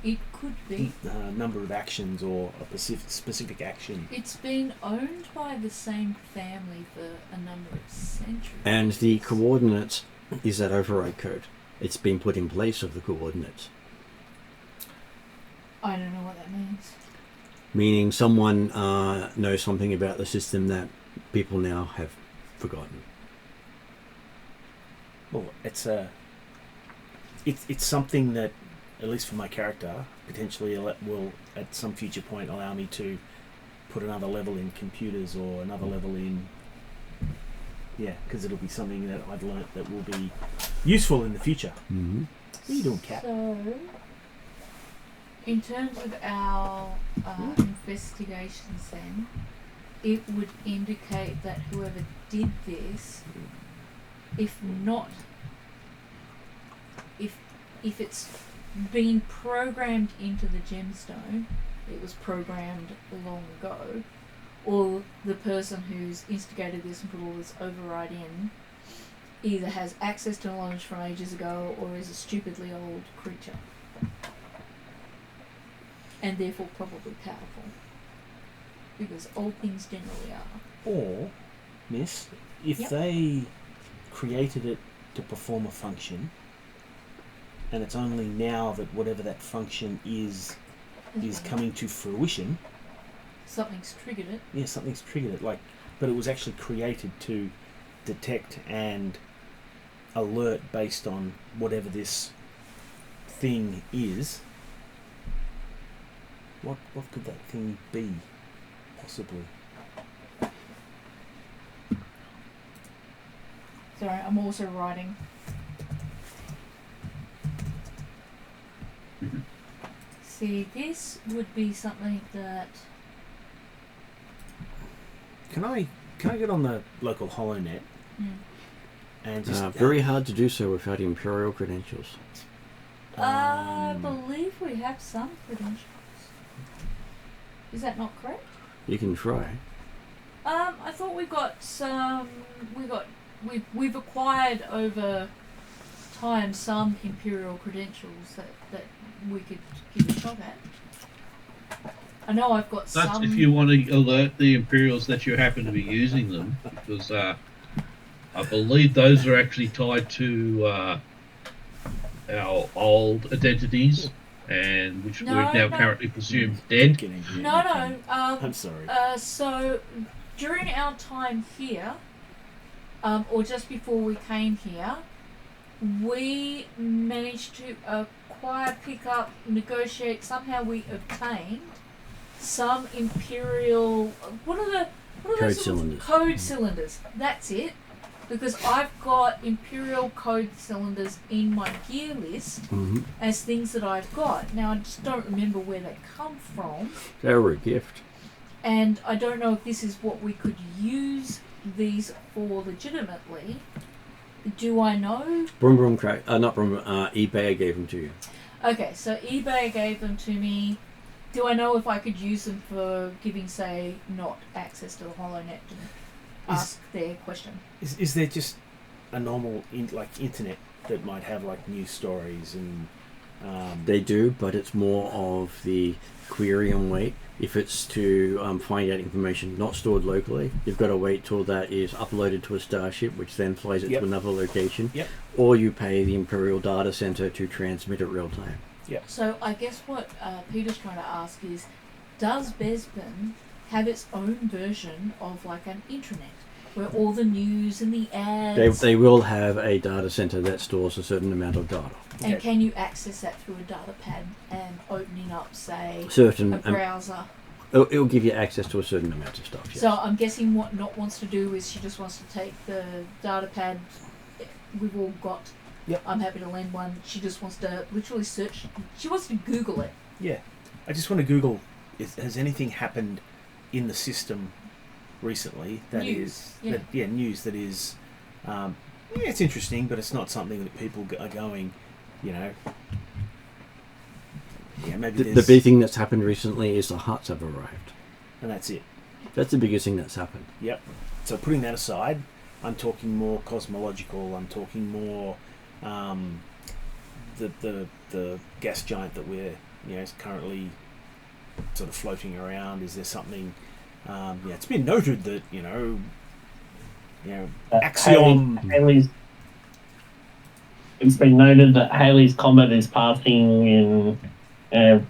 It could be. number of actions or a specific action. It's been owned by the same family for a number of centuries. And the coordinates is that override code. It's been put in place of the coordinates. I don't know what that means. Meaning someone knows something about the system that people now have forgotten. Well, it's something that, at least for my character, potentially will at some future point allow me to put another level in computers or another level in. Yeah, because it'll be something that I've learnt that will be useful in the future. Mm-hmm. What are you doing, Cat? So, in terms of our investigations then, it would indicate that whoever did this, if it's been programmed into the gemstone, it was programmed long ago, or the person who's instigated this and put all this override in either has access to knowledge from ages ago or is a stupidly old creature. And therefore probably powerful. Because old things generally are. Or, miss, if Yep. they created it to perform a function, and it's only now that whatever that function is coming to fruition. Something's triggered it. Yeah, something's triggered it. But it was actually created to detect and alert based on whatever this thing is. What could that thing be, possibly? Sorry, I'm also writing. See, this would be something that... Can I get on the local HoloNet Mm. and just Very hard to do so without Imperial credentials. I believe we have some credentials. Is that not correct? You can try. I thought we got some... We've acquired over time some Imperial credentials that we could give a shot at. I know I've got That's some... if you want to alert the Imperials that you happen to be using them, because I believe those are actually tied to our old identities, and which No, we've now no. currently presumed dead. No. I'm sorry. So during our time here, or just before we came here, we managed to acquire, pick up, negotiate. Somehow we obtained some Imperial. What are Code those cylinders. Code cylinders. That's it. Because I've got Imperial code cylinders in my gear list Mm-hmm. as things that I've got. Now I just don't remember where they come from. They were a gift. And I don't know if this is what we could use these for legitimately. Do I know? Brum Brum Crack. Not Brum. eBay gave them to you. Okay, so eBay gave them to me. Do I know if I could use them for giving, say, not access to the HoloNet and ask their question? Is there just a normal internet that might have news stories and? They do, but it's more of the query and wait. If it's to find out information not stored locally, you've got to wait till that is uploaded to a starship, which then flies it Yep. to another location. Yep. Or you pay the Imperial Data Center to transmit it real time. So I guess what Peter's trying to ask is, does Besbin have its own version of an intranet where all the news and the ads... They will have a data center that stores a certain amount of data. And Okay. can you access that through a data pad and opening up, say, Certain. a browser? It'll give you access to a certain amount of stuff. Yes. So I'm guessing what Not wants to do is she just wants to take the data pad we've all got. Yep. I'm happy to lend one. She just wants to literally search. She wants to Google it. Yeah, I just want to Google. Has anything happened in the system recently that News, is news that is it's interesting, but it's not something that people are going, maybe The big thing that's happened recently is the huts have arrived. and that's it. That's the biggest thing that's happened. Yep. So putting that aside, I'm talking more cosmological. I'm talking more the gas giant that we're is currently sort of floating around. Is there something? It's been noted that Axiom. Haley's it's been noted that Haley's Comet is passing in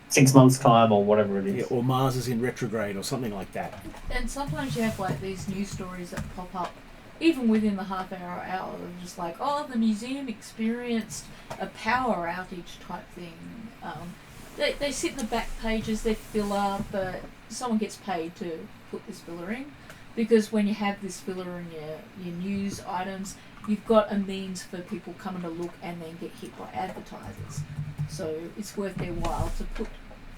6 months' time or whatever it is. Yeah, or Mars is in retrograde or something like that. And sometimes you have like these news stories that pop up, even within the half hour, of just like, oh, the museum experienced a power outage type thing. They sit in the back pages, they fill up, but someone gets paid to put this filler in. Because when you have this filler in your news items, you've got a means for people coming to look and then get hit by advertisers. So it's worth their while to put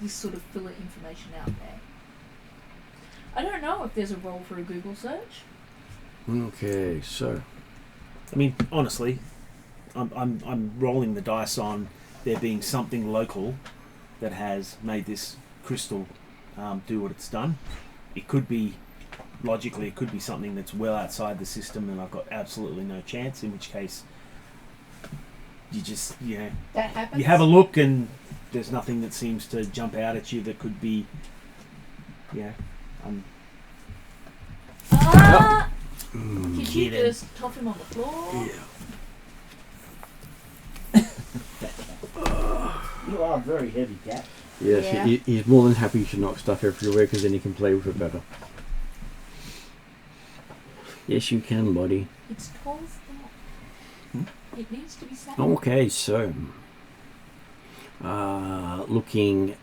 this sort of filler information out there. I don't know if there's a role for a Google search. Okay, so I mean, honestly, I'm rolling the dice on there being something local that has made this crystal do what it's done. It could be, logically, it could be something that's well outside the system and I've got absolutely no chance, in which case you just, That happens. you have a look and there's nothing that seems to jump out at you that could be, Did you just top him on the floor? You are very heavy, cat. yes, Yeah. he's more than happy to knock stuff everywhere because then he can play with it better. Yes, you can, buddy. It's tall as that. It needs to be sat. Okay, so looking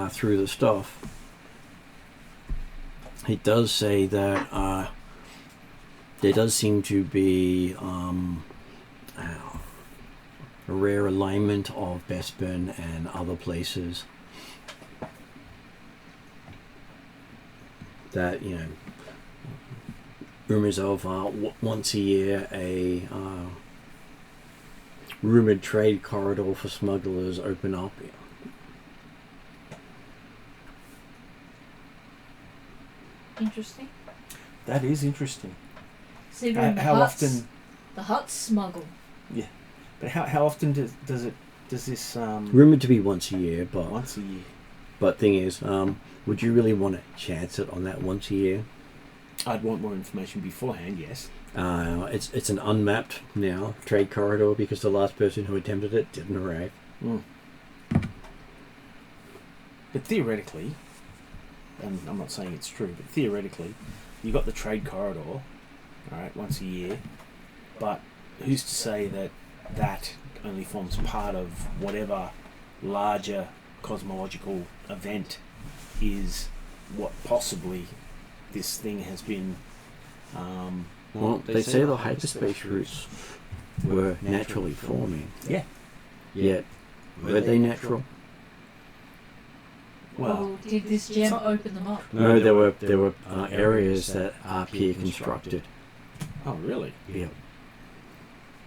through the stuff, it does say that there does seem to be a rare alignment of Bespin and other places that, rumors of once a year a rumored trade corridor for smugglers open up. Interesting. That is interesting. See, when How often? the huts smuggle. But how often does this Rumored to be once a year, but once a year? but thing is, would you really want to chance it on that once a year? I'd want more information beforehand. Yes. It's an unmapped now trade corridor because the last person who attempted it didn't arrive. But theoretically, and I'm not saying it's true, but theoretically, you got the trade corridor, all right, once a year. But who's to say that only forms part of whatever larger cosmological event is what possibly this thing has been. Well, they say the hyperspace routes were naturally forming. Yeah. Yet, were they natural? Well, Did this gem open them up? No, there were areas that are peer constructed. oh really? Yeah.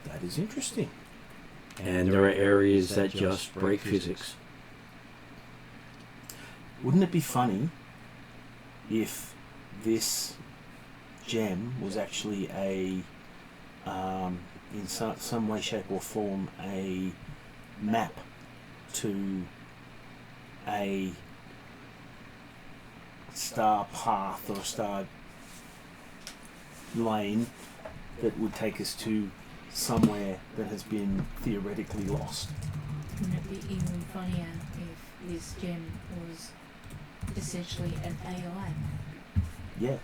That is interesting. And there are areas that just break physics. Wouldn't it be funny if this gem was actually in some way, shape or form, a map to a star path or star lane that would take us to somewhere that has been theoretically lost? Wouldn't it be even funnier if this gem was essentially an AI? Yeah,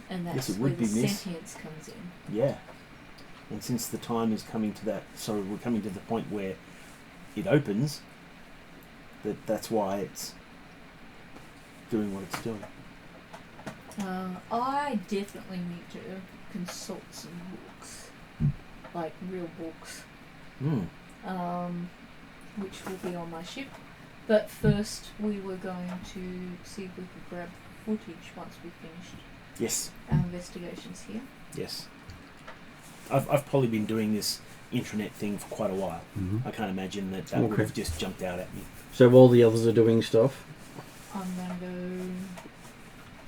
And Yes, that's it where would the be, miss. sentience comes in. yeah. And since the time is coming to that, so we're coming to the point where it opens, that's why it's doing what it's doing. I definitely need to consult some books, like real books, which will be on my ship. But first, we were going to see if we could grab footage once we finished Yes, our investigations here. yes. I've probably been doing this intranet thing for quite a while. Mm-hmm. I can't imagine that would Okay. have just jumped out at me. So while the others are doing stuff, I'm going to go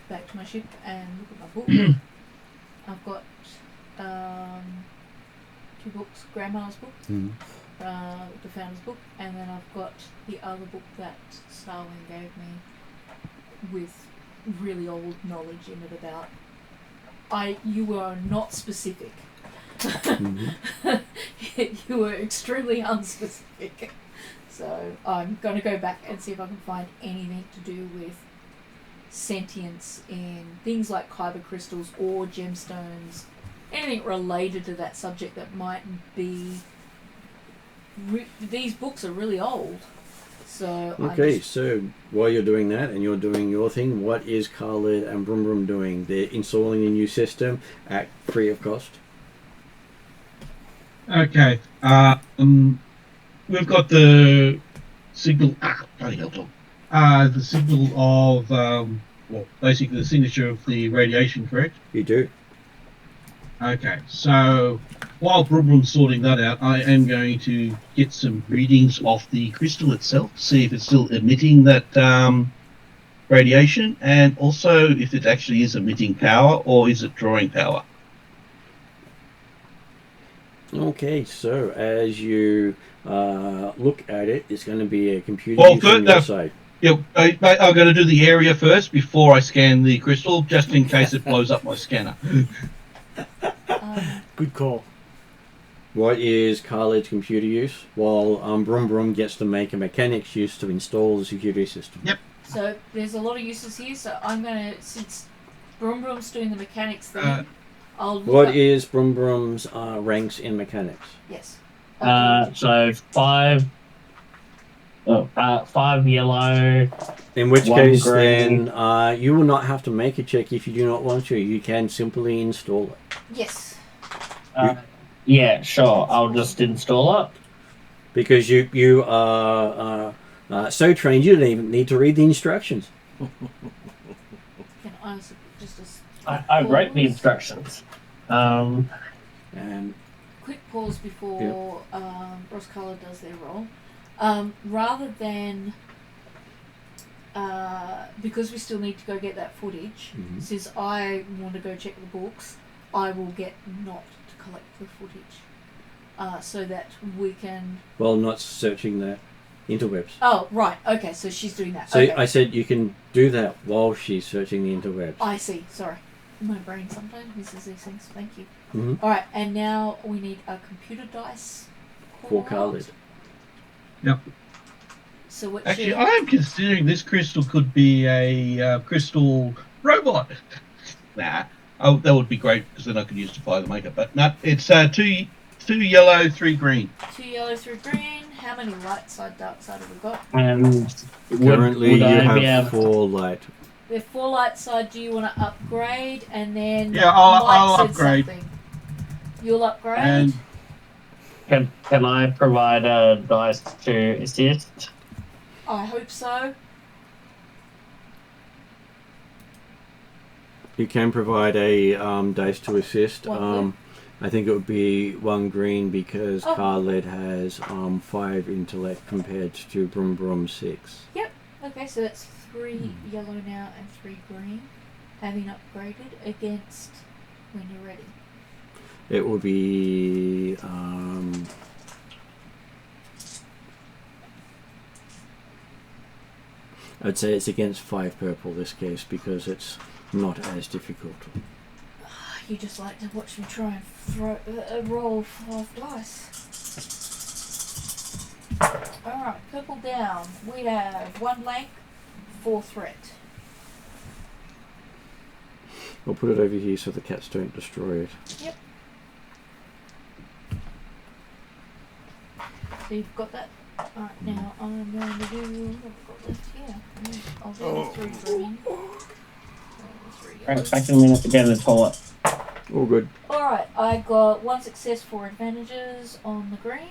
back to my ship and look at my book. I've got 2 books, Grandma's book, the Founder's book, and then I've got the other book that Starling gave me with really old knowledge in it about... You were not specific. Mhm. You were extremely unspecific. So I'm going to go back and see if I can find anything to do with sentience in things like kyber crystals or gemstones, anything related to that subject that might be. These books are really old, so Okay, so while you're doing that and you're doing your thing, what is Khalid and Brum Brum doing? They're installing a new system at free of cost. Okay. We've got the signal. Bloody hell, Tom. The signal of well, basically the signature of the radiation, correct? You do. Okay. So while Brumbrum's sorting that out, I am going to get some readings off the crystal itself, see if it's still emitting that radiation, and also if it actually is emitting power or is it drawing power. Okay, so as you look at it, it's going to be a computer Well, use on your side. Yeah, I'm going to do the area first before I scan the crystal, just in case it blows up my scanner. Good call. What is Khalid's computer use? While Brum Brum gets to make a mechanic's use to install the security system. Yep. So there's a lot of uses here. So I'm gonna, since Brum Brum's doing the mechanics thing, I'll look What up, is Brum Brum's ranks in mechanics? yes. So 5 yellow. In which One case, green. then you will not have to make a check if you do not want to. You can simply install it. Yes. Yeah, sure. I'll just install it. Because you are so trained, you don't even need to read the instructions. Can I also just I wrote the instructions. And quick pause before Ross Color does their roll. Rather than because we still need to go get that footage, since I want to go check the books, I will get not to collect the footage, so that we can. well, not searching the interwebs. Oh right, okay, so she's doing that. So Okay. I said you can do that while she's searching the interwebs. I see. Sorry, my brain sometimes misses these things. Thank you. Mhm. All right, and now we need a computer dice. For call out. Khalid. Yep. So what? Actually, I am considering this crystal could be a crystal robot. Nah. Oh, that would be great because then I could use to buy the makeup. But no, it's two yellow, 3 green. 2 yellow, 3 green. How many light side, dark side have we got? And Currently, would you I be have able 4 light. We have 4 light side. Do you want to upgrade and then? Yeah, I'll Mike said upgrade. something. You'll upgrade. And Can I provide a dice to assist? I hope so. You can provide a dice to assist. One blue. I think it would be 1 green because Oh. Khalid has 5 intellect compared to Brum Brum 6. Okay, so that's 3 yellow now and 3 green. Having upgraded against when you're ready. It would be I'd say it's against 5 purple this case because it's not as difficult. You just like to watch me try and throw roll 5 dice. Alright, purple down. We have 1 blank, 4 threat. I'll put it over here so the cats don't destroy it. Yep. So you've got that. Alright, now I'm going to do what I've got left here. I'll do 3 green. 3 yellow. Right, back in a minute to get in the toilet. All good. Alright, I got 1 success, 4 advantages on the green.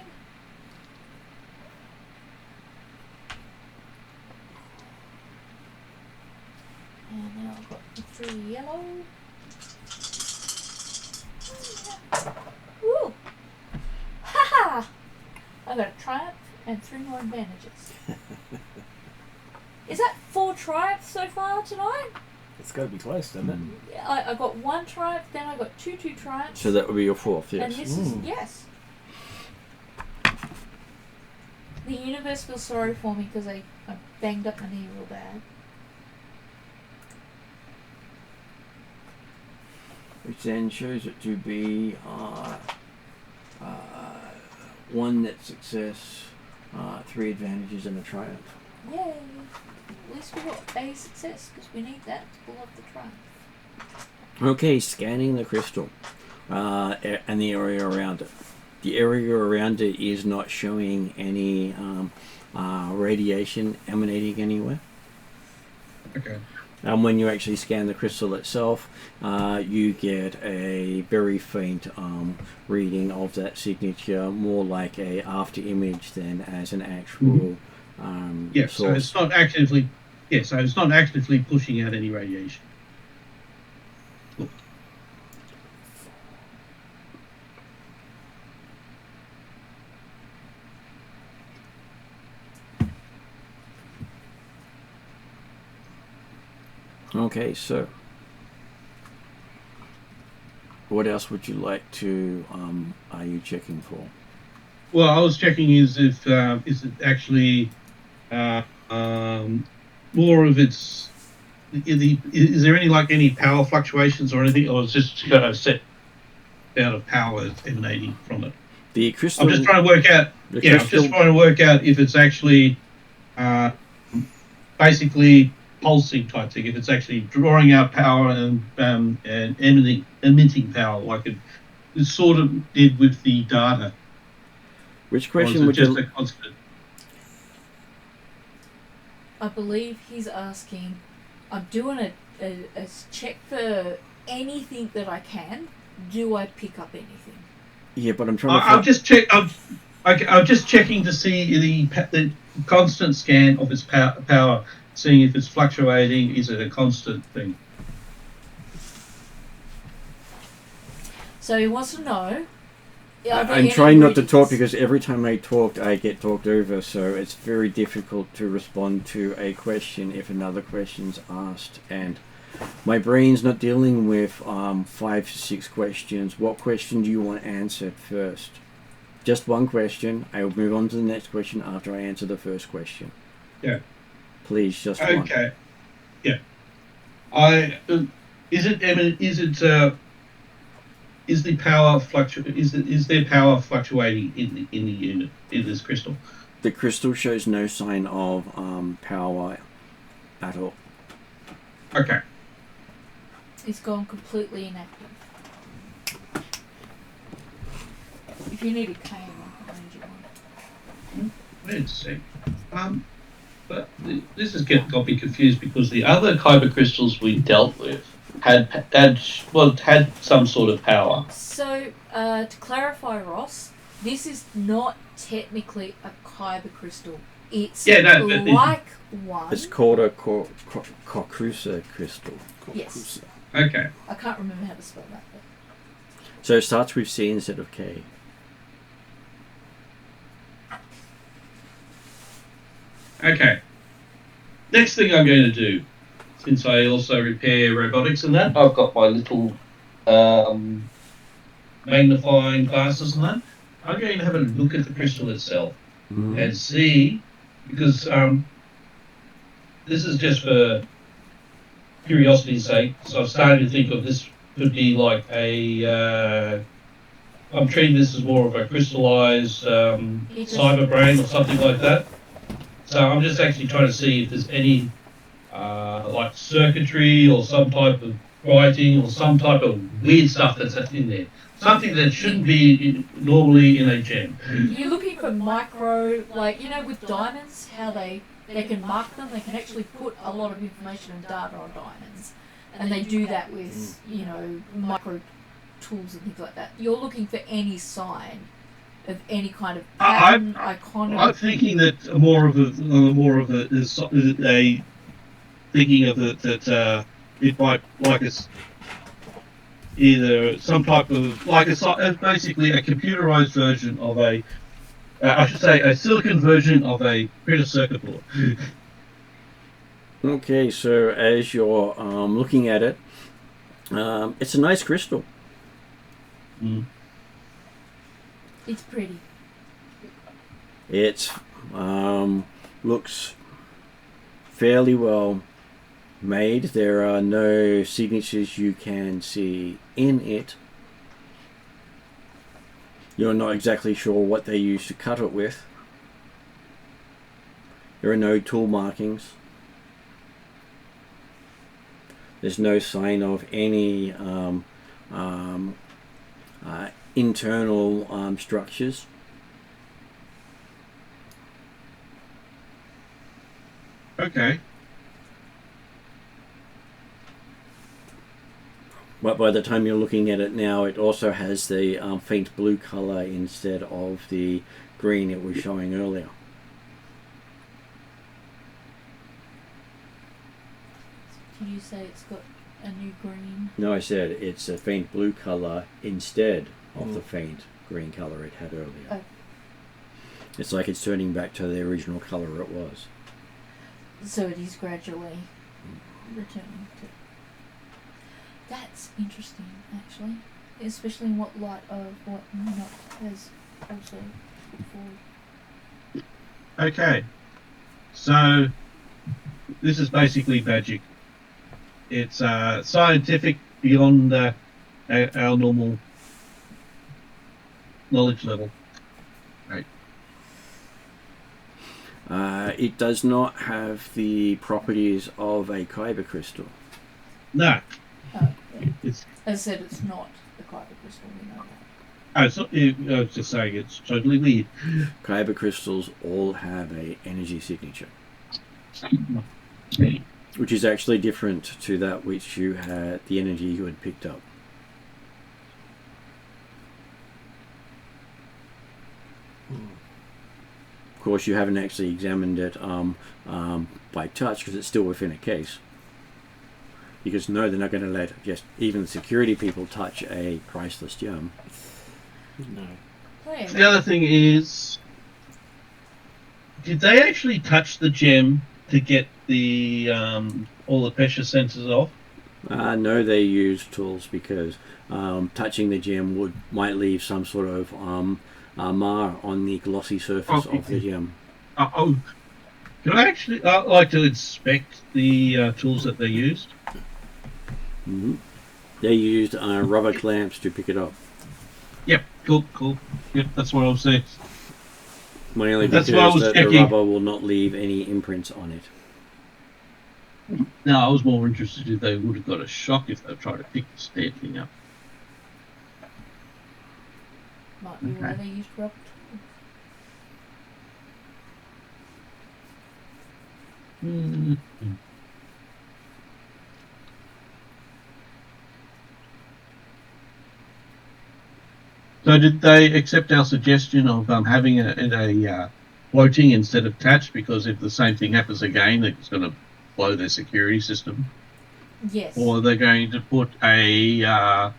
And now I've got the 3 yellow. Woo! Ha-ha! I got a triumph and 3 more advantages. Is that 4 triumphs so far tonight? It's got to be close, doesn't it? Yeah, I got 1 triumph, then I got 2 triumphs. So that would be your 4th, And yes. this is, yes. The universe feels sorry for me because I banged up my knee real bad. Which then shows it to be 1 net success, 3 advantages, and a triumph. Yay! At least we got a success because we need that to pull off the triumph. Okay, scanning the crystal and the area around it. The area around it is not showing any radiation emanating anywhere. Okay. And when you actually scan the crystal itself, you get a very faint reading of that signature, more like a after image than as an actual Yeah, source. so it's not actively. Yeah, so it's not actively pushing out any radiation. Okay, so what else would you like to? Are you checking for? Well, I was checking is if is it actually more of its. Is there any power fluctuations or anything, or is it just going to set out of power that's emanating from it? The crystal. I'm just trying to work out. Yeah, I'm just trying to work out if it's actually basically pulsing type thing. If it's actually drawing out power and emitting power like it sort of did with the data. Which Or is question it would just you? a constant? I believe he's asking. I'm doing a check for anything that I can. Do I pick up anything? Yeah, but I'm trying to. I'm just checking to see the constant scan of its power, seeing if it's fluctuating. Is it a constant thing? So he wants to know. Are there I'm any trying not to readings? talk because every time I talk, I get talked over. So it's very difficult to respond to a question if another question's asked, and my brain's not dealing with 5 to 6 questions. What question do you want answered first? Just one question. I will move on to the next question after I answer the first question. Yeah. Please, just one. Okay. Yeah. Is the power is there power fluctuating in the unit in this crystal? The crystal shows no sign of power at all. Okay. It's gone completely inactive. If you need a cane, I can arrange you one. Let's see. But this has got me confused because the other kyber crystals we dealt with had some sort of power. So, to clarify, Ross, this is not technically a kyber crystal. It's like one. It's called a Kokrusa crystal. Yes. Okay. I can't remember how to spell that. But So it starts with C instead of K. Okay. Next thing I'm going to do, since I also repair robotics and that, I've got my little magnifying glasses and that. I'm going to have a look at the crystal itself and see, because this is just for curiosity's sake. So I'm starting to think of this could be like a. I'm treating this as more of a crystallized cyber brain or something like that. So I'm just actually trying to see if there's any like circuitry or some type of writing or some type of weird stuff that's in there. Something that shouldn't be normally in a gem. you're looking for micro, like, with diamonds, how they can mark them. They can actually put a lot of information and data on diamonds. And they do that with, micro tools and things like that. You're looking for any sign of any kind of pattern, icon. I'm thinking that more of a thinking of it that it might like it's either some type of basically a computerized version of I should say a silicon version of a printed circuit board. Okay, so as you're looking at it, it's a nice crystal. It's pretty. It looks fairly well made. There are no signatures you can see in it. You're not exactly sure what they used to cut it with. There are no tool markings. There's no sign of any internal structures. Okay. But by the time you're looking at it now, it also has the faint blue color instead of the green it was showing earlier. Did you say it's got a new green? No, I said it's a faint blue color instead of the faint green color it had earlier. Oh. It's like it's turning back to the original color it was. So it is gradually returning to... That's interesting, actually. Especially in what light of what Not has also put forward. Okay. So, this is basically magic. It's scientific beyond our normal knowledge level. Right. It does not have the properties of a kyber crystal. No. Oh, yeah. It's, As I said, it's not the kyber crystal, we know that. I was just saying it's totally weird. Kyber crystals all have a energy signature, which is actually different to that which you had, the energy you had picked up. Of course, you haven't actually examined it by touch because it's still within a case. Because no, they're not going to let just even security people touch a priceless gem. No. Oh, yeah. The other thing is, did they actually touch the gem to get the all the pressure sensors off? No, they use tools because touching the gem might leave some sort of mar on the glossy surface of the gem. Can I actually like to inspect the tools that they used? Mm-hmm. They used rubber clamps to pick it up. Yep, cool. Yep, that's what I was saying. Mainly That's because what I was the checking. rubber will not leave any imprints on it. No, I was more interested if they would have got a shock if they tried to pick this dead thing up. Might be why they used rubber tools. So did they accept our suggestion of having a floating instead of attached? Because if the same thing happens again, it's going to blow their security system. Yes. Or are they going to put a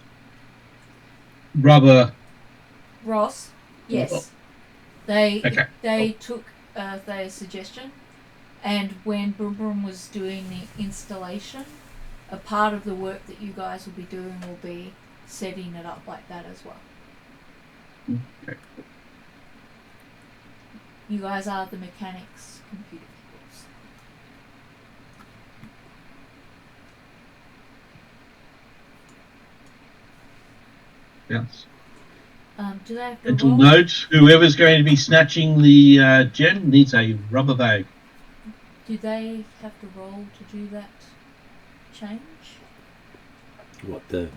rubber... Ross, yes. They took their suggestion, and when Boom Boom was doing the installation, a part of the work that you guys will be doing will be setting it up like that as well. Okay. You guys are the mechanics, computer peoples. Yes. Do they have to Mental roll? note, whoever's going to be snatching the gem needs a rubber bag. Do they have to roll to do that change? What the?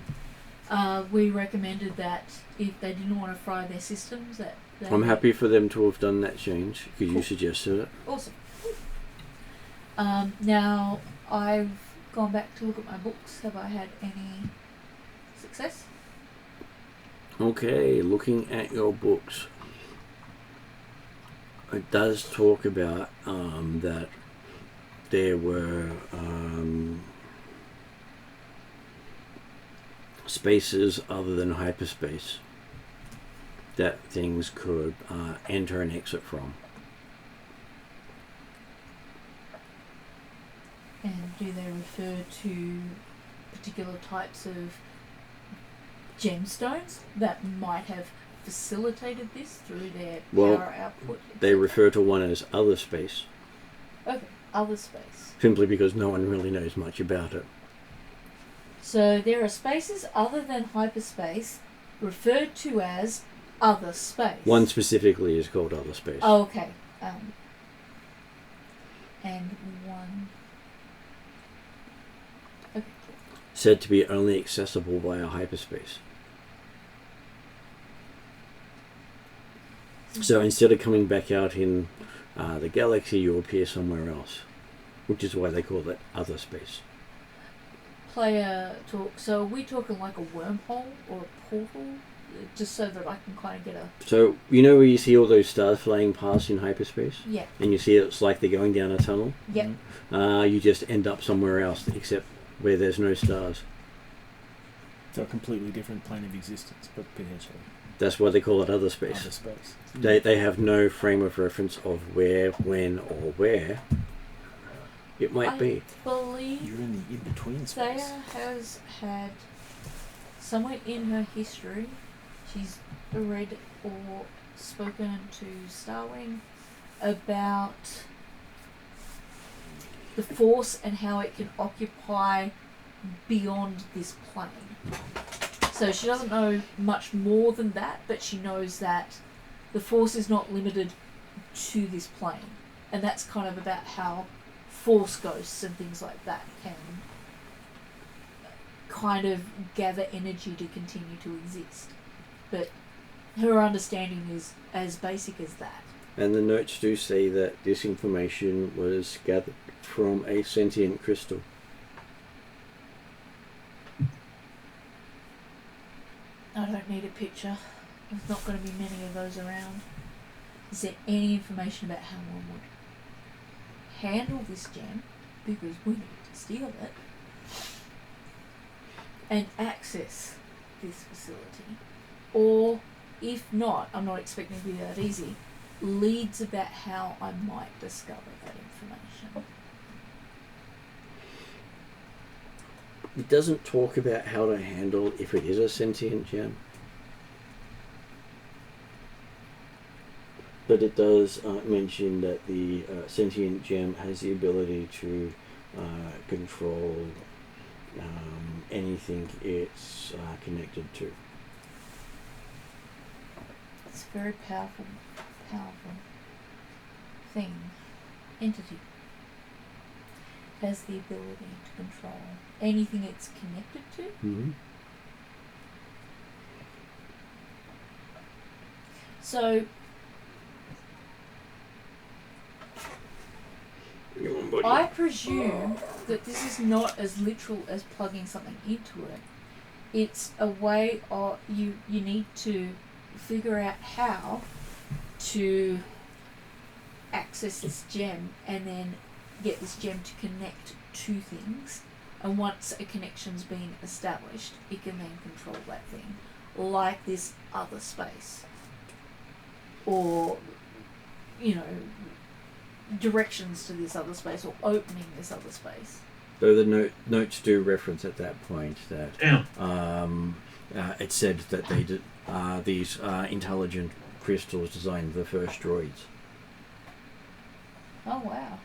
We recommended that if they didn't want to fry their systems, that they... I'm happy for them to have done that change because Cool. you suggested it. Awesome. Now, I've gone back to look at my books. Have I had any success? Okay, looking at your books, it does talk about that there were spaces other than hyperspace that things could enter and exit from. And do they refer to particular types of gemstones that might have facilitated this through their power output? They etc.? refer to one as other space, Okay, other space. simply because no one really knows much about it. So there are spaces other than hyperspace referred to as other space. One specifically is called Other Space. Oh, okay. And one. Okay. Said to be only accessible via hyperspace. So instead of coming back out in the galaxy, you appear somewhere else, which is why they call it Other Space. Player talk. So are we talking like a wormhole or a portal? Just so that I can kind of get a... So, you know where you see all those stars flying past in hyperspace? Yeah. And you see it's like they're going down a tunnel? Yep. You just end up somewhere else, except where there's no stars. So a completely different plane of existence, but potentially. That's why they call it Other Space. Other space. They have no frame of reference of where, when, or where it might be. I believe You're in the in-between space. Thea has had somewhere in her history, she's read or spoken to Starwing about the Force and how it can occupy beyond this plane. So she doesn't know much more than that, but she knows that the Force is not limited to this plane. And that's kind of about how Force ghosts and things like that can kind of gather energy to continue to exist. But her understanding is as basic as that. And the notes do say that this information was gathered from a sentient crystal. I don't need a picture. There's not going to be many of those around. Is there any information about how one would handle this gem? Because we need to steal it. And access this facility. Or, if not, I'm not expecting it to be that easy, leads about how I might discover that information. It doesn't talk about how to handle if it is a sentient gem. But it does mention that the sentient gem has the ability to control anything it's connected to. It's a very powerful thing, entity. Has the ability to control anything it's connected to. Mm-hmm. So I presume that this is not as literal as plugging something into it. It's a way of you need to figure out how to access this gem and then get this gem to connect to things, and once a connection's been established, it can then control that thing, like this other space, or directions to this other space, or opening this other space. Though the notes do reference at that point that it said that they did these intelligent crystals designed the first droids. Oh wow.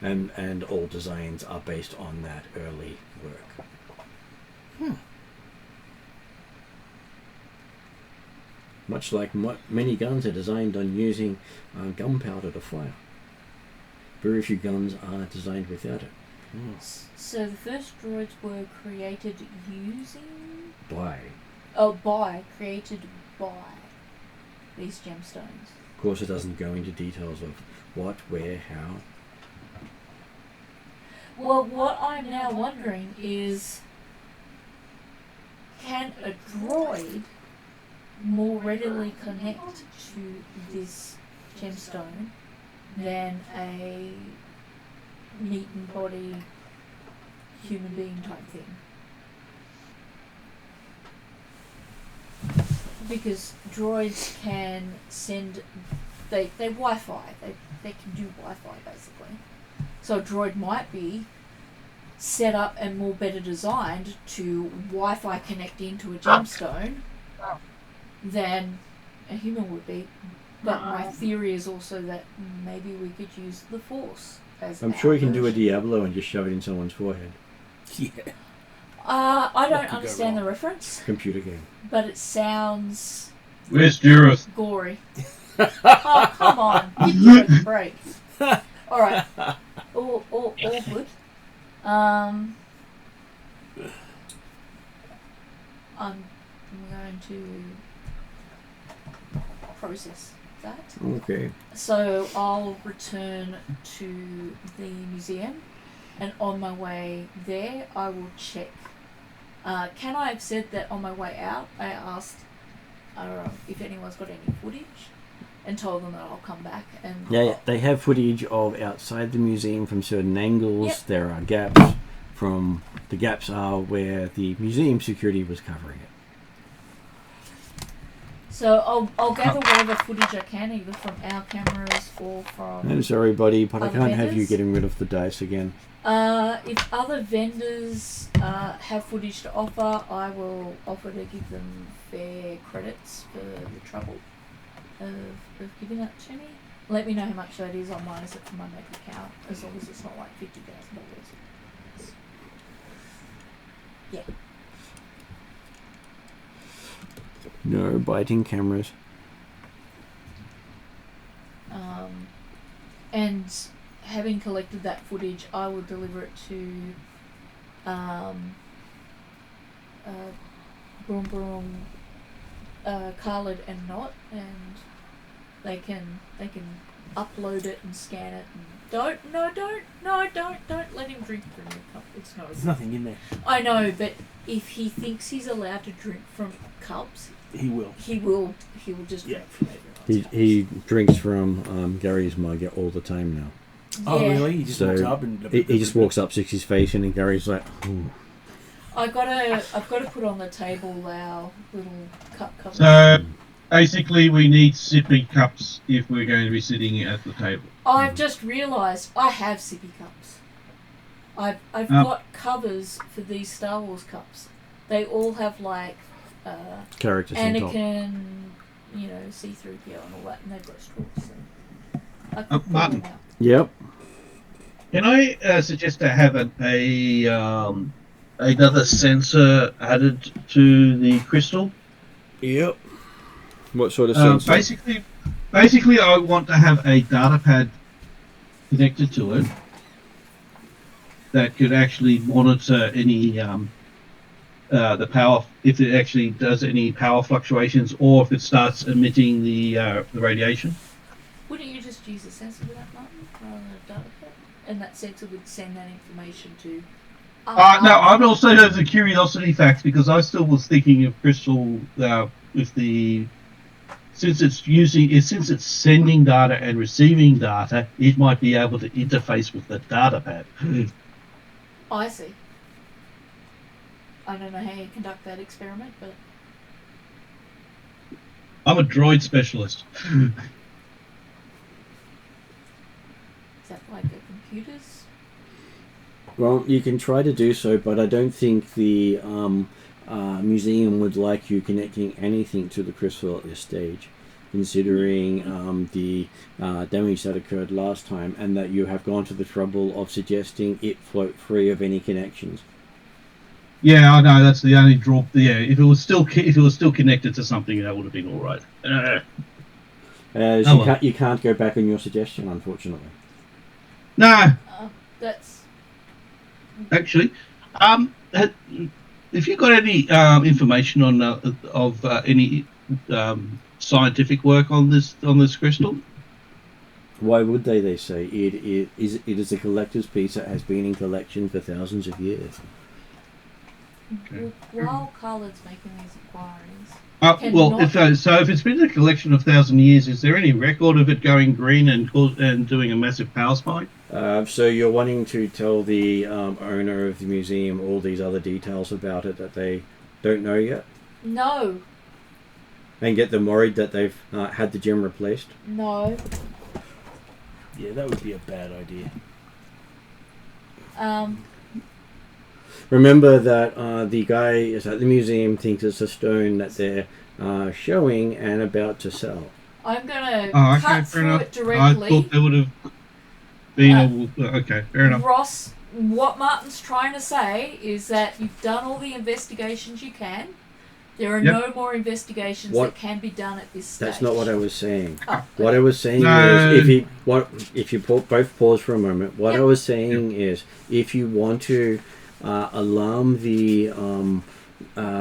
And all designs are based on that early work. Much like many guns are designed on using gunpowder to fire. Very few guns are designed without it. So the first droids were created using... created by these gemstones. Of course, it doesn't go into details of what, where, how. Well, what I'm now wondering is, can a droid more readily connect to this gemstone than a meat and body human being type thing? Because droids can send, they Wi-Fi, they can do Wi-Fi basically. So a droid might be set up and more better designed to Wi-Fi connect into a gemstone than a human would be. But my theory is also that maybe we could use the Force as I'm sure you can do a version. Diablo and just shove it in someone's forehead. Yeah. I don't could go understand the wrong? reference, Computer game. but it sounds Where's Jurith? gory. Oh, come on. Give Jurith a break. Alright. All good. I'm going to process that. Okay. So I'll return to the museum, and on my way there, I will check. Can I have said that on my way out, I asked if anyone's got any footage, and told them that I'll come back and. Yeah, they have footage of outside the museum from certain angles. Yep. There are gaps. The gaps are where the museum security was covering it. So I'll gather whatever footage I can, either from our cameras or from. I'm sorry, buddy, but I Other can't have you vendors? getting rid of the dice again. If other vendors have footage to offer, I will offer to give them fair credits for the trouble of giving that to me. Let me know how much that is. I'll minus it from my bank account, as long as it's not like $50,000. Yeah. No biting cameras. And having collected that footage, I will deliver it to Khalid and Not, and they can upload it and scan it. And don't let him drink from your cup. It's not. There's nothing in there. I know, but if he thinks he's allowed to drink from cups, He will. he will just Yeah. drink from everyone's He drinks from Gary's mug all the time now. cups. Oh, Yeah. really? He just So walks up and... He just walks up, sticks his face in, and Gary's like, ooh. I've got to put on the table our little cup cover. So basically, we need sippy cups if we're going to be sitting at the table. I've just realised I have sippy cups. I've Oh. got covers for these Star Wars cups. They all have like Characters on top. Anakin, C-3PO and all that, and they've got straws. So I could pull Martin. them out. Yep. Can I suggest to have another sensor added to the crystal? Yep. What sort of sensor? Basically, I want to have a data pad connected to it that could actually monitor any the power, if it actually does any power fluctuations, or if it starts emitting the radiation. Wouldn't you just use a sensor for that, Martin, rather than a data pad? And that sensor would send that information to. No, I'm also have the curiosity facts because I still was thinking of crystal with the. Since it's sending data and receiving data, it might be able to interface with the data pad. I see. I don't know how you conduct that experiment, but I'm a droid specialist. is that like a computer's? Well, you can try to do so, but I don't think the museum would like you connecting anything to the crystal at this stage, considering the damage that occurred last time, and that you have gone to the trouble of suggesting it float free of any connections. Yeah, I know. That's the only draw. Yeah, if it was still connected to something, that would have been all right. As Oh, well. you can't go back on your suggestion, unfortunately. No, That's actually, if you got any information on of any scientific work on this crystal? Why would they? They say it is a collector's piece that has been in collection for thousands of years. Okay. while Khalid's making these inquiries. Well, Cannot- if it's been a collection of 1,000 years, is there any record of it going green and doing a massive power spike? So you're wanting to tell the owner of the museum all these other details about it that they don't know yet, No, and get them worried that they've had the gem replaced? no. Yeah, that would be a bad idea. Remember that the guy is at the museum thinks it's a stone that they're showing and about to sell. I'm gonna Oh, okay, cut fair through enough. it I directly. thought there would have been okay, fair enough. Ross what Martin's trying to say is that you've done all the investigations you can. There are no more investigations that can be done at this stage. That's not what I was saying. Oh, What I was saying No. is, if you both pause for a moment, what I was saying is, if you want to alarm the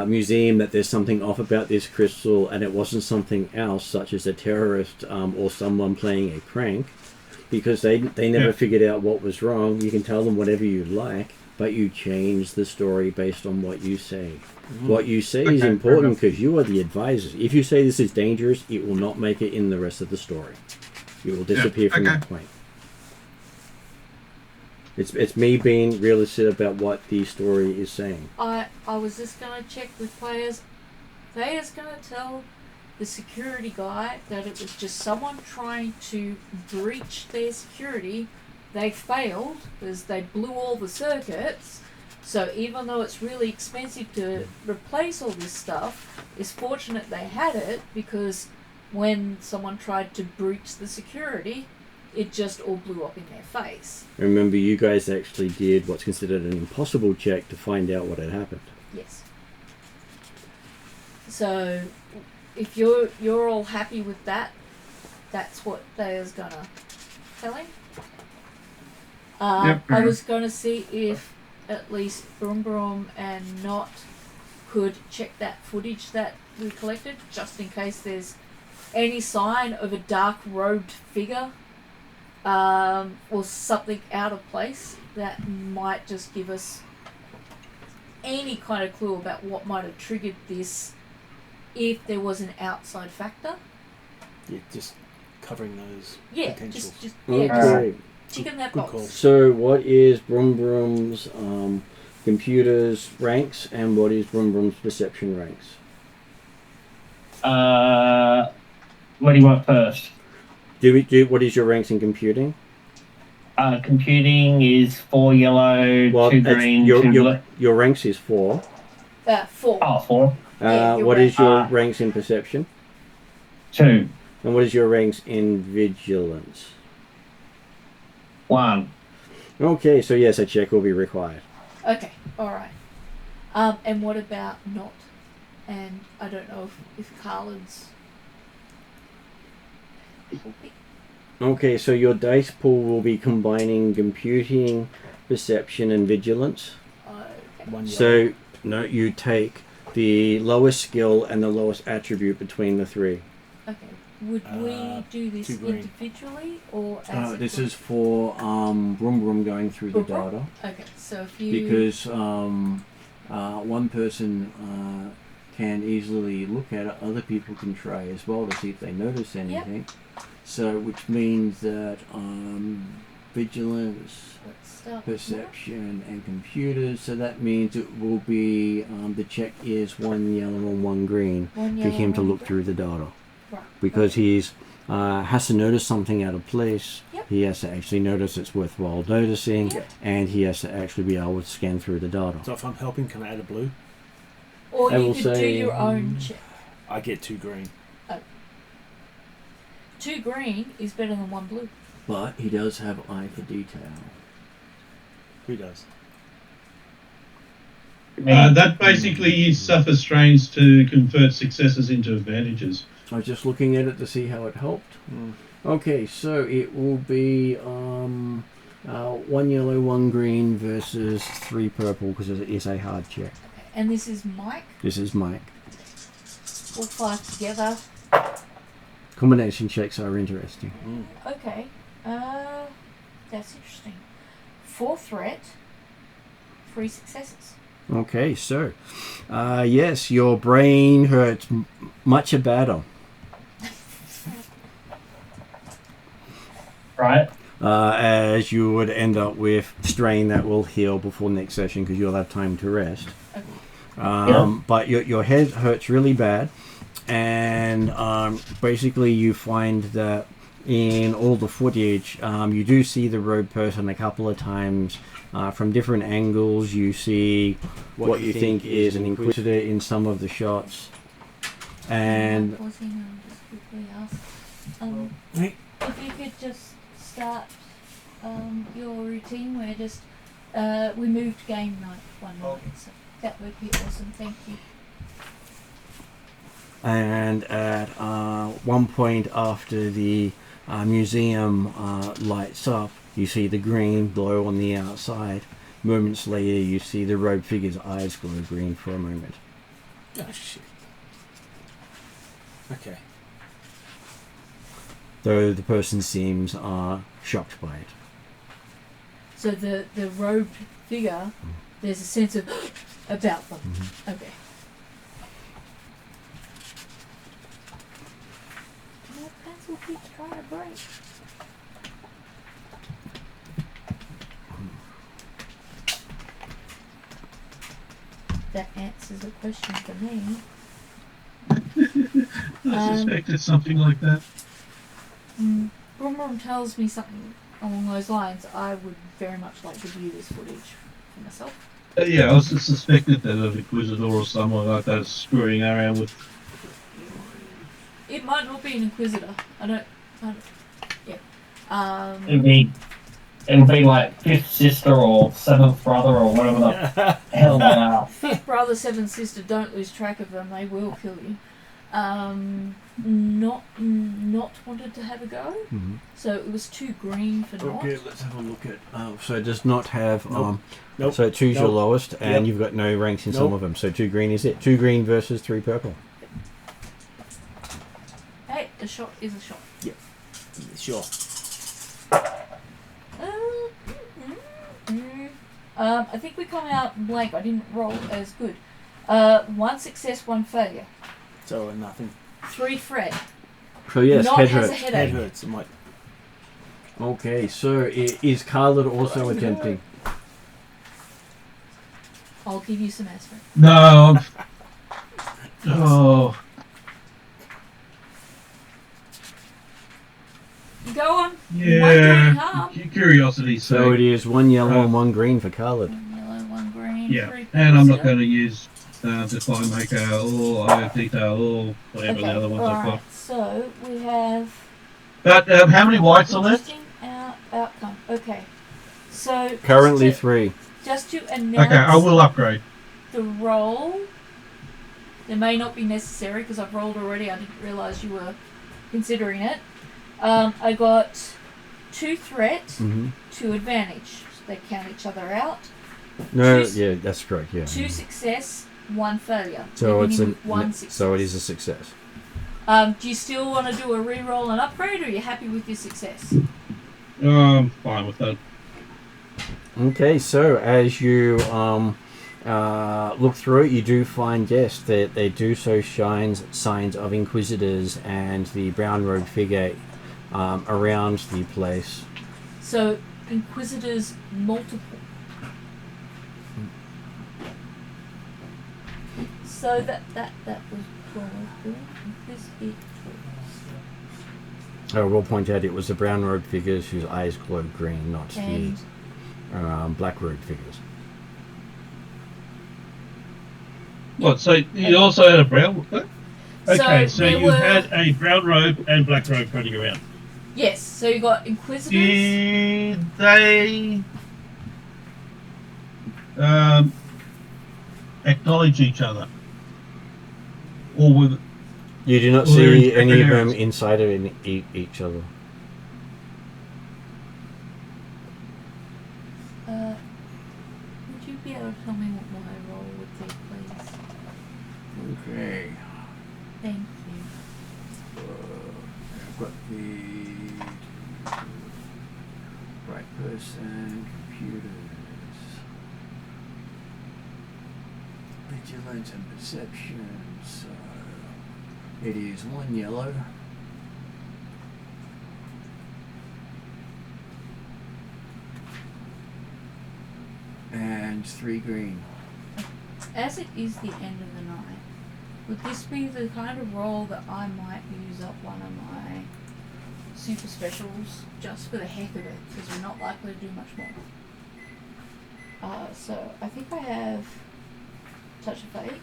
museum that there's something off about this crystal and it wasn't something else, such as a terrorist or someone playing a prank, because they never figured out what was wrong, you can tell them whatever you like, but you change the story based on what you say. What you say is important because you are the advisors. If you say this is dangerous, it will not make it in the rest of the story. It will disappear from that point. It's me being realistic about what the story is saying. I was just going to check with players. Players going to tell the security guy that it was just someone trying to breach their security. They failed because they blew all the circuits. So even though it's really expensive to replace all this stuff, it's fortunate they had it, because when someone tried to breach the security, it just all blew up in their face. Remember, you guys actually did what's considered an impossible check to find out what had happened. Yes. So if you're all happy with that, that's what Daya's gonna tell him. I was gonna see if at least Brum Brum and Not could check that footage that we collected, just in case there's any sign of a dark robed figure or something out of place that might just give us any kind of clue about what might have triggered this, if there was an outside factor. Yeah, just covering those Yeah, potentials. just Okay. ticking that Good box. call. So what is Brum Brum's computer's ranks, and what is Brum Brum's perception ranks? What do you want first? What is your ranks in computing? Computing is 4 yellow, 2 green, 2 blue. Your ranks is 4. 4. Oh, 4. Yeah, you're what right. is your ranks in perception? 2. And what is your ranks in vigilance? 1. Okay, so yes, a check will be required. Okay, alright. And what about Not? And I don't know if Carlin's... Okay, so your dice pool will be combining computing, perception, and vigilance. Okay. One So, yellow. no, you take the lowest skill and the lowest attribute between the three. Okay. Would we do this 2 green. individually or as a This group? is for Brum Brum going through the Brum Brum? data. Okay, so if you... Because one person can easily look at it, other people can try as well to see if they notice anything. So, which means that vigilance, Let's start with perception, and computers. So that means it will be the check is 1 yellow and 1 green one for yellow, him to one look green. through the data. Right. Because he's has to notice something out of place. Yep. He has to actually notice it's worthwhile noticing, Yep. and he has to actually be able to scan through the data. So if I'm helping, can I add a blue? Or I you will could do say, your own check. I get 2 green. 2 green is better than 1 blue. But he does have eye for detail. Who does? That basically is suffer strains to convert successes into advantages. I was just looking at it to see how it helped. Okay, so it will be 1 yellow, 1 green versus 3 purple because it is a hard check. Okay. And this is Mike. This is Mike. All 5 together. Combination checks are interesting. Okay. That's interesting. 4 threat, 3 successes. Okay, so yes, your brain hurts much a battle. Right. As you would end up with strain that will heal before next session because you'll have time to rest. Okay. But your head hurts really bad, and basically you find that in all the footage, you do see the rogue person a couple of times from different angles. You see what you think is an inquisitor in some of the shots, and Pausing, I'll just quickly ask. Hey. If you could just start your routine where just We moved game night one night, so that would be awesome. Thank you. And at one point after the museum lights up, you see the green glow on the outside. Moments later, you see the robed figure's eyes glow green for a moment. Oh shit. Okay. Though the person seems shocked by it. So the robed figure, there's a sense of about them. Mm-hmm. Okay. My pencil keeps trying to break. That answers a question for me. I suspected something like that. Brum tells me something along those lines. I would very much like to view this footage for myself. Yeah, I also suspected that an Inquisitor or someone like that is screwing around with. It might not be an Inquisitor. I don't yeah. It'll be like fifth sister or seventh brother or whatever the hell they are. Fifth brother, seventh sister, don't lose track of them, they will kill you. Not wanted to have a go. Mm-hmm. So it was 2 green for not. Okay, let's have a look at. So it does not have. Nope. So 2's your lowest, and Yep. you've got no ranks in some Nope. of them. So 2 green is it. 2 green versus 3 purple. Hey, a shot is a shot. Sure. I think we come out blank. I didn't roll as good. 1 success, 1 failure. So nothing. 3 fret. So yes, Not head has hurt. a Head headache. hurts. It might. Okay, so is Khalid also attempting? I'll give you some aspirin. No. Oh. You go on. One doing Yeah. harm. Curiosity. So it is 1 yellow and 1 green for Khalid. 1 yellow, 1 green. Yeah, 3 and I'm not purple. going to use Define Maker or Detail or whatever the other ones I've got. Alright, so we have But how many whites are left? interesting outcome. Okay. So Currently just to, 3. just to announce Okay, I will upgrade. the roll. It may not be necessary because I've rolled already. I didn't realise you were considering it. I got 2 threat, Mm-hmm. 2 advantage. So they count each other out. No, 2 yeah, that's correct. Yeah. 2 success, 1 failure. So leaving it's you a with 1 success. so it is a success. Do you still want to do a re-roll and upgrade, or are you happy with your success? I'm fine with that. Okay, so as you look through it, you do find, yes, that they do show signs of Inquisitors and the brown robed figure around the place. So, Inquisitors multiple. So that was 12 good. Inquisitors. I will point out it was the brown robed figures whose eyes glowed green, not And the black robed figures. What, so you also had a brown... What? Okay, so there you were, had a brown robe and black robe running around. yes. So you got Inquisitors. Did they acknowledge each other? Or with... You do not Well, they're see in any of different them areas. inside of each other. Would you be able to tell me what my roll would be, please? Okay. Thank you. I've got the right person, computers, vigilance and perception. So it is 1 yellow. And 3 green. As it is the end of the night, would this be the kind of roll that I might use up one of my super specials just for the heck of it, because we're not likely to do much more. So I think I have Touch of Fate.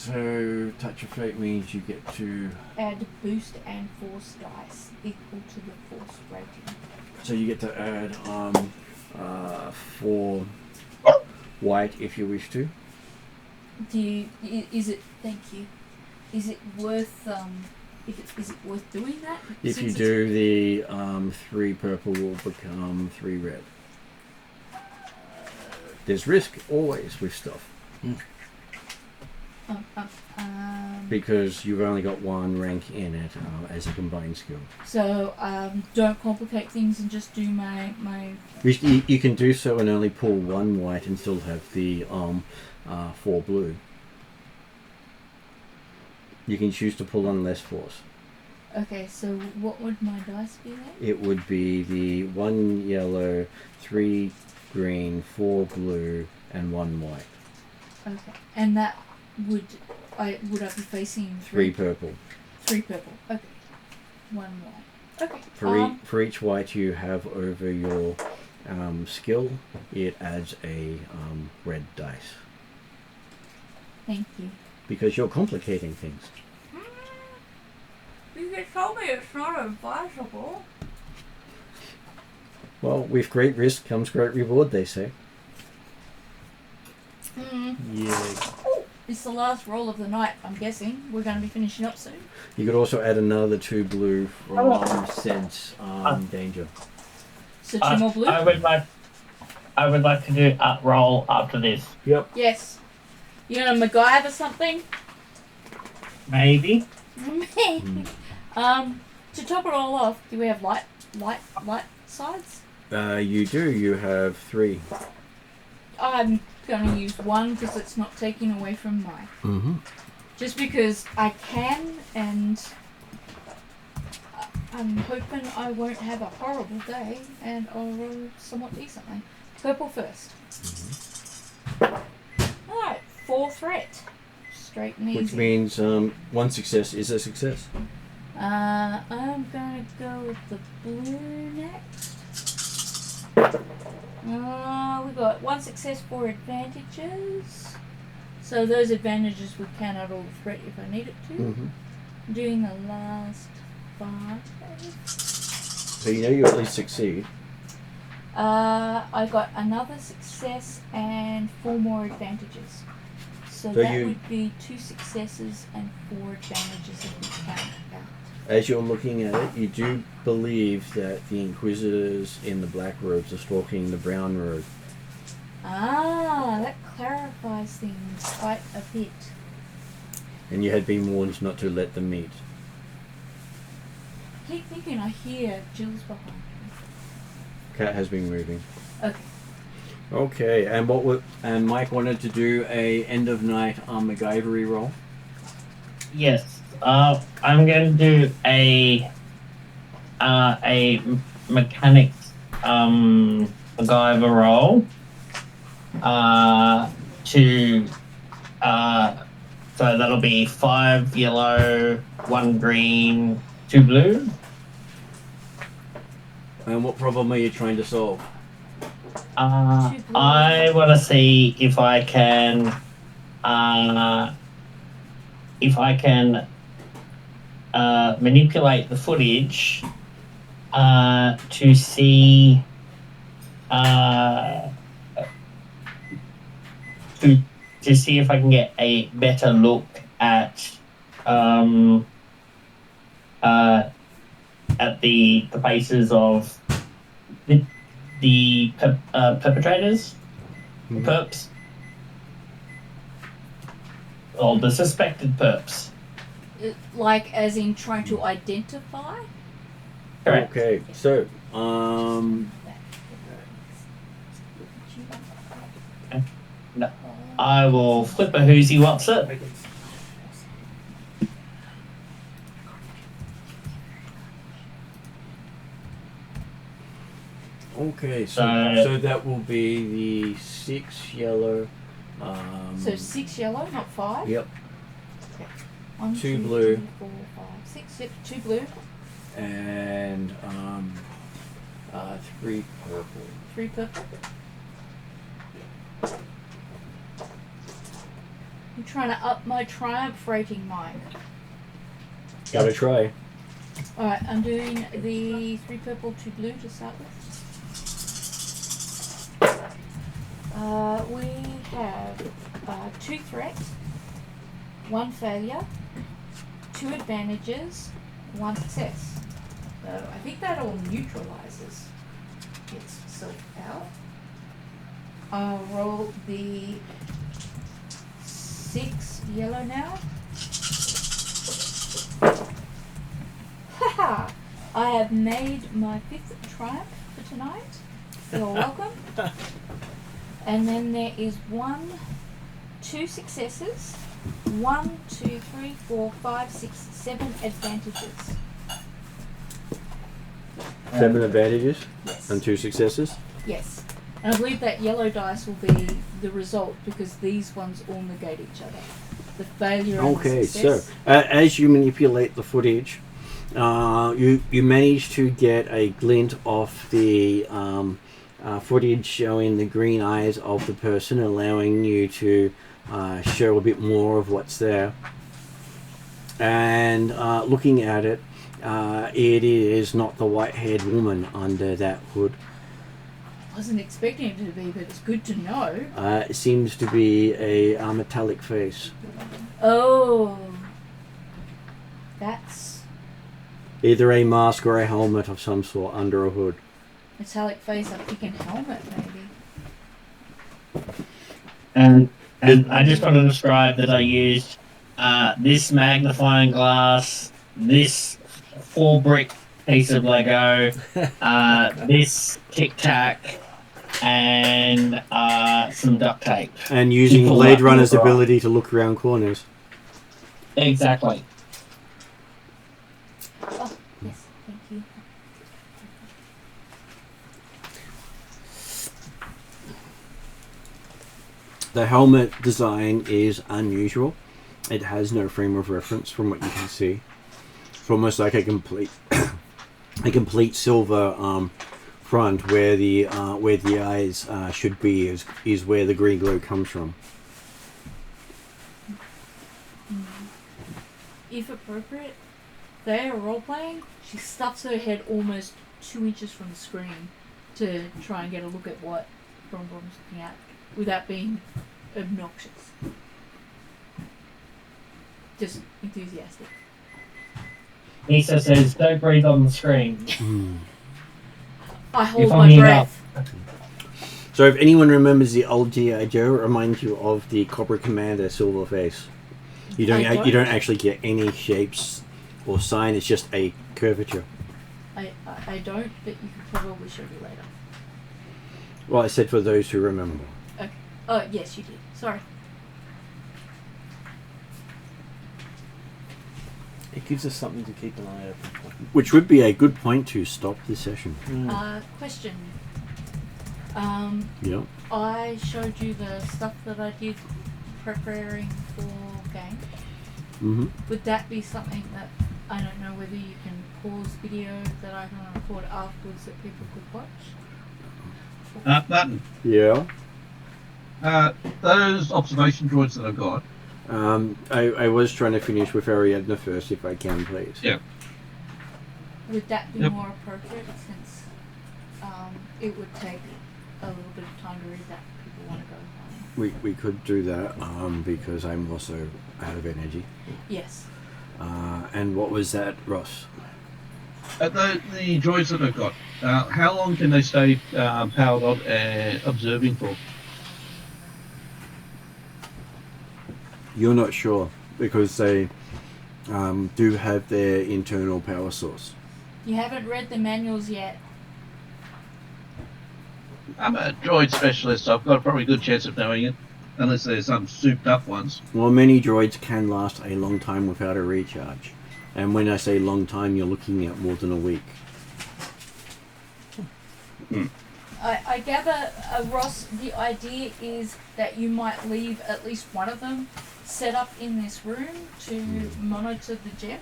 So touch of fate means you get to. Add boost and force dice equal to the force rating. So you get to add 4 white if you wish to. Is it? Thank you. Is it worth is it worth doing that? If you do, the 3 purple will become 3 red. There's risk always with stuff. Because you've only got 1 rank in it as a combined skill. So don't complicate things and just do my. You can do so and only pull 1 white and still have the 4 blue. You can choose to pull on less force. Okay, so what would my dice be then? It would be the 1 yellow, 3 green, 4 blue, and 1 white. Okay, and that would I be facing 3 purple. 3 purple. Okay, 1 white. Okay. For each white you have over your skill, it adds a red dice. Thank you. Because you're complicating things. You can tell me it's not advisable. Well, with great risk comes great reward, they say. Yeah. Oh, it's the last roll of the night, I'm guessing. We're going to be finishing up soon. You could also add another 2 blue from sense danger. So 2 more blue? I would like to do a roll after this. Yep. Yes. You know MacGyver something? Maybe. To top it all off, do we have light sides? You do. You have 3. I'm going to use 1 because it's not taking away from mine. Mm-hmm. Just because I can, and I'm hoping I won't have a horrible day, and I'll roll somewhat decently. Purple first. Mm-hmm. Alright, 4 threat. Straight and easy. Which means 1 success is a success. I'm gonna go with the blue next. We got 1 success, 4 advantages. So those advantages would count out all the threat if I needed to. Mm-hmm. Doing the last 5. So you know you at least succeed. I got another success and 4 more advantages. So that would be 2 successes and 4 advantages if we count out. As you're looking at it, you do believe that the Inquisitors in the black robes are stalking the brown robe. That clarifies things quite a bit. And you had been warned not to let them meet. I keep thinking I hear Jill's behind me. Cat has been moving. Okay. Okay, and Mike wanted to do a end of night MacGyvery roll. Yes. I'm going to do a mechanics MacGyver roll. So that'll be 5 yellow, 1 green, 2 blue. And what problem are you trying to solve? I want to see if I can manipulate the footage to see to see if I can get a better look at the faces of the perpetrators, perps, or the suspected perps. Like, as in trying to identify? Correct. Okay, so No. I will flip a who's he wants it. okay, so that will be the 6 yellow. So 6 yellow, not 5? Yep. Okay. 1, 2 2, blue. 3, 4, 5, 6. Yep, 2 blue. And 3 purple. 3 purple. I'm trying to up my triumph rating, Mike. Gotta try. Alright, I'm doing the 3 purple, 2 blue to start with. We have 2 threats, 1 failure, 2 advantages, 1 success. So I think that all neutralizes itself out. I'll roll the 6 yellow now. Haha! I have made my 5th triumph for tonight. You're welcome. And then there is 2 successes, 1, 2, 3, 4, 5, 6, 7 advantages. 7 advantages Yes. and 2 successes. Yes. And I believe that yellow dice will be the result because these ones all negate each other. The failure and Okay, the so success. as you manipulate the footage, you manage to get a glint of the footage showing the green eyes of the person, allowing you to show a bit more of what's there. And looking at it, it is not the white-haired woman under that hood. Wasn't expecting it to be, but it's good to know. It seems to be a metallic face. Oh. That's Either a mask or a helmet of some sort under a hood. metallic face, I'm thinking helmet maybe. And I just want to describe that I used this magnifying glass, this 4-brick piece of Lego, this Tic Tac, and some duct tape. And using People Blade like Runner's Rock. ability to look around corners. Exactly. Oh, yes, thank you. The helmet design is unusual. It has no frame of reference from what you can see. It's almost like a complete a complete silver front where the eyes should be is where the green glow comes from. If appropriate, they are role playing. She stuffs her head almost 2 inches from the screen to try and get a look at what Brom's looking at without being obnoxious. Just enthusiastic. Lisa says, "Don't breathe on the screen." I hold If I'm my here breath. So if anyone remembers the old G.I. Joe, it reminds you of the Cobra Commander silver face. You don't actually get any shapes or sign. It's just a curvature. I don't, but you can probably show me later. Well, I said for those who remember. Okay. Oh, yes, you did. Sorry. It gives us something to keep an eye open for. Which would be a good point to stop the session. Question. Yeah. I showed you the stuff that I did preparing for game. Mm-hmm. Would that be something that, I don't know whether you can pause video that I can record afterwards that people could watch? Button. Yeah. Those observation droids that I've got. I was trying to finish with Ariadna first, if I can, please. Yeah. Would that be Yep. more appropriate since it would take a little bit of time to read that if people want to go home? We could do that, because I'm also out of energy. Yes. And what was that, Ross? The droids that I've got, how long can they stay powered on and observing for? You're not sure, because they do have their internal power source. You haven't read the manuals yet. I'm a droid specialist, so I've got a probably good chance of knowing it, unless there's some souped up ones. Well, many droids can last a long time without a recharge. And when I say long time, you're looking at more than a week. I gather, Ross, the idea is that you might leave at least one of them set up in this room to monitor the gem.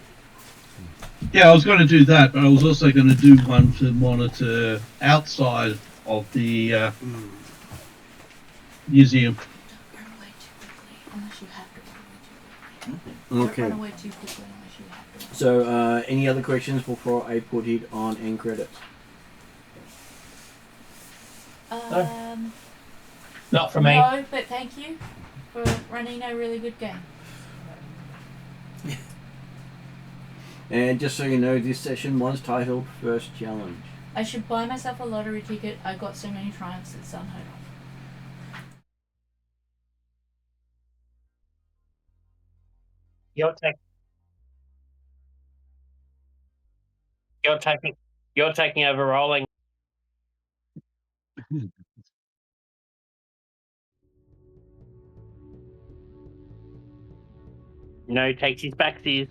Yeah, I was going to do that, but I was also going to do one to monitor outside of the museum. Don't run away too quickly, unless you have to Don't Okay. run away too quickly unless you have to. So, any other questions before I put it on end credits? Not from me. No, but thank you for running a really good game. And just so you know, this session was titled First Challenge. I should buy myself a lottery ticket. I got so many triumphs, it's unheard of. You're taking over rolling. No takesies backsies.